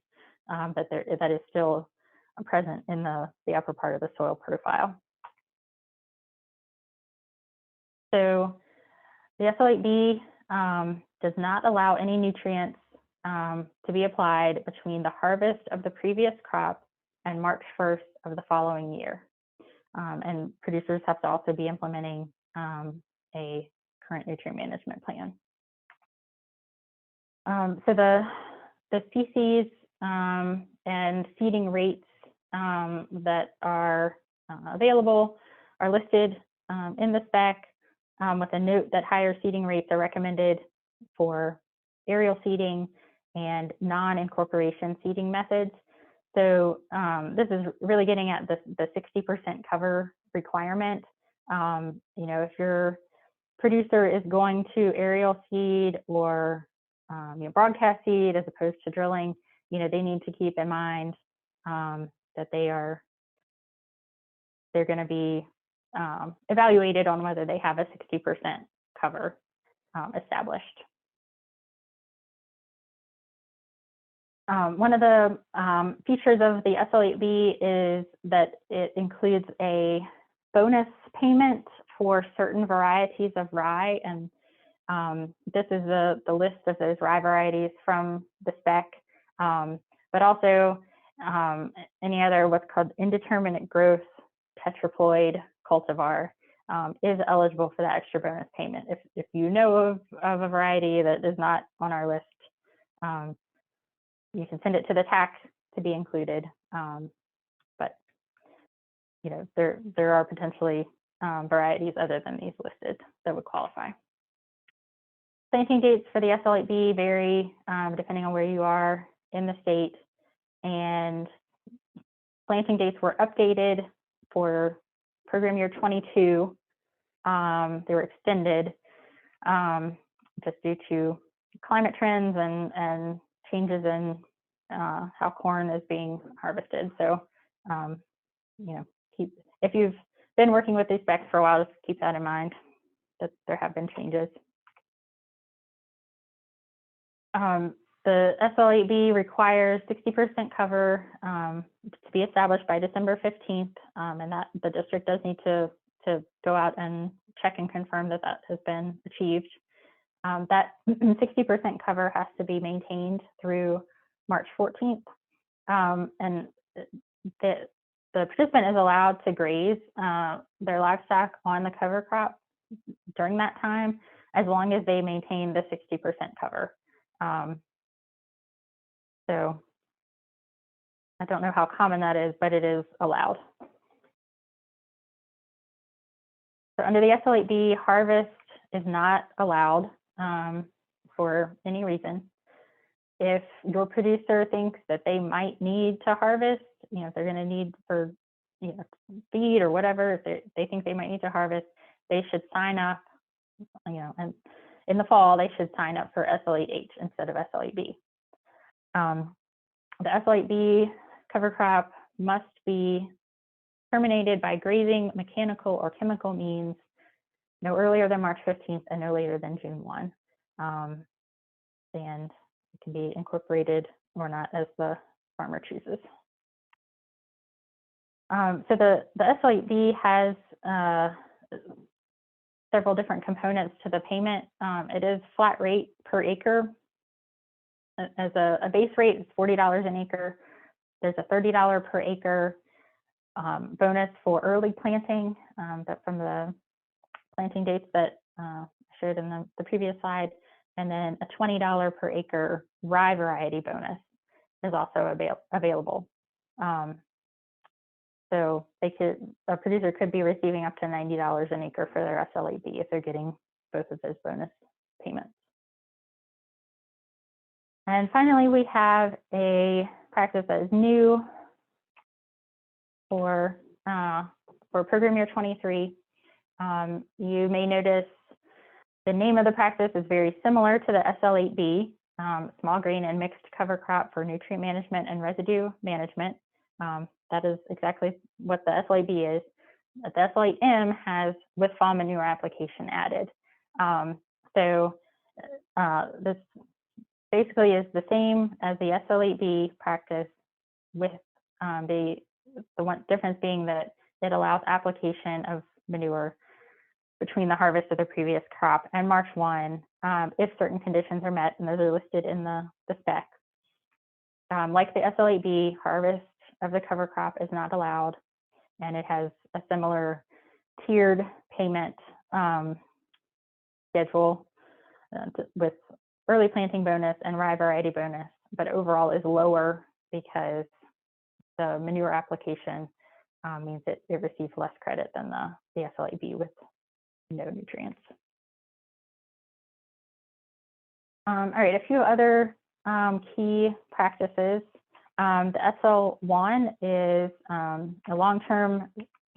that is still present in the upper part of the soil profile. So the SL8B does not allow any nutrients to be applied between the harvest of the previous crop and March 1st of the following year. And producers have to also be implementing a current nutrient management plan. So the species and seeding rates that are available are listed in the spec, with a note that higher seeding rates are recommended for aerial seeding and non-incorporation seeding methods. So this is really getting at the 60% cover requirement. If your producer is going to aerial seed or broadcast seed as opposed to drilling, they need to keep in mind that they're going to be evaluated on whether they have a 60% cover established. One of the features of the SL8B is that it includes a bonus payment for certain varieties of rye, and this is the list of those rye varieties from the spec, but also any other what's called indeterminate growth tetraploid cultivar is eligible for that extra bonus payment. If you know of a variety that is not on our list, you can send it to the TAC to be included. But there are potentially varieties other than these listed that would qualify. Planting dates for the SL8B vary depending on where you are in the state, and planting dates were updated for program year 22. They were extended just due to climate trends and changes in how corn is being harvested. So, if you've been working with these specs for a while, just keep that in mind, that there have been changes. The SL8B requires 60% cover to be established by December 15th, and that the district does need to go out and check and confirm that that has been achieved. That 60% cover has to be maintained through March 14th, and the participant is allowed to graze their livestock on the cover crop during that time, as long as they maintain the 60% cover. So I don't know how common that is, but it is allowed. So under the SL8B, harvest is not allowed for any reason. If your producer thinks that they might need to harvest, if they're going to need for feed or whatever, if they think they might need to harvest, they should sign up, and in the fall, they should sign up for SL8H instead of SL8B. The SL8B cover crop must be terminated by grazing, mechanical, or chemical means no earlier than March 15th and no later than June 1. And it can be incorporated or not as the farmer chooses. So the SL8B has several different components to the payment. It is flat rate per acre. As a base rate, it's $40 an acre. There's a $30 per acre bonus for early planting, but from the planting dates that I showed in the previous slide, and then a $20 per acre rye variety bonus is also available. So a producer could be receiving up to $90 an acre for their SL8B if they're getting both of those bonus payments. And finally, we have a practice that is new for program year 23. You may notice the name of the practice is very similar to the SL8B. small grain and mixed cover crop for nutrient management and residue management. That is exactly what the SLAB is. The SLAM has with fall manure application added. This basically is the same as the SLAB practice, with the one difference being that it allows application of manure between the harvest of the previous crop and March 1 if certain conditions are met, and those are listed in the spec. Like the SLAB, harvest of the cover crop is not allowed, and it has a similar tiered payment schedule with early planting bonus and rye variety bonus, but overall is lower because the manure application means that it receives less credit than the SLAB with no nutrients. All right, a few other key practices. The SL1 is a long-term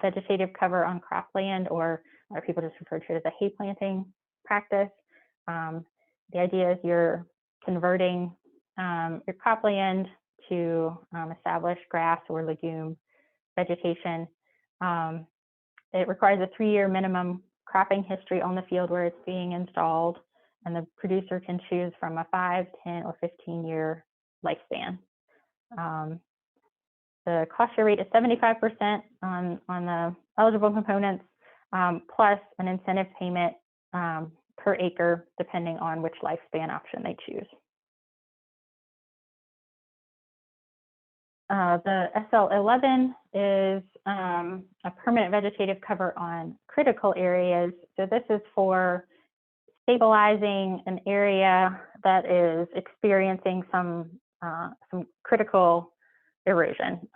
vegetative cover on cropland, or people just refer to it as a hay planting practice. The idea is you're converting your cropland to establish grass or legume vegetation. It requires a 3-year minimum cropping history on the field where it's being installed, and the producer can choose from a 5, 10, or 15-year lifespan. The cost share rate is 75% on the eligible components, plus an incentive payment per acre, depending on which lifespan option they choose. The SL11 is a permanent vegetative cover on critical areas. So this is for stabilizing an area that is experiencing some critical erosion.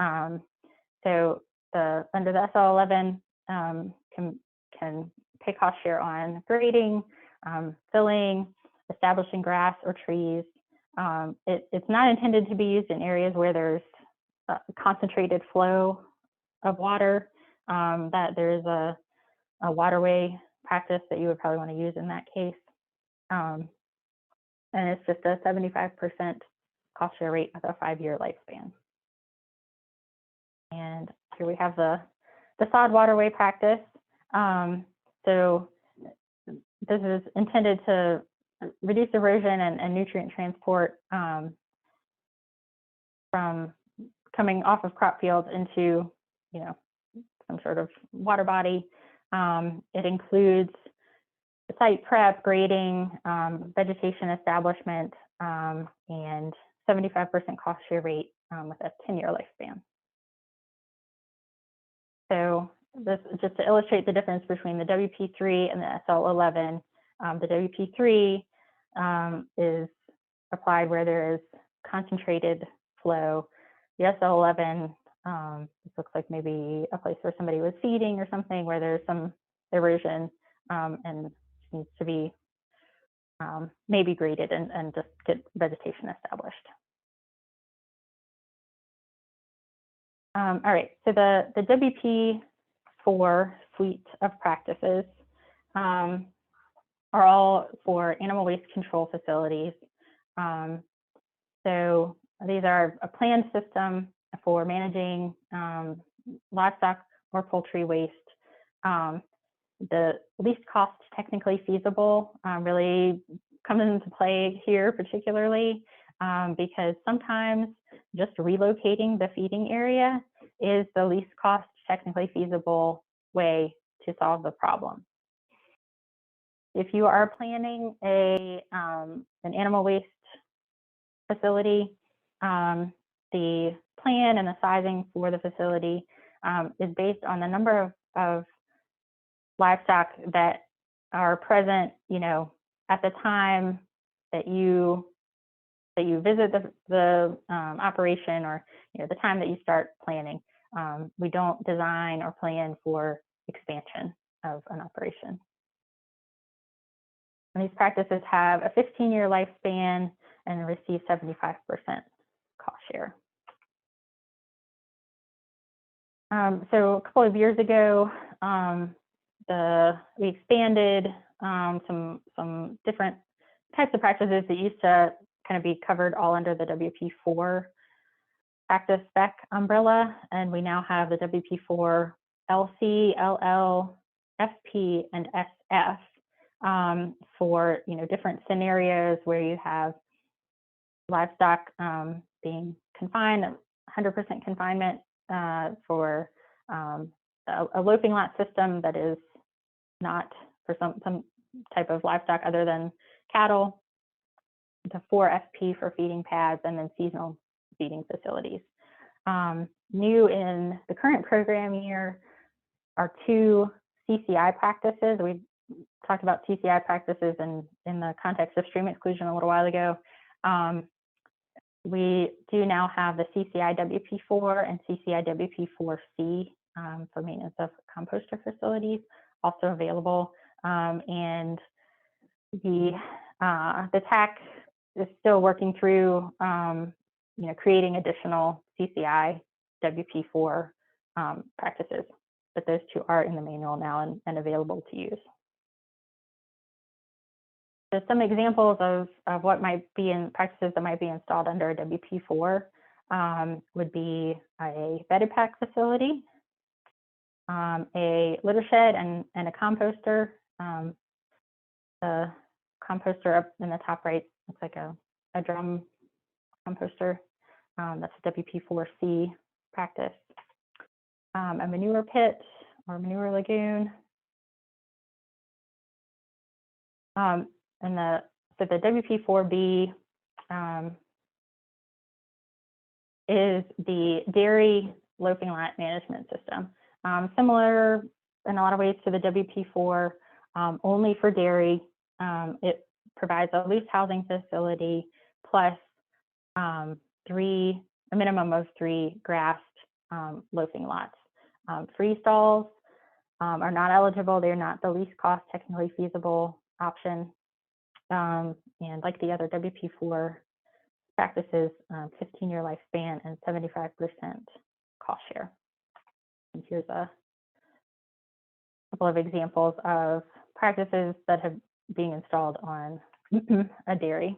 So under the SL11 can pay cost share on grading, filling, establishing grass or trees. It's not intended to be used in areas where there's a concentrated flow of water, that there's a waterway practice that you would probably want to use in that case. And it's just a 75% cost share rate with a 5-year lifespan. And here we have the sod waterway practice. So this is intended to reduce erosion and nutrient transport from coming off of crop fields into, some sort of water body. It includes site prep, grading, vegetation establishment, and 75% cost share rate with a 10-year lifespan. So this is just to illustrate the difference between the WP3 and the SL11. The WP3 is applied where there is concentrated flow. The SL11, this looks like maybe a place where somebody was feeding or something, where there's some erosion and needs to be maybe graded and just get vegetation established. All right, so the WP4 suite of practices are all for animal waste control facilities. So these are a planned system for managing livestock or poultry waste. The least cost technically feasible really comes into play here particularly because sometimes just relocating the feeding area is the least cost technically feasible way to solve the problem. If you are planning an animal waste facility, the plan and the sizing for the facility is based on the number of livestock that are present, at the time that you visit the operation, or the time that you start planning. We don't design or plan for expansion of an operation. And these practices have a 15-year lifespan and receive 75% cost share. So a couple of years ago, we expanded some different types of practices that used to kind of be covered all under the WP4 practice spec umbrella. And we now have the WP4 LC, LL, FP, and SF for different scenarios where you have livestock being confined, 100% confinement for a loafing lot system that is not for some type of livestock other than cattle, the 4FP for feeding pads, and then seasonal feeding facilities. New in the current program year are 2 CCI practices. We talked about CCI practices in the context of stream exclusion a little while ago. We do now have the CCI WP4 and CCI WP4C for maintenance of composter facilities also available. And the TAC is still working through creating additional CCI WP4 practices, but those 2 are in the manual now and available to use. So some examples of what might be in practices that might be installed under a WP4 would be a bedded pack facility, a litter shed, and a composter. The composter up in the top right looks like a drum composter. That's a WP4C practice. A manure pit or manure lagoon. So the WP4B is the dairy loafing lot management system. Similar in a lot of ways to the WP4, only for dairy. It provides a loose housing facility plus a minimum of 3 grassed loafing lots. Free stalls are not eligible. They're not the least cost technically feasible option. And like the other WP4 practices, 15-year lifespan and 75% cost share. And here's a couple of examples of practices that have being installed on a dairy.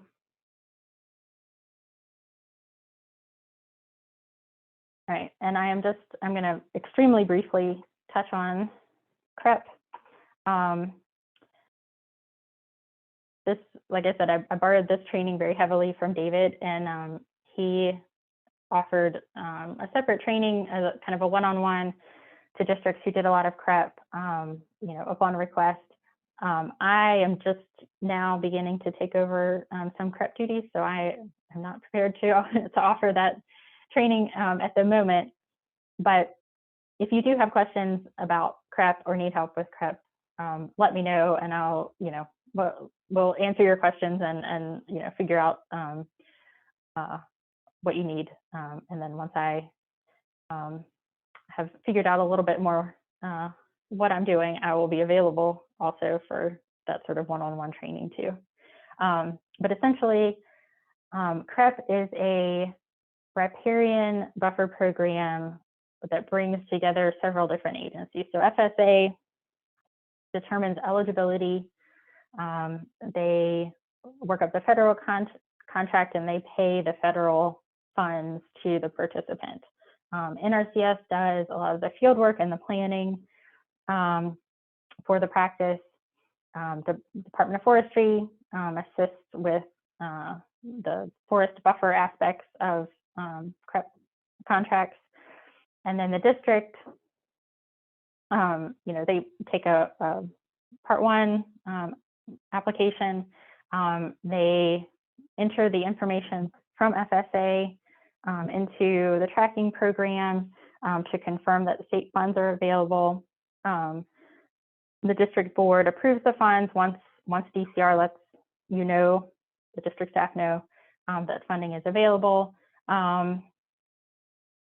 All right, and I'm going to extremely briefly touch on CREP. This, like I said, I borrowed this training very heavily from David, and he offered a separate training as kind of a one-on-one to districts who did a lot of CREP, upon request. I am just now beginning to take over some CREP duties, so I am not prepared to offer that training at the moment. But if you do have questions about CREP or need help with CREP, let me know, and I'll, we'll answer your questions and figure out what you need. And then once I have figured out a little bit more what I'm doing, I will be available also for that sort of one-on-one training too. But essentially, CREP is a riparian buffer program that brings together several different agencies. So FSA determines eligibility. They work up the federal contract and they pay the federal funds to the participant. NRCS does a lot of the field work and the planning for the practice. The Department of Forestry assists with the forest buffer aspects of CREP contracts. And then the district, they take a Part 1 application. They enter the information from FSA into the tracking program to confirm that the state funds are available. The district board approves the funds once DCR lets the district staff know that funding is available.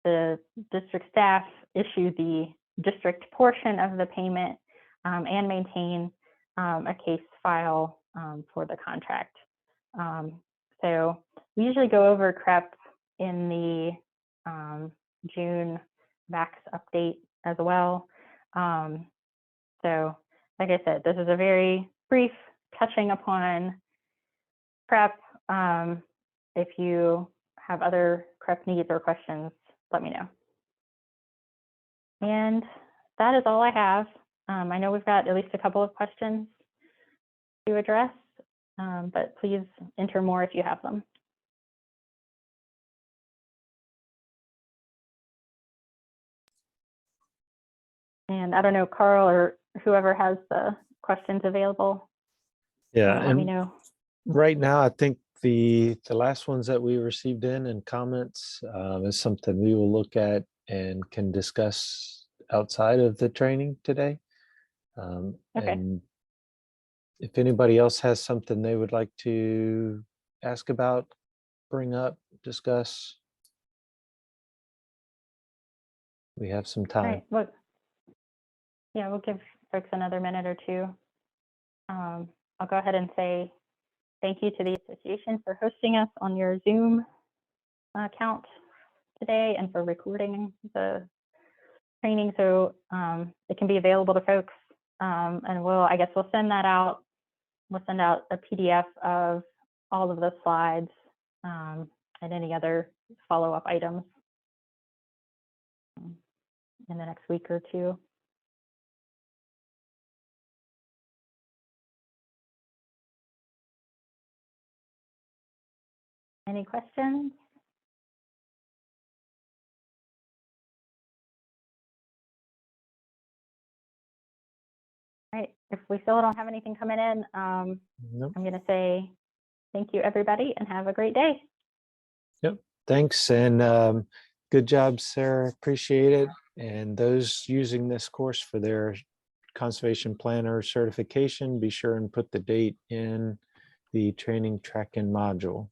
The district staff issue the district portion of the payment and maintain a case file for the contract. So we usually go over CREP in the June VACS update as well. So like I said, this is a very brief touching upon CREP. if you have other CREP needs or questions, let me know. And that is all I have. I know we've got at least a couple of questions to address, but please enter more if you have them. And I don't know, Carl or whoever has the questions available, Yeah, let me and know. right now, I think the last ones that we received in and comments is something we will look at and can discuss outside of the training today. Okay. And if anybody else has something they would like to ask about, bring up, discuss, we have some All time. right. Well, yeah, we'll give folks another minute or two. I'll go ahead and say thank you to the association for hosting us on your Zoom account today and for recording the training so it can be available to folks. And I guess we'll send that out. We'll send out a PDF of all of the slides and any other follow-up items in the next week or two. Any questions? All right, if we still don't have anything coming in, Nope. I'm gonna say thank you, everybody, and have a great day. Yep. Thanks. And good job, Sarah. Appreciate it. And those using this course for their conservation planner certification, be sure and put the date in the training tracking module.